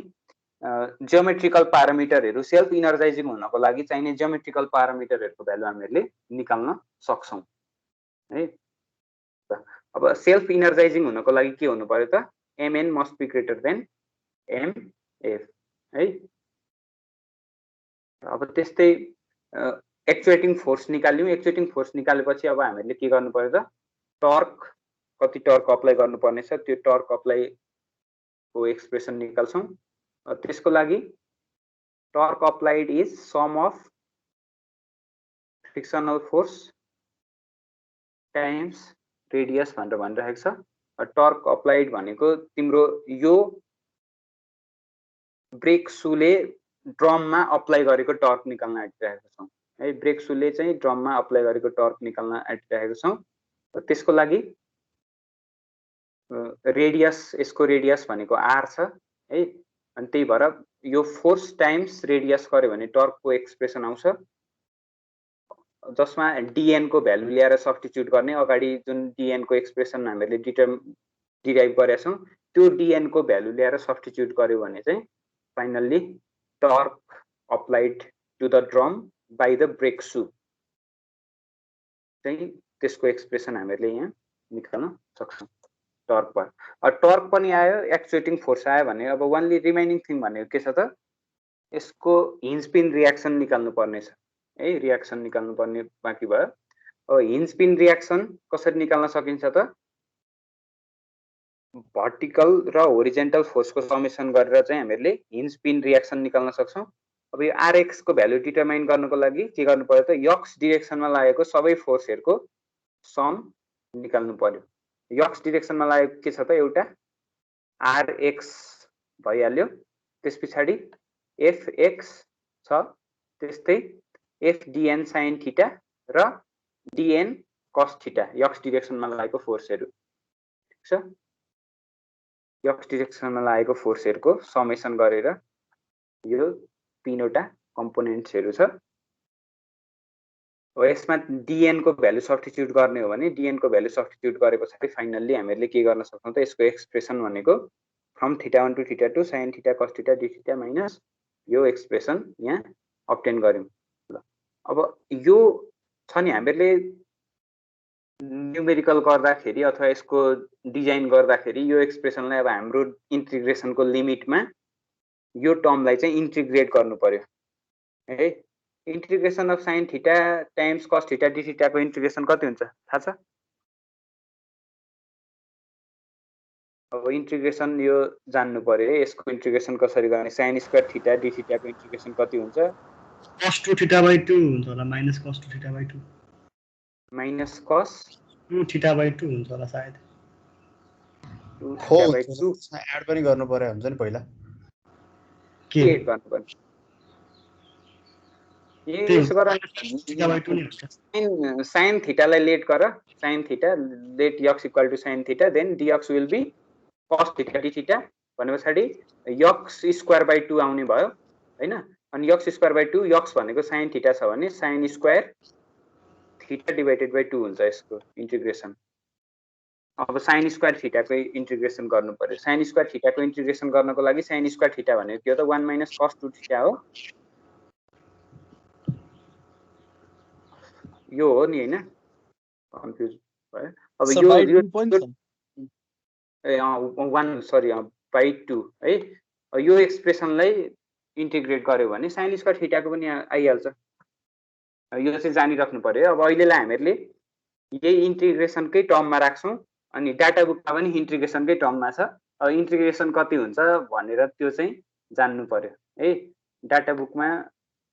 Speaker 1: जियोमेट्रिकल प्यारामिटरहरु सेल्फ इनर्जाइजिङ हुनको लागि चाहिने जियोमेट्रिकल प्यारामिटरहरुको भ्यालु हामीले निकाल्न सक्छौं है। अब सेल्फ इनर्जाइजिङ हुनको लागि के हुनु पर्यो त mn must be greater than mf है। अब त्यस्तै एक्चुएटिङ फोर्स निकाल्यौं। एक्चुएटिङ फोर्स निकालेपछि अब हामीले के गर्नु पर्यो त टर्क कति टर्क अप्लाई गर्नुपर्ने छ त्यो टर्क अप्लाई को एक्सप्रेसन निकाल्छौं। त्यसको लागि torque applied is sum of frictional force times radius भनेर भनिरहेको छ। टर्क अप्लाइड भनेको तिम्रो यो ब्रेक सुले ड्रममा अप्लाई गरेको टर्क निकाल्न आँटिरहेको छौं है। ब्रेक सुले चाहिँ ड्रममा अप्लाई गरेको टर्क निकाल्न आँटिरहेको छौं। त्यसको लागि रेडियस, यसको रेडियस भनेको r छ है, अनि त्यही भएर यो फोर्स टाइम्स रेडियस गर्यो भने टर्कको एक्सप्रेसन आउँछ, जसमा dn को भ्यालु ल्याएर सब्स्टिट्युट गर्ने। अगाडि जुन dn को एक्सप्रेसन हामीले डिराइभ गरेका छौँ त्यो dn को भ्यालु ल्याएर सब्स्टिट्युट गर्यो भने चाहिँ finally torque applied to the drum by the brake shoe चाहिँ त्यसको एक्सप्रेसन हामीले यहाँ निकाल्न सक्छौँ। टर्क भयो, टर्क पनि आयो, एक्चुएटिङ फोर्स आयो भने अब ओन्ली रिमेनिङ थिङ भनेको के छ त, यसको हिन्ज पिन रियाक्सन निकाल्नु पर्ने छ है, रियाक्सन निकाल्नु पर्ने बाँकी भयो। अब हिन्ज पिन रियाक्सन कसरी निकाल्न सकिन्छ त, भर्टिकल र होरिजेन्टल फोर्सको समेसन गरेर चाहिँ हामीले हिन्ज पिन रियाक्सन निकाल्न सक्छौँ। अब यो आरएक्स को भ्यालु डिटरमाइन गर्नको लागि के गर्नु पर्यो त, यक्स डिरेक्सनमा लागेको सबै फोर्सहरूको सम निकाल्नु पर्यो। यक्स डिरेक्सनमा लागेको के छ त, एउटा आरएक्स भइहाल्यो, त्यस पछाडि एफएक्स छ, त्यस्तै एफडिएन साइन थीटा र डिएन कस थीटा यक्स डिरेक्सनमा लागेको फोर्सहरू। ठिक छ, यक्स डिरेक्सनमा लागेको फोर्सहरूको समेसन गरेर यो तीनवटा कम्पोनेन्ट्सहरू छ। यसमा डिएन को भ्यालु सब्स्टिट्युट गर्ने हो भने डिएन को भ्यालु सब्स्टिट्युट गरे पछाडि फाइनल्ली हामीले के गर्न सक्छौँ त, यसको एक्सप्रेसन भनेको from θ1 to θ2 sin θ cos θ d θ minus यो एक्सप्रेसन यहाँ अब्टेन गर्यौँ। ल अब यो छ नि हामीले न्युमेरिकल गर्दाखेरि अथवा यसको डिजाइन गर्दाखेरि यो एक्सप्रेसनलाई अब हाम्रो इन्टिग्रेसनको लिमिटमा यो टर्मलाई चाहिँ इन्टिग्रेट गर्नु पर्यो है। Integration of sin theta times cos theta d theta को इंटीग्रेशन कति हुन्छ थाहा छ? अब इंटीग्रेशन यो जान्नु पर्यो, यसको इंटीग्रेशन कसरी गर्ने, sin square theta d theta को इंटीग्रेशन कति हुन्छ?
Speaker 6: cos 2 थीटा बाइ 2 हुन्छ होला, minus cos 2 theta by 2
Speaker 1: minus cos
Speaker 6: 2 theta by 2 हुन्छ होला सायद।
Speaker 1: 2 थीटा बाइ 2
Speaker 12: एड पनि गर्नु पर्यो हुन्छ नि पहिला,
Speaker 1: के एड गर्नु पर्यो? sin थीटालाई लेट गर, sin theta let x equal to sin theta, then dx will be cos theta d theta भने पछाडि x स्क्वायर बाइ 2 आउने भयो हैन। अनि x स्क्वायर बाइ 2 x भनेको sin थीटा छ भने sin square theta divided by 2 हुन्छ यसको इन्टिग्रेसन। अब sin स्क्वायर थीटाको इन्टिग्रेसन गर्नु पर्यो। sin स्क्वायर थीटाको इन्टिग्रेसन गर्नको लागि sin स्क्वायर थीटा भनेको के हो त, 1 माइनस cos 2 थीटा हो, यो हो नि हैन, कन्फ्युज भयो। अब यो 1 सरी बाइ 2 है, यो एक्सप्रेसनलाई इन्टिग्रेट गर्यो भने sin स्क्वायर थीटाको पनि आइहाल्छ। यो चाहिँ जानिराख्नु पर्यो। अब अहिलेलाई हामीले यही इन्टिग्रेसनकै टर्ममा राख्छौँ, अनि डाटा बुकमा पनि इन्टिग्रेसनकै टर्ममा छ। अब इन्टिग्रेसन कति हुन्छ भनेर त्यो चाहिँ जान्नु पर्यो है। डाटा बुकमा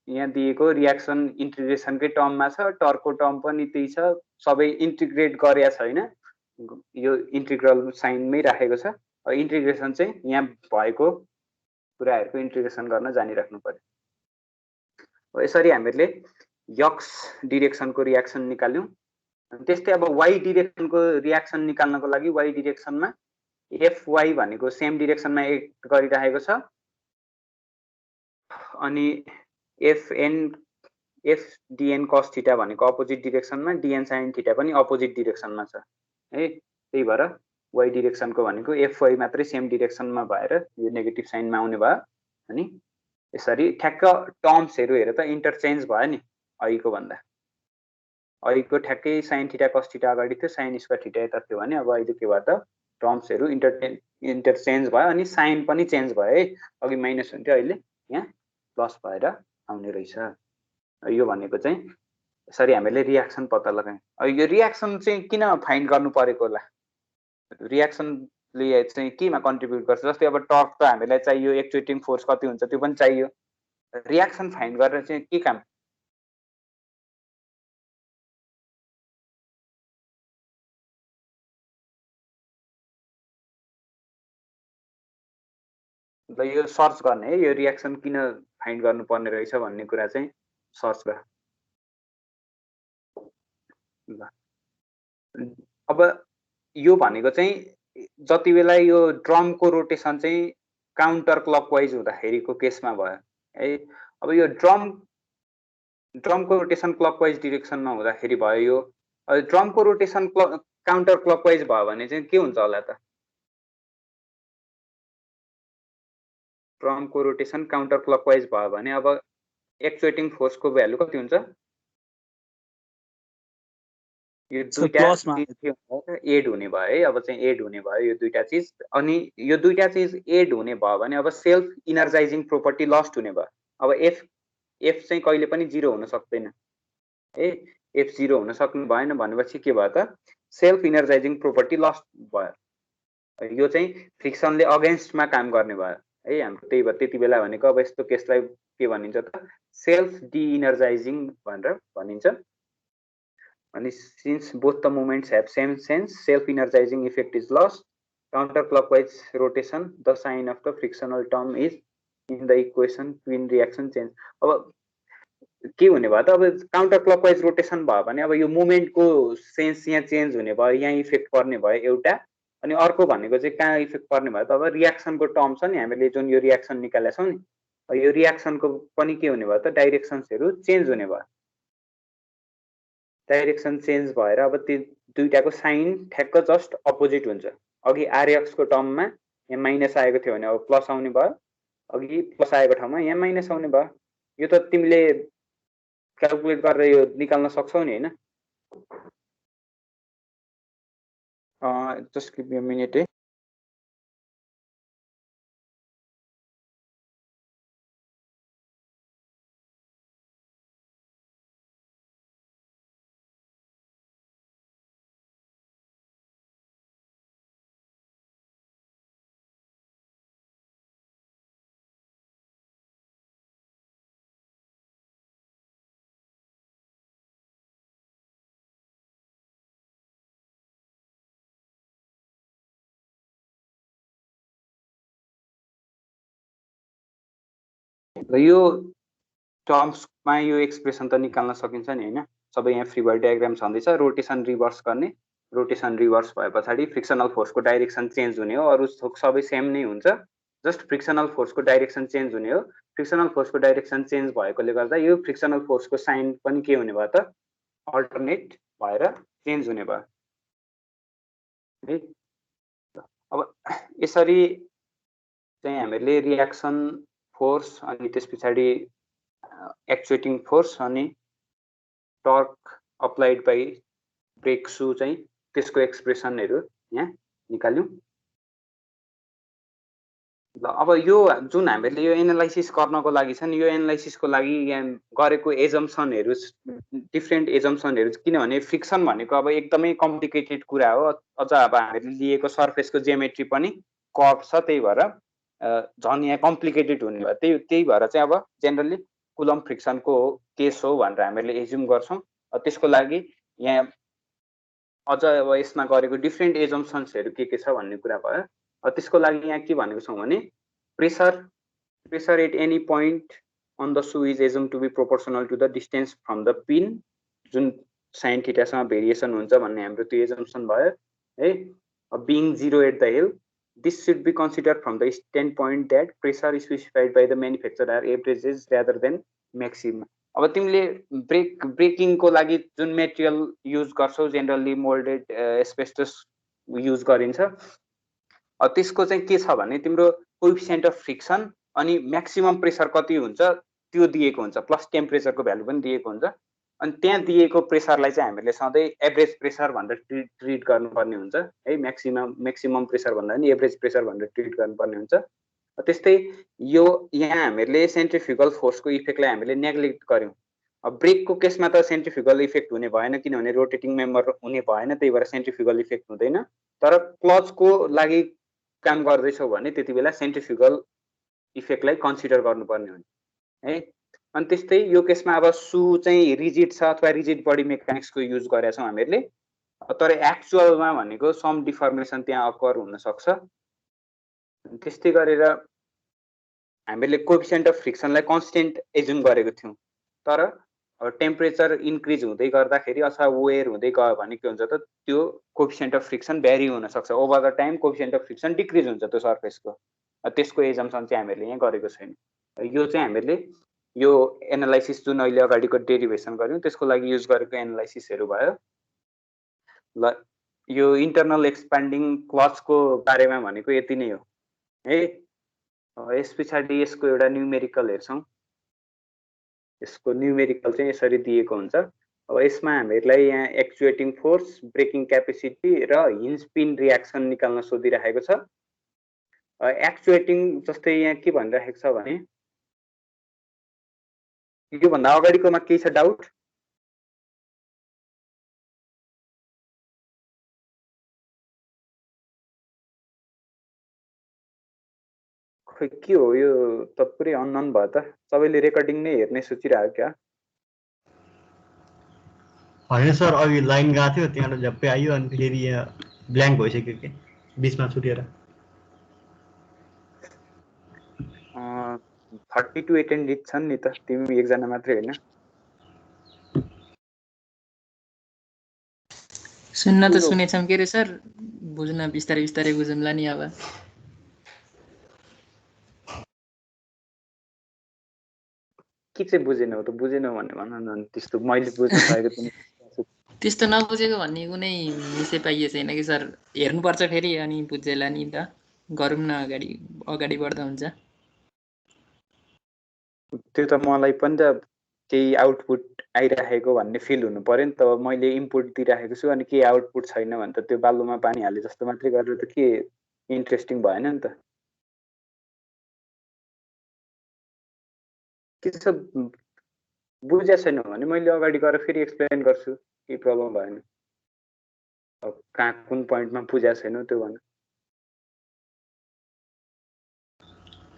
Speaker 1: यहाँ दिएको रियाक्सन इन्टिग्रेसनकै टर्ममा छ, टर्कको टर्म पनि त्यही छ, सबै इन्टिग्रेट गरेया छैन, यो इन्टिग्रल साइनमै राखेको छ। इन्टिग्रेसन चाहिँ यहाँ भएको कुराहरूको इन्टिग्रेसन गर्न जानिराख्नु पर्यो। यसरी हामीले x डिरेक्सनको रियाक्सन निकाल्यौँ। त्यस्तै अब y डिरेक्सनको रियाक्सन निकाल्नको लागि y डिरेक्सनमा fy भनेको सेम डिरेक्सनमा एक्ट गरिरहेको छ, अनि fdn cos थीटा भनेको अपोजिट डिरेक्सनमा, dn sin थीटा पनि अपोजिट डिरेक्सनमा छ है। त्यही भएर y डिरेक्सनको भनेको fy मात्रै सेम डिरेक्सनमा भएर यो नेगेटिभ साइनमा आउने भयो। अनि यसरी ठ्याक्क टर्म्सहरू हेरेर त इन्टरचेन्ज भयो नि अहिलेको भन्दा। अहिलेको ठ्याक्कै sin थीटा cos थीटा अगाडि थियो, sin स्क्वायर थीटा यता थियो भने अब अहिले के भयो त, टर्म्सहरू इन्टरचेन्ज भयो, अनि साइन पनि चेन्ज भयो है। अघि माइनस हुन्थ्यो, अहिले यहाँ प्लस भएर आउने रहेछ। यो भनेको चाहिँ यसरी हामीले रियाक्सन पत्ता लगायौँ। यो रियाक्सन चाहिँ किन फाइन्ड गर्नु परेको होला, रियाक्सनले चाहिँ केमा कन्ट्रिब्युट गर्छ? जस्तै अब टर्क त हामीलाई चाहियो, एक्चुएटिङ फोर्स कति हुन्छ त्यो पनि चाहियो, रियाक्सन फाइन्ड गरेर चाहिँ के काम? ल यो सर्च गर्ने है, यो रियाक्सन किन फाइन्ड गर्नुपर्ने रहेछ भन्ने कुरा चाहिँ सर्च गर। ल अब यो भनेको चाहिँ जति बेला यो ड्रमको रोटेसन चाहिँ काउन्टर क्लकवाइज हुँदाखेरिको केसमा भयो है। अब यो ड्रमको रोटेसन क्लकवाइज डिरेक्सनमा हुँदाखेरि भयो यो। ड्रमको रोटेसन काउन्टर क्लकवाइज भयो भने चाहिँ के हुन्छ होला त? ड्रमको रोटेसन काउन्टर क्लकवाइज भयो भने अब एक्चुएटिङ फोर्सको भ्यालु कति हुन्छ? यो दुईटा एड हुने भयो है। अब चाहिँ एड हुने भयो यो दुईटा चिज। अनि यो दुईटा चिज एड हुने भयो भने अब सेल्फ इनर्जाइजिङ प्रोपर्टी लस्ट हुने भयो। अब एफ चाहिँ कहिले पनि 0 हुन सक्दैन है। एफ 0 हुन सक्नु भएन भनेपछि के भयो त? सेल्फ इनर्जाइजिङ प्रोपर्टी लस्ट भयो। यो चाहिँ फ्रिक्सनले अगेन्स्टमा काम गर्ने भयो है हाम्रो। त्यही भएर त्यति बेला भनेको अब यस्तो केसलाई के भनिन्छ त? सेल्फ डिइनर्जाइजिङ भनेर भनिन्छ। अनि since both the moments have same sense, self-energizing effect is lost. Counterclockwise rotation, the sign of the frictional term is in the equation twin reaction change. अब के हुने भयो त? अब काउन्टर क्लकवाइज रोटेसन भयो भने अब यो मोमेन्टको सेन्स यहाँ चेन्ज हुने भयो, यहाँ इफेक्ट पर्ने भयो एउटा। अनि अर्को भनेको चाहिँ कहाँ इफेक्ट पर्ने भयो त? अब रियाक्सनको टर्म छ नि, हामीले जुन यो रियाक्सन निकालेका छौँ नि, यो रियाक्सनको पनि के हुने भयो त? डाइरेक्सन्सहरू चेन्ज हुने भयो। डाइरेक्सन चेन्ज भएर अब त्यो दुईटाको साइन ठ्याक्क जस्ट अपोजिट हुन्छ। अघि आरएक्स को टर्ममा यहाँ माइनस आएको थियो भने अब प्लस आउने भयो, अघि प्लस आएको ठाउँमा यहाँ माइनस आउने भयो। यो त तिमीले क्याल्कुलेट गरेर यो निकाल्न सक्छौ नि हैन? Just give me a minute है। यो टर्म्समा यो एक्सप्रेसन त निकाल्न सकिन्छ नि हैन? सबै यहाँ फ्री बडी डायग्राम छँदैछ। रोटेसन रिभर्स गर्ने, रोटेसन रिभर्स भए पछाडि फ्रिक्सनल फोर्सको डाइरेक्सन चेन्ज हुने हो। अरु सबै सेम नै हुन्छ, जस्ट फ्रिक्सनल फोर्सको डाइरेक्सन चेन्ज हुने हो। फ्रिक्सनल फोर्सको डाइरेक्सन चेन्ज भएकोले गर्दा यो फ्रिक्सनल फोर्सको साइन पनि के हुने भयो त? अल्टरनेट भएर चेन्ज हुने भयो है। अब यसरी चाहिँ हामीले रियाक्सन फोर्स अनि त्यस पछाडि एक्चुएटिङ फोर्स अनि torque applied by brake shoe चाहिँ त्यसको एक्सप्रेसनहरु यहाँ निकाल्यौं। ल अब यो जुन हामीले यो एनालाइसिस गर्नको लागि छ नि, यो एनालाइसिसको लागि यहाँ गरेको एजम्पसनहरु डिफरेन्ट एजम्पसनहरु, किनभने फ्रिक्सन भनेको अब एकदमै कम्प्लिकेटेड कुरा हो। अझ अब हामीले लिएको सर्फेसको जियोमेट्री पनि कर्भ छ, त्यही भएर झन् यहाँ कम्प्लिकेटेड हुने भयो। त्यही भएर चाहिँ अब जेनरली कुलम फ्रिक्सनको केस हो भनेर हामीले एज्युम गर्छौं। त्यसको लागि यहाँ अझ अब यसमा गरेको डिफरेन्ट एजम्पसन्सहरु के छ भन्ने कुरा भयो। त्यसको लागि यहाँ के भनेको छौं भने pressure at any point on the shoe is assume to be proportional to the distance from the pin, जुन साइन थीटासँग भेरिएसन हुन्छ भन्ने हाम्रो त्यो एजम्पसन भयो है। Being 0 at the heel, this should be considered from the standpoint that pressure is specified by the manufacturer averages rather than maximum. अब तिमीले ब्रेकिङ को लागि जुन मेटेरियल युज गर्छौ जेनरली मोल्डेड एस्बेस्टस युज गरिन्छ। त्यसको चाहिँ के छ भने तिम्रो कोएफिसिएन्ट अफ फ्रिक्सन अनि म्याक्सिमम प्रेसर कति हुन्छ त्यो दिएको हुन्छ, प्लस टेम्परेचरको भ्यालु पनि दिएको हुन्छ। अनि त्यहाँ दिएको प्रेसरलाई चाहिँ हामीले सधैँ एभरेज प्रेसर भनेर ट्रिट गर्नुपर्ने हुन्छ है। म्याक्सिमम प्रेसर भन्दा पनि एभरेज प्रेसर भनेर ट्रिट गर्नुपर्ने हुन्छ। त्यस्तै यो यहाँ हामीले सेन्ट्रिफ्युगल फोर्सको इफेक्टलाई हामीले नेग्लेक्ट गर्यौं। अब ब्रेकको केसमा त सेन्ट्रिफ्युगल इफेक्ट हुने भएन, किनभने रोटेटिङ मेम्बर हुने भएन, त्यही भएर सेन्ट्रिफ्युगल इफेक्ट हुँदैन। तर क्लचको लागि काम गर्दैछौ भने त्यति बेला सेन्ट्रिफ्युगल इफेक्टलाई कन्सिडर गर्नुपर्ने हुन्छ है। अनि त्यस्तै यो केसमा अब सू चाहिँ रिजिड छ अथवा रिजिड बडी मेकानिक्सको युज गरेका छौं हामीहरूले, तर एक्चुअलमा भनेको सम डिफर्मेसन त्यहाँ अकर हुन सक्छ। त्यस्तै गरेर हामीले कोएफिसिएन्ट अफ फ्रिक्सनलाई कन्स्टेन्ट एज्युम गरेको थियौं, तर टेम्परेचर इन्क्रिज हुँदै गर्दाखेरि अथवा वेयर हुँदै गयो भने के हुन्छ त त्यो कोफिसिएन्ट अफ फ्रिक्सन भ्यारी हुन सक्छ over the time coefficient of friction decrease हुन्छ त्यो सर्फेसको त्यसको एजम्सन चाहिँ हामीहरूले यहाँ गरेको छैन यो चाहिँ हामीहरूले यो एनालाइसिस जुन अहिले अगाडिको डेरिभेसन गर्यौँ त्यसको लागि युज गरेको एनालाइसिसहरू भयो ल यो इन्टरनल एक्सपान्डिङ क्लचको बारेमा भनेको यति नै हो है यस पछाडि यसको एउटा न्युमेरिकल हेर्छौँ यसको न्युमेरिकल चाहिँ यसरी दिएको हुन्छ अब यसमा हामीहरूलाई यहाँ एक्चुएटिङ फोर्स ब्रेकिङ क्यापेसिटी र हिन्ज पिन रियाक्सन निकाल्न सोधिरहेको छ एक्चुएटिङ जस्तै यहाँ के भनिरहेको छ भने योभन्दा अगाडिकोमा केही छ डाउट खै के हो यो त पुरै अननोन भयो त सबैले रेकर्डिङ नै हेर्ने सोचिरहेको क्या
Speaker 6: होइन सर अघि लाइन गएको थियो त्यहाँबाट झप्पै आयो अनि फेरि यहाँ ब्ल्याङ्क भइसक्यो कि बिचमा छुटेर
Speaker 1: 32 एटेन्डेड छन् नि त तिमी एकजना मात्रै होइन
Speaker 13: सुन्न त सुनेछौँ के रे सर बुझ्न बिस्तारै बिस्तारै बुझौँला नि अब
Speaker 1: के चाहिँ बुझेनौ त बुझेनौ भन्ने भन न त्यस्तो मैले बुझ्न पाएको तिमी
Speaker 13: त्यस्तो नबुझेको भन्ने कुनै विषय पाइए छैन कि सर हेर्नुपर्छ फेरि अनि बुझेला नि त गरौँ न अगाडि अगाडि बढ्दा हुन्छ
Speaker 1: त्यो त मलाई पनि त केही आउटपुट आइराखेको भन्ने फिल हुनु पर्यो नि त मैले इनपुट दिइराखेको छु अनि केही आउटपुट छैन भने त त्यो बालुमा पानी हाले जस्तो मात्रै गरेर त के इन्ट्रेस्टिङ भएन नि त के छ बुझ्या छैन भने मैले अगाडि गएर फेरि एक्सप्लेन गर्छु केही प्रब्लम भएन अब कहाँ कुन पोइन्टमा बुझ्या छैन त्यो भन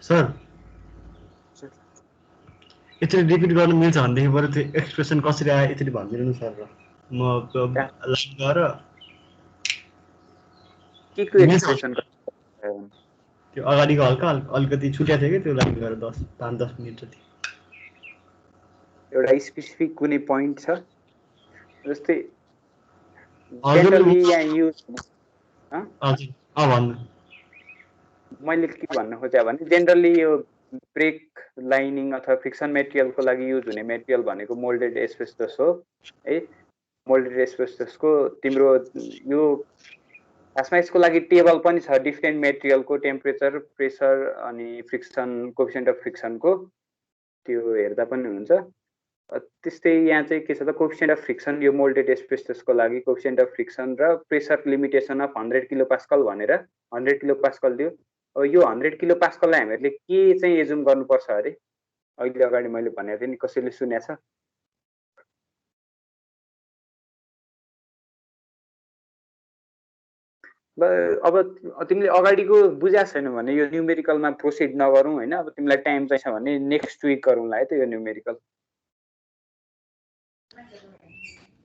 Speaker 6: सर यसरी रिपिट गर्न मिल्छ भनेदेखि बरु त्यो एक्सप्रेसन कसरी आयो यसरी भनिदिनु न सर र म लाइन गएर
Speaker 1: के एक्सप्रेसन
Speaker 6: त्यो अगाडिको हल्का अलिकति छुट्या थियो कि त्यो लाइन गएर 5-10 मिनट जति
Speaker 1: एउटा स्पेसिफिक कुनै पोइन्ट छ जस्तै जनरली यहाँ युज मैले के भन्न खोजेँ भने जेनरली यो ब्रेक लाइनिङ अथवा फ्रिक्सन मेटेरियलको लागि युज हुने मेटेरियल भनेको मोल्डेड एस्बेस्टस हो है मोल्डेड एस्बेस्टसको तिम्रो यो खासमा यसको लागि टेबल पनि छ डिफ्रेन्ट मेटेरियलको टेम्परेचर प्रेसर अनि फ्रिक्सन कोफिसिएन्ट अफ फ्रिक्सनको त्यो हेर्दा पनि हुन्छ त्यस्तै यहाँ चाहिँ के छ त कोफिसिएन्ट अफ फ्रिक्सन यो मोल्डेड एस्बेस्टसको लागि कोफिसिएन्ट अफ फ्रिक्सन र pressure limitation of 100 kilo pascal भनेर 100 किलो पास्कल दियो अब यो 100 किलो पास्कललाई हामीहरूले के चाहिँ एजुम गर्नुपर्छ अरे अहिले अगाडि मैले भनेको थिएँ नि कसैले सुनेछ अब तिमीले अगाडिको बुझ्या छैन भने यो न्युमेरिकलमा प्रोसिड नगरौँ होइन अब तिमीलाई टाइम चाहिन्छ भने नेक्स्ट विक गरौँला है त यो न्युमेरिकल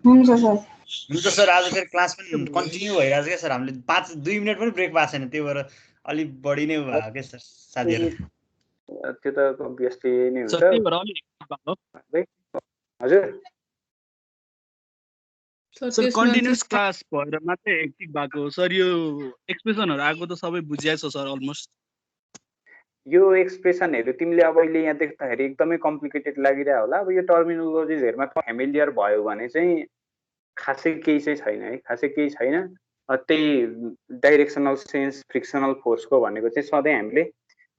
Speaker 7: हुन्छ सर आज फेरि क्लास पनि कन्टिन्यू भइरहेछ क्या सर हामीले 2 मिनट पनि ब्रेक भएको छैन त्यही भएर अलिक बढी नै भयो क्या सर साथीहरू
Speaker 1: त्यो त अभियसली नै हुन्छ हजुर
Speaker 9: सर कन्टिन्युस क्लास भएर मात्रै हेक्टिक भएको सर यो एक्सप्रेसनहरु आएको त सबै बुझिया छ सर अलमोस्ट
Speaker 1: यो एक्सप्रेसनहरु तिमीले अब अहिले यहाँ देख्दाखेरि एकदमै कम्प्लिकेटेड लागिरा होला अब यो टर्मिनोलोजिजहरुमा फ्यामिलियर भयो भने चाहिँ खासै केही चाहिँ छैन है खासै केही छैन त्यही डाइरेक्सनल सेन्स फ्रिक्सनल फोर्सको भनेको चाहिँ सधैँ हामीले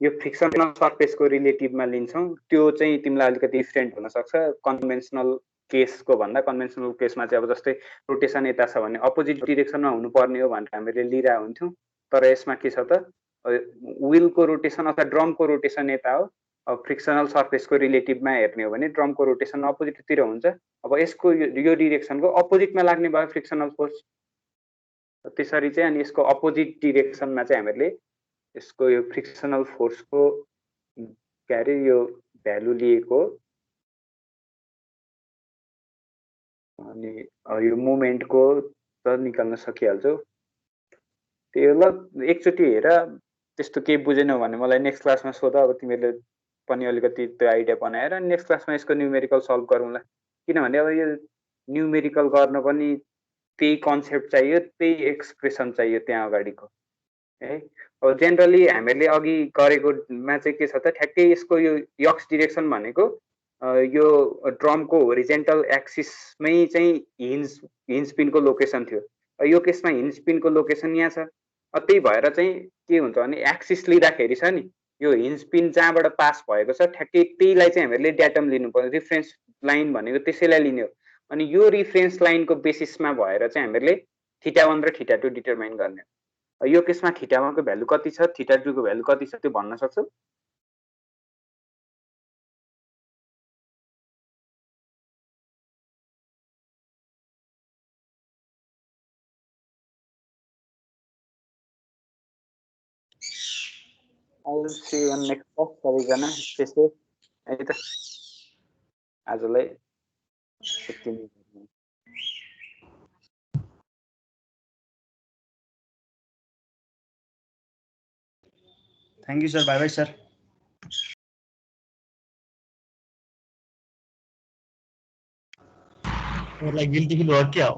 Speaker 1: यो फ्रिक्सनल सर्फेसको रिलेटिभमा लिन्छौँ त्यो चाहिँ तिमीलाई अलिकति डिफरेन्ट हुन सक्छ कन्भेन्सनल केसको भन्दा कन्भेन्सनल केसमा चाहिँ अब जस्तै रोटेसन यता छ भने अपोजिट डिरेक्सनमा हुनुपर्ने हो भनेर हामीले लिइरहेको हुन्थ्यौँ तर यसमा के छ त व्हीलको रोटेसन अथवा ड्रमको रोटेसन यता हो अब फ्रिक्सनल सर्फेसको रिलेटिभमा हेर्ने हो भने ड्रमको रोटेसन अपोजिटतिर हुन्छ अब यसको यो डिरेक्सनको अपोजिटमा लाग्ने भयो फ्रिक्सनल फोर्स त्यसरी चाहिँ अनि यसको अपोजिट डिरेक्सनमा चाहिँ हामीहरूले यसको यो फ्रिक्सनल फोर्सको के अरे यो भ्यालु लिएको अनि यो मोमेन्टको त निकाल्न सकिहाल्छौ त्यो ल एकचोटि हेर त्यस्तो केही बुझेनौ भने मलाई नेक्स्ट क्लासमा सोध अब तिमीले पनि अलिकति त्यो आइडिया बनाएर नेक्स्ट क्लासमा यसको न्युमेरिकल सल्भ गरौँला किनभने अब यो न्युमेरिकल गर्न पनि त्यही कन्सेप्ट चाहियो, त्यही एक्सप्रेसन चाहियो त्यहाँ अगाडिको है। अब जेनरली हामीहरूले अघि गरेकोमा चाहिँ के छ त, ठ्याक्कै यसको यो यक्स डिरेक्सन भनेको यो ड्रमको होरिजेन्टल एक्सिसमै चाहिँ हिन्ज पिनको लोकेसन थियो। यो केसमा हिन्ज पिनको लोकेसन यहाँ छ। त्यही भएर चाहिँ के हुन्छ भने एक्सिस लिँदाखेरि छ नि, यो हिन्ज पिन जहाँबाट पास भएको छ ठ्याक्कै त्यहीलाई चाहिँ हामीहरूले ड्याटम लिनु पर्यो। रिफरेन्स लाइन भनेको त्यसैलाई लिने हो। अनि यो रिफरेन्स लाइनको बेसिसमा भएर चाहिँ हामीहरूले θ1 र θ2 डिटरमाइन गर्ने हो। यो केसमा θ1 को भ्यालु कति छ, θ2 को भ्यालु कति छ त्यो भन्न सक्छौ? I'll see you on next class सबैजना। Stay safe है त। आजलाई यति नै।
Speaker 7: Thank you sir, bye bye sir.
Speaker 6: Guilty feel भयो क्या हो?